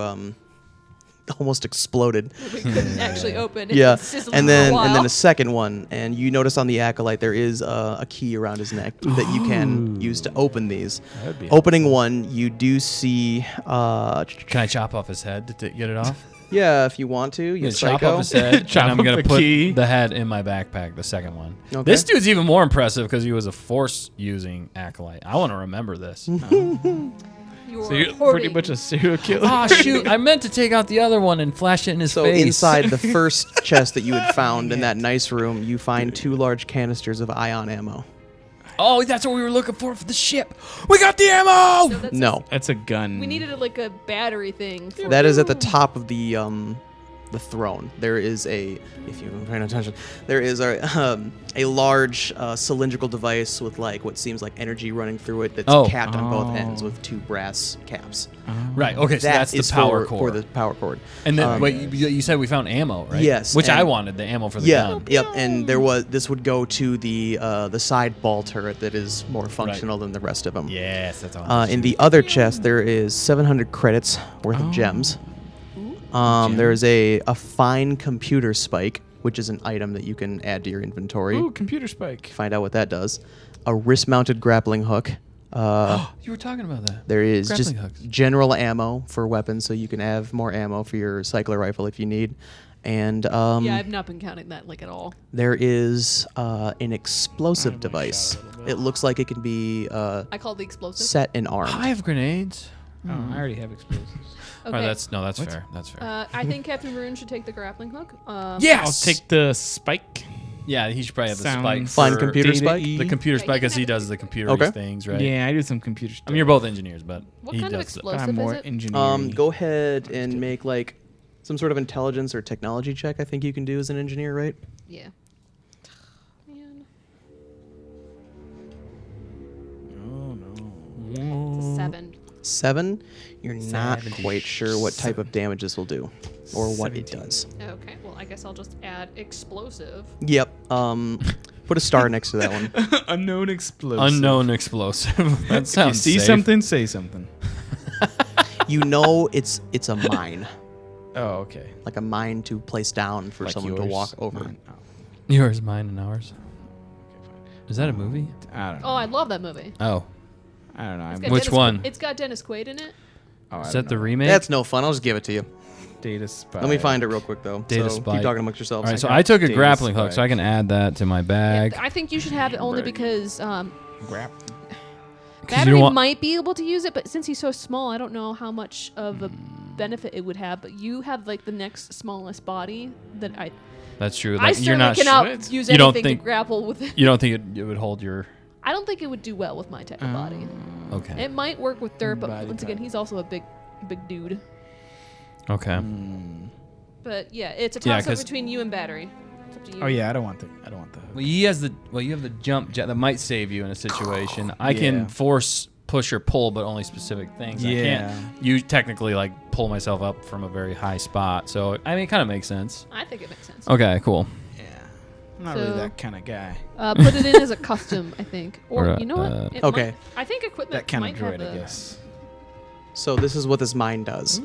almost exploded. We couldn't actually open. It's Yeah, been sizzling and for a then while. a second one, and you notice on the acolyte there is a key around his neck that you can use to open these. That'd be Opening one, you do see. Can I chop off his head to get it off? Yeah, if you want to, I'm you gonna chop psycho. off his head, Chop and I'm off gonna the put key. the head in my backpack. The second one. Okay. This dude's even more impressive because he was a force-using acolyte. I want to remember this. You So were you're pretty hoarding. much a serial killer. Oh shoot! I meant to take out the other one and flash it in his So face. inside the first chest that you had found in that nice room, you find 2 large canisters of ion ammo. Oh, that's what we were looking for the ship. We got the ammo. So that's No, That's a gun. we needed like a battery thing. For that is at the top of the throne. There is if you're paying attention, there is a large cylindrical device with what seems like energy running through it that's Oh. capped on both ends with 2 brass caps. Right. Okay. So that's the is power for core. the power cord. and then wait, you said we found ammo, right? Yes, Which I and- wanted the ammo for the Yeah, gun. yep. And this would go to the side ball turret that is more functional than the rest of them. Yes, that's all. In the other chest, there is 700 credits worth of gems. There is a fine computer spike, which is an item that you can add to your inventory. Ooh, computer spike. Find out what that does. A wrist-mounted grappling hook, You were talking about that. There is Grappling just hooks. general ammo for weapons, so you can have more ammo for your cycler rifle if you need. And yeah, I've not been counting that like at all. there is an explosive I device. shot it a little bit. It looks like it can be I call it the explosive. set and armed. I have grenades. Oh, I already have explosives. Okay. All right, that's What? fair. That's fair. I think Captain Maroon should take the grappling hook. Yes! I'll take the spike. Yeah, he should probably have the Sounds spike. Fun for- computer Data spike. E. The computer Okay, spike, you can as he have- does the computer Okay. things, right? Yeah, I do some computer stuff. I mean, you're both engineers, but What he kind of does. But I'm explosive more is it? engineering. Go ahead and make like some sort of intelligence or technology check. I think you can do as an engineer, right? Yeah. Man, Oh no. it's a 7. 7. You're not 70. quite sure what type of damage this will do, or what it 17. does. Okay, well, I guess I'll just add explosive. Yep. Put a star next to that one. Unknown explosive. Unknown explosive. That If you sounds see safe. something, say something. You know it's a mine, Oh, okay. like a mine to place down for Like someone to yours? walk over. Mine. Oh, Yours, mine, and ours. okay, fine. Is that a movie? I don't know. Oh, I love that movie. Oh. I don't know. It's I'm, got Which Dennis- one? It's got Dennis Quaid in it. oh, I Is don't that the know. remake? That's no fun. I'll just give it to you. Data spike? Let me find it real quick though. Data so spike. keep talking amongst yourselves. All right, so got I took a data grappling hook, so spike. I can add that to my bag. I think you should have it only Right. because Grab. 'Cause you Battery don't want- might be able to use it, but since he's so small, I don't know how much of a benefit it would have. But you have like the next smallest body that I. That's true. I Like, certainly you're not cannot sure. use You don't anything think- to grapple with it. You don't think it would hold your. I don't think it would do well with my type of body. Okay. It might work with Derp, but Body once again, type. he's also a big dude. Okay. But yeah, it's a Yeah, toss up 'cause- between you and battery. It's up to you. Oh yeah, I don't want the. Well, he has the. Well, you have the jump jet that might save you in a situation. I can Yeah. force, push, or pull, but only specific things. I Yeah. can't. You technically like pull myself up from a very high spot. So I mean, it kind of makes sense. I think it makes sense. Okay. Cool. Yeah. I'm not So- really that kind of guy. Put it in as a custom, I think. Or Or, you know what? It okay. might- I think equipment That kind might of droid, have I a- guess. So this is what this mine does.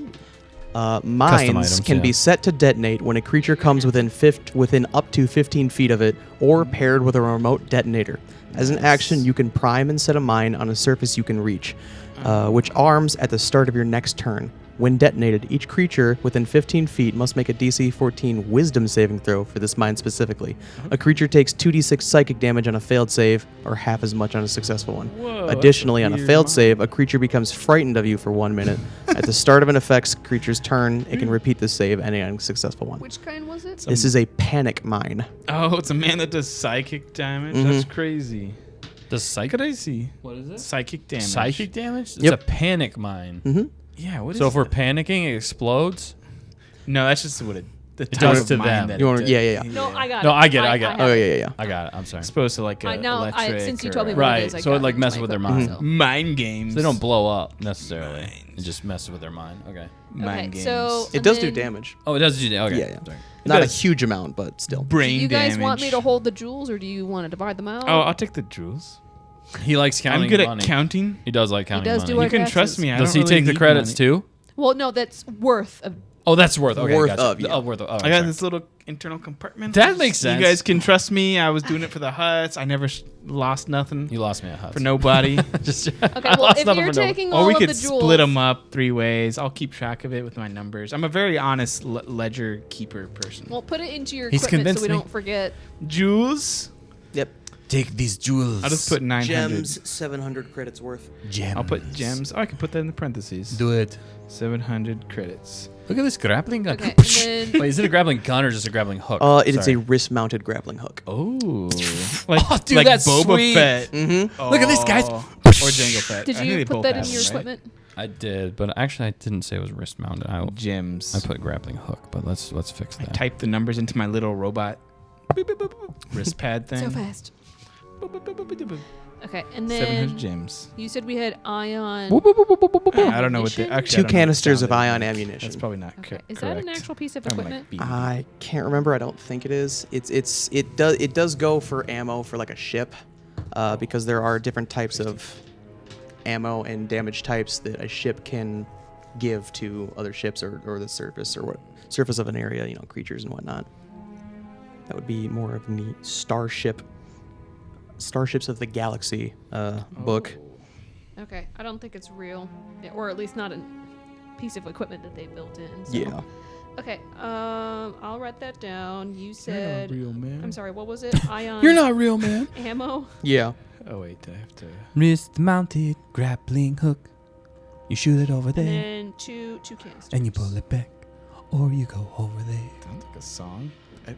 Mines items, can yeah. be set to detonate when a creature comes within up to 15 feet of it, or paired with a remote detonator. As an action, you can prime and set a mine on a surface you can reach, which arms at the start of your next turn. When detonated, each creature within 15 feet must make a DC 14 Wisdom saving throw for this mine specifically. A creature takes 2d6 psychic damage on a failed save, or half as much on a successful one. Whoa, that's Additionally, a on a weird failed mine. save, a creature becomes frightened of you for 1 minute. At the start of an effect's creature's turn, it can repeat the save, ending on a successful one. Which kind was it? This is a panic mine. Oh, it's a man that does psychic damage. Mhm. That's crazy. Does psychic? Crazy. What is it? Psychic damage. Psychic damage? It's Yep. a panic mine. hmm Yeah. What is? So if we're that? panicking, it explodes. No, that's just what the It type does of to mine them. that You it wanna- does. yeah, yeah, yeah. No, I got No, it. I get it, I get it. Oh, have yeah, it. yeah, yeah. I got it. I'm sorry. As opposed to like a electric. Since you or told me a- what it Right. is, I So it got like it messes into with my their equipment, mind. so. Mind games. So they don't blow up necessarily. Mines. It just messes with their mind. Okay. Mind Okay, games. so- It does do then- damage. Oh, it does do that. Okay. Yeah, yeah. Sorry. Not a does. huge amount, but still. Do brain you guys damage. want me to hold the jewels, or do you want to divide them out? Oh, I'll take the jewels. He likes counting I'm good money. at counting. He does like counting does money. do You can guesses. trust me. I Does don't he really take the need credits money. too? Well, no, that's worth of. Oh, that's worth. Okay, Worth gotcha. of, yeah. Oh, worth of. Oh, I got sorry. this little internal compartment. That makes sense. You guys can trust me. I was doing it for the huts. I never lost nothing You lost me at Huts. for nobody. Just Okay, well, if you're taking all Or we of could the jewels, split them up 3 ways. I'll keep track of it with my numbers. I'm a very honest ledger keeper person. well, put it into your He's equipment so we convinced me. don't forget. Jewels. Yep. take these jewels. I'll just put 900. Gems, 700 credits worth. Gems. I'll put gems. Oh, I can put that in the parentheses. Do it. 700 credits. Look at this grappling gun. Okay, and then Wait, is it a grappling gun or just a grappling hook? It is Sorry. a wrist-mounted grappling hook. Oh, like, Oh, dude, like that's Boba sweet. Fett. Mm-hmm. Oh. Look at this, guys. Or Jango Fett. did I think you they put both that in have your them, right? equipment? I did, but actually I didn't say it was wrist mounted. Gems. I put grappling hook, but let's fix I that. typed the numbers into my little robot boop, boop, boop, boop, wrist pad thing. So fast. Boop, boop, boop, boop, boop, boop. Okay, and 700 then gems. you said we had ion. I don't know what the ammunition? actually. I Two don't know what canisters of sound ion it is. ammunition. That's probably not Okay, is correct. that an actual piece of I'm like equipment? beep. I can't remember. I don't think it is. It does go for ammo for like a ship, because there are different types of ammo and damage types that a ship can give to other ships or the surface surface of an area, creatures and whatnot. That would be more of the Starships of the Galaxy book. Okay, I don't think it's real, or at least not a piece of equipment that they built in. So. Yeah. Okay, I'll write that down. You said. real man. I'm sorry. What was it? Ion. You're not real, man. Ammo. Yeah. Oh wait, I have to. Wrist mounted grappling hook. You shoot it over And there, then two canisters. and you pull it back, or you go over there. Sounds like a song. A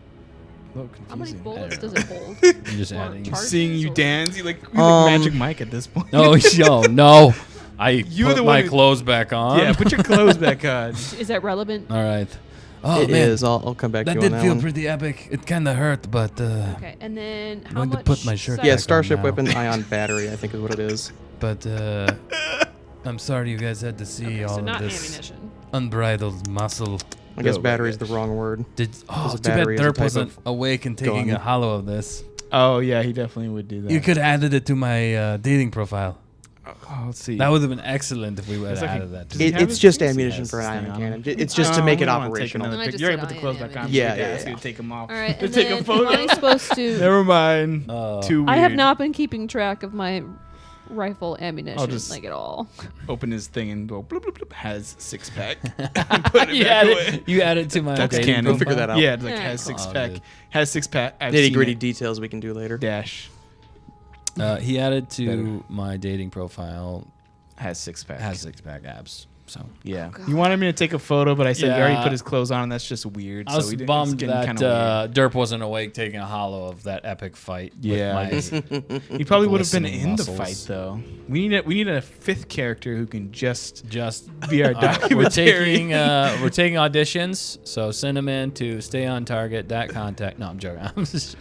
little How many confusing. bullets does it hold? You're just Or adding. charges Seeing you or- dance, you like Magic Mike at this point. Oh, yo, no! I You're put the my one who- clothes back on. Yeah, put your clothes back on. Is that relevant? All right. Oh It man, is. I'll come back that to you on did that feel one. pretty epic. It kind of hurt, but Okay, and then how going to much? put my shirt size- Yeah, back on Starship now. Weapon Ion Battery, I think is what it is. But I'm sorry you guys had to see Okay, all so of not this ammunition. unbridled muscle. I guess Oh my battery is the gosh. wrong word. Did There's oh, a too bad battery as a Derp type wasn't of awake and taking gun. a hollow of this. Oh yeah, he definitely would do that. You could have added it to my dating profile. Oh, let's see. That would have been excellent if we would It's have like a- added that. Does To he it. have It's his just face? ammunition Yes, for an this ion thing on cannon. him. It's just to Oh, make we it don't wanna take operational. another I pic- just You already said put the I clothes am back on. it. Yeah, Yeah, yeah, ask you yeah. to take them off. All right, To and take then a photo. am I supposed to? Never mind. Oh. Too weird. I have not been keeping track of my rifle ammunition just- like at all. Open his thing and go bloop, bloop, bloop, has 6-pack. Put it you back added, away. you added to my That's dating canon. We'll figure profile? that out. Yeah, it's like Alright, has cool. 6-pack. dude. Has 6-pack. I've Nitty seen gritty it. details we can do later. Dash He added to Better. my dating profile. has 6-pack. Has 6-pack abs. So Yeah. God. You wanted me to take a photo, but I said he already Yeah. put his clothes on, and that's just weird. I was so we didn't, bummed it's getting that kinda Derp wasn't awake taking a hollow of that epic fight. Yeah. With my, weird. He probably would have been glistening in muscles. the fight though. We need a 5th character who can just just be our All right, documentary. we're taking auditions, so send them in to stayontarget.contact. No, I'm joking. I'm just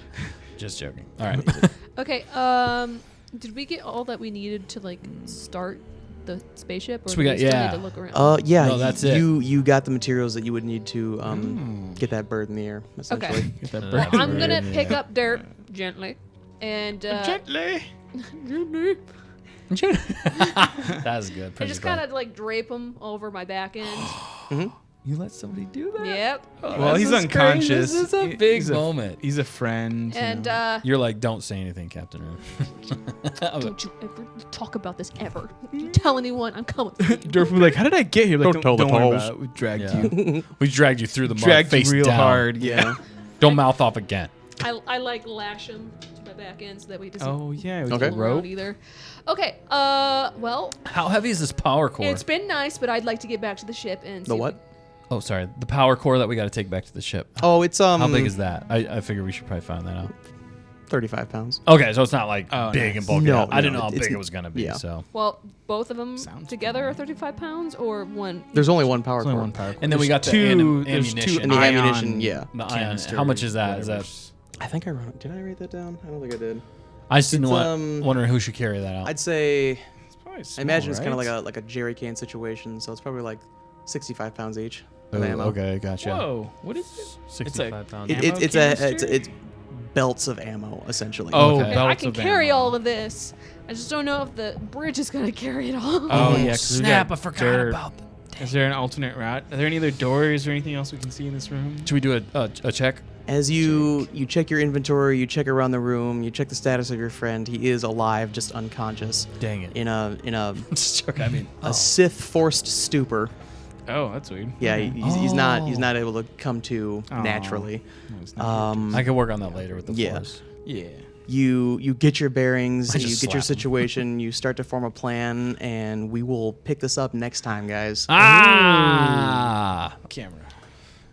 joking. All right. Okay. Did we get all that we needed to like start the spaceship, or So do we we got- still yeah. need to look around? Yeah, No, that's it. You got the materials that you would need to get that bird in the air, essentially. Get that Well, bird. Well, I'm gonna Yeah. pick up Derp gently, and Gently. That's good. I just kind of like drape him over my back end. You let somebody do that? Yep. Well, he's unconscious. This is a He- big he's moment. He's a friend. you And know. You're like, don't say anything, Captain Rim. don't you ever talk about this ever. You tell anyone, I'm coming for you. Derp was like, "How did I get here?" Like, Don't tell the worry trolls. about it. We dragged Yeah. you. We dragged you through the mud, Dragged face you real down. hard. Yeah. Don't mouth off again. I like lash him to my back end so that way he doesn't Oh yeah. With Okay. the roll around rope. either. Okay. Well, How heavy is this power core? it's been nice, but I'd like to get back to the ship and The see what? Oh, sorry. The power core that we got to take back to the ship. Oh, it's How big is that? I figure we should probably find that out. 35 pounds. Okay, so it's not like Oh, big nice. and bulky. No, I didn't no, know how it's- big it was going to be. yeah. So, Well, both of them Sounds together cool. are 35 pounds, or one. There's only one power There's only core. one power. and then we got the there's ammunition. two And the ion ammunition, yeah. The ion. canisters, How much is that? Is whatever. that? I think I wrote. Did I write that down? I don't think I did. I just didn't It's, want wondering who should carry that out. I'd say It's probably I small, imagine it's kind right? of like a jerry can situation, so it's probably like 65 pounds each of Ooh, ammo. okay, gotcha. Whoa. What is it? 65 pounds. Ammo It's belts of ammo essentially. Oh, Okay. I belts can of carry ammo. all of this. I just don't know if the bridge is gonna carry it all. Oh yeah. 'cause we snap! I got forgot dirt. about that. Is there an alternate route? Are there any other doors or anything else we can see in this room? Should we do a check? As you check your inventory, you check around the room, you check the status of your friend. He is alive, just unconscious, Dang it. in a Just joking. I mean, a Sith forced stupor. Oh, that's weird. Yeah, Okay. he's not able to come to Aw. naturally. No, it's not I can work on that later with the Yeah. Force. yeah. You get your bearings, I you just get your slap him. situation, you start to form a plan, and we will pick this up next time, guys. Ah! Camera.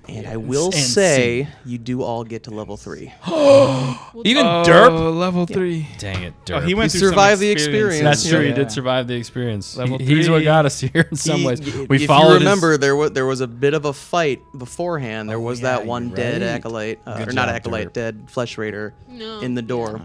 And I will And say, you do all get to level 3. Even Oh, Derp? level 3. Dang it, Oh, Derp. he went He through some survived the experiences. experience. That's true. He Yeah. did survive the experience. Level He's what 3. got us here in some ways. We if followed you his- remember, there was a bit of a fight beforehand. There Oh, was yeah, that one you're dead right. acolyte, Good or not job, acolyte, Derp. dead flesh raider No. in the door.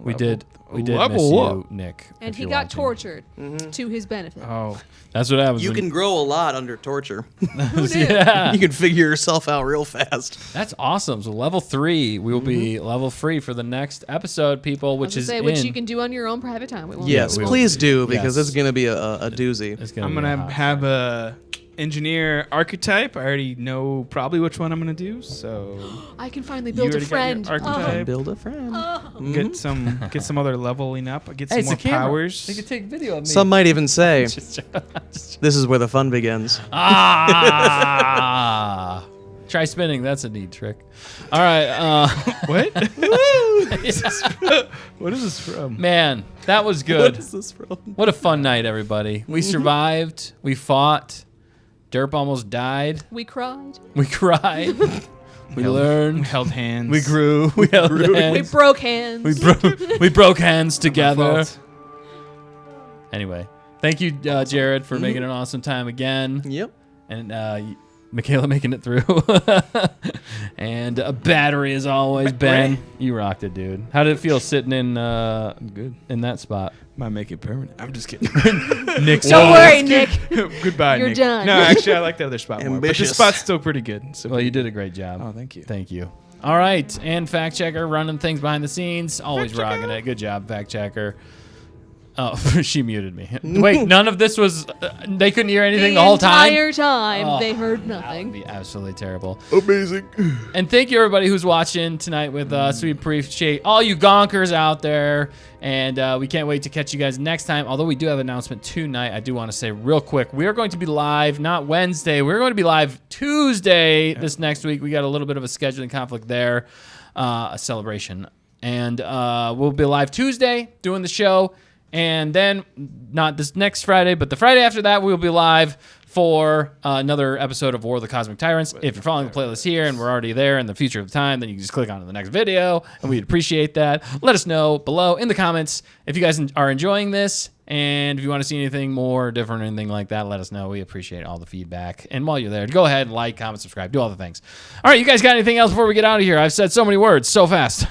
We did miss Level you, up. Nick. And if he you're got watching. tortured to his benefit. Oh. That's what happens. You when- can grow a lot under torture. Who knew? yeah. You can figure yourself out real fast. That's awesome. So level 3, we will be level free for the next episode, people, which is which in. you can do on your own private time. We won't Yes, we will. please do, because Yes. this is going to be a doozy. It's gonna I'm be gonna hot. have a engineer archetype. I already know probably which one I'm gonna do. So I can finally You build a already got your friend. archetype. Build a friend. get some other leveling up. Get some Hey, it's more a camera. powers. They could take video of me. Some might even say Just- this is where the fun begins. ah. Try spinning. That's a neat trick. All right. What? What is this from? Man, that was What good. is this from? What a fun night, everybody. We survived. We fought. Derp almost died. We cried. We cried. We learned. We held hands. We grew. We held We hands. broke hands. We broke hands together. fault. Anyway, thank you, Jared, for making an awesome time again. Yep. And Michaela making it through. And a battery as always. Ben, you rocked it, dude. How did it feel sitting in Good. in that spot? Might make it permanent. I'm just kidding. Nick's Don't worry, Nick. Goodbye, You're Nick. done. No, actually, I like the other spot more. But Ambitious. this spot's still pretty good. So Well, you did a great job. Oh, thank you. Thank you. All right, and fact checker running things behind the scenes, always rocking it. Good job, fact checker. Oh, she muted me. Wait, none of this was. They couldn't hear anything the whole time. entire time, Oh, they heard That would nothing. be absolutely terrible. Amazing. And thank you everybody who's watching tonight with us. We appreciate all you gonkers out there, and we can't wait to catch you guys next time. Although we do have an announcement tonight, I do want to say real quick, we are going to be live not Wednesday. We're going to be live Tuesday this next week. We got a little bit of a scheduling conflict there, a celebration, and we'll be live Tuesday doing the show. And then, not this next Friday, but the Friday after that, we'll be live for another episode of War of the Cosmic Tyrants. If you're following the playlist here and we're already there in the future of time, then you can just click on to the next video, and we'd appreciate that. Let us know below in the comments if you guys are enjoying this, and if you want to see anything more different or anything like that, let us know. We appreciate all the feedback. And while you're there, go ahead and like, comment, subscribe, do all the things. All right, you guys got anything else before we get out of here? I've said so many words so fast.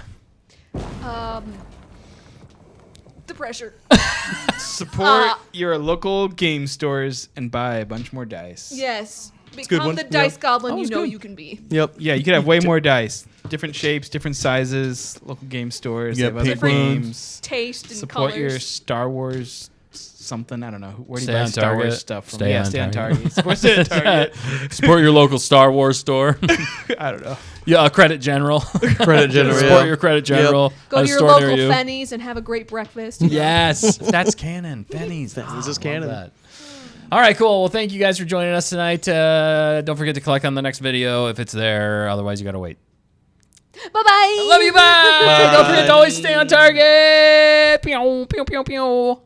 The pressure. Support your local game stores and buy a bunch more dice. Yes. good Become one. the dice Yep. goblin That you was know good. you can be. Yep. Yeah, you could have way more dice. Different shapes, different sizes, local game stores. You They got have other pink ones. games. Taste and Support your colors. Star Wars something. I don't know. Where do Stay you buy on Star Target. Wars stuff from? Stay on Stay on Target. Target. Support stay on Target. Support your local Star Wars store. I don't know. Yeah, Credit General. Credit General. Support Yeah. your Credit General. Go at to a your store local near you. Fenny's and have a great breakfast. Yes, that's canon. Fenny's. Fenny's is love canon. that. All right, cool. Well, thank you guys for joining us tonight. Don't forget to click on the next video if it's there. Otherwise, you got to wait. Bye-bye. Love you. Bye. Don't forget to always stay on target. Pew, pew, pew, pew.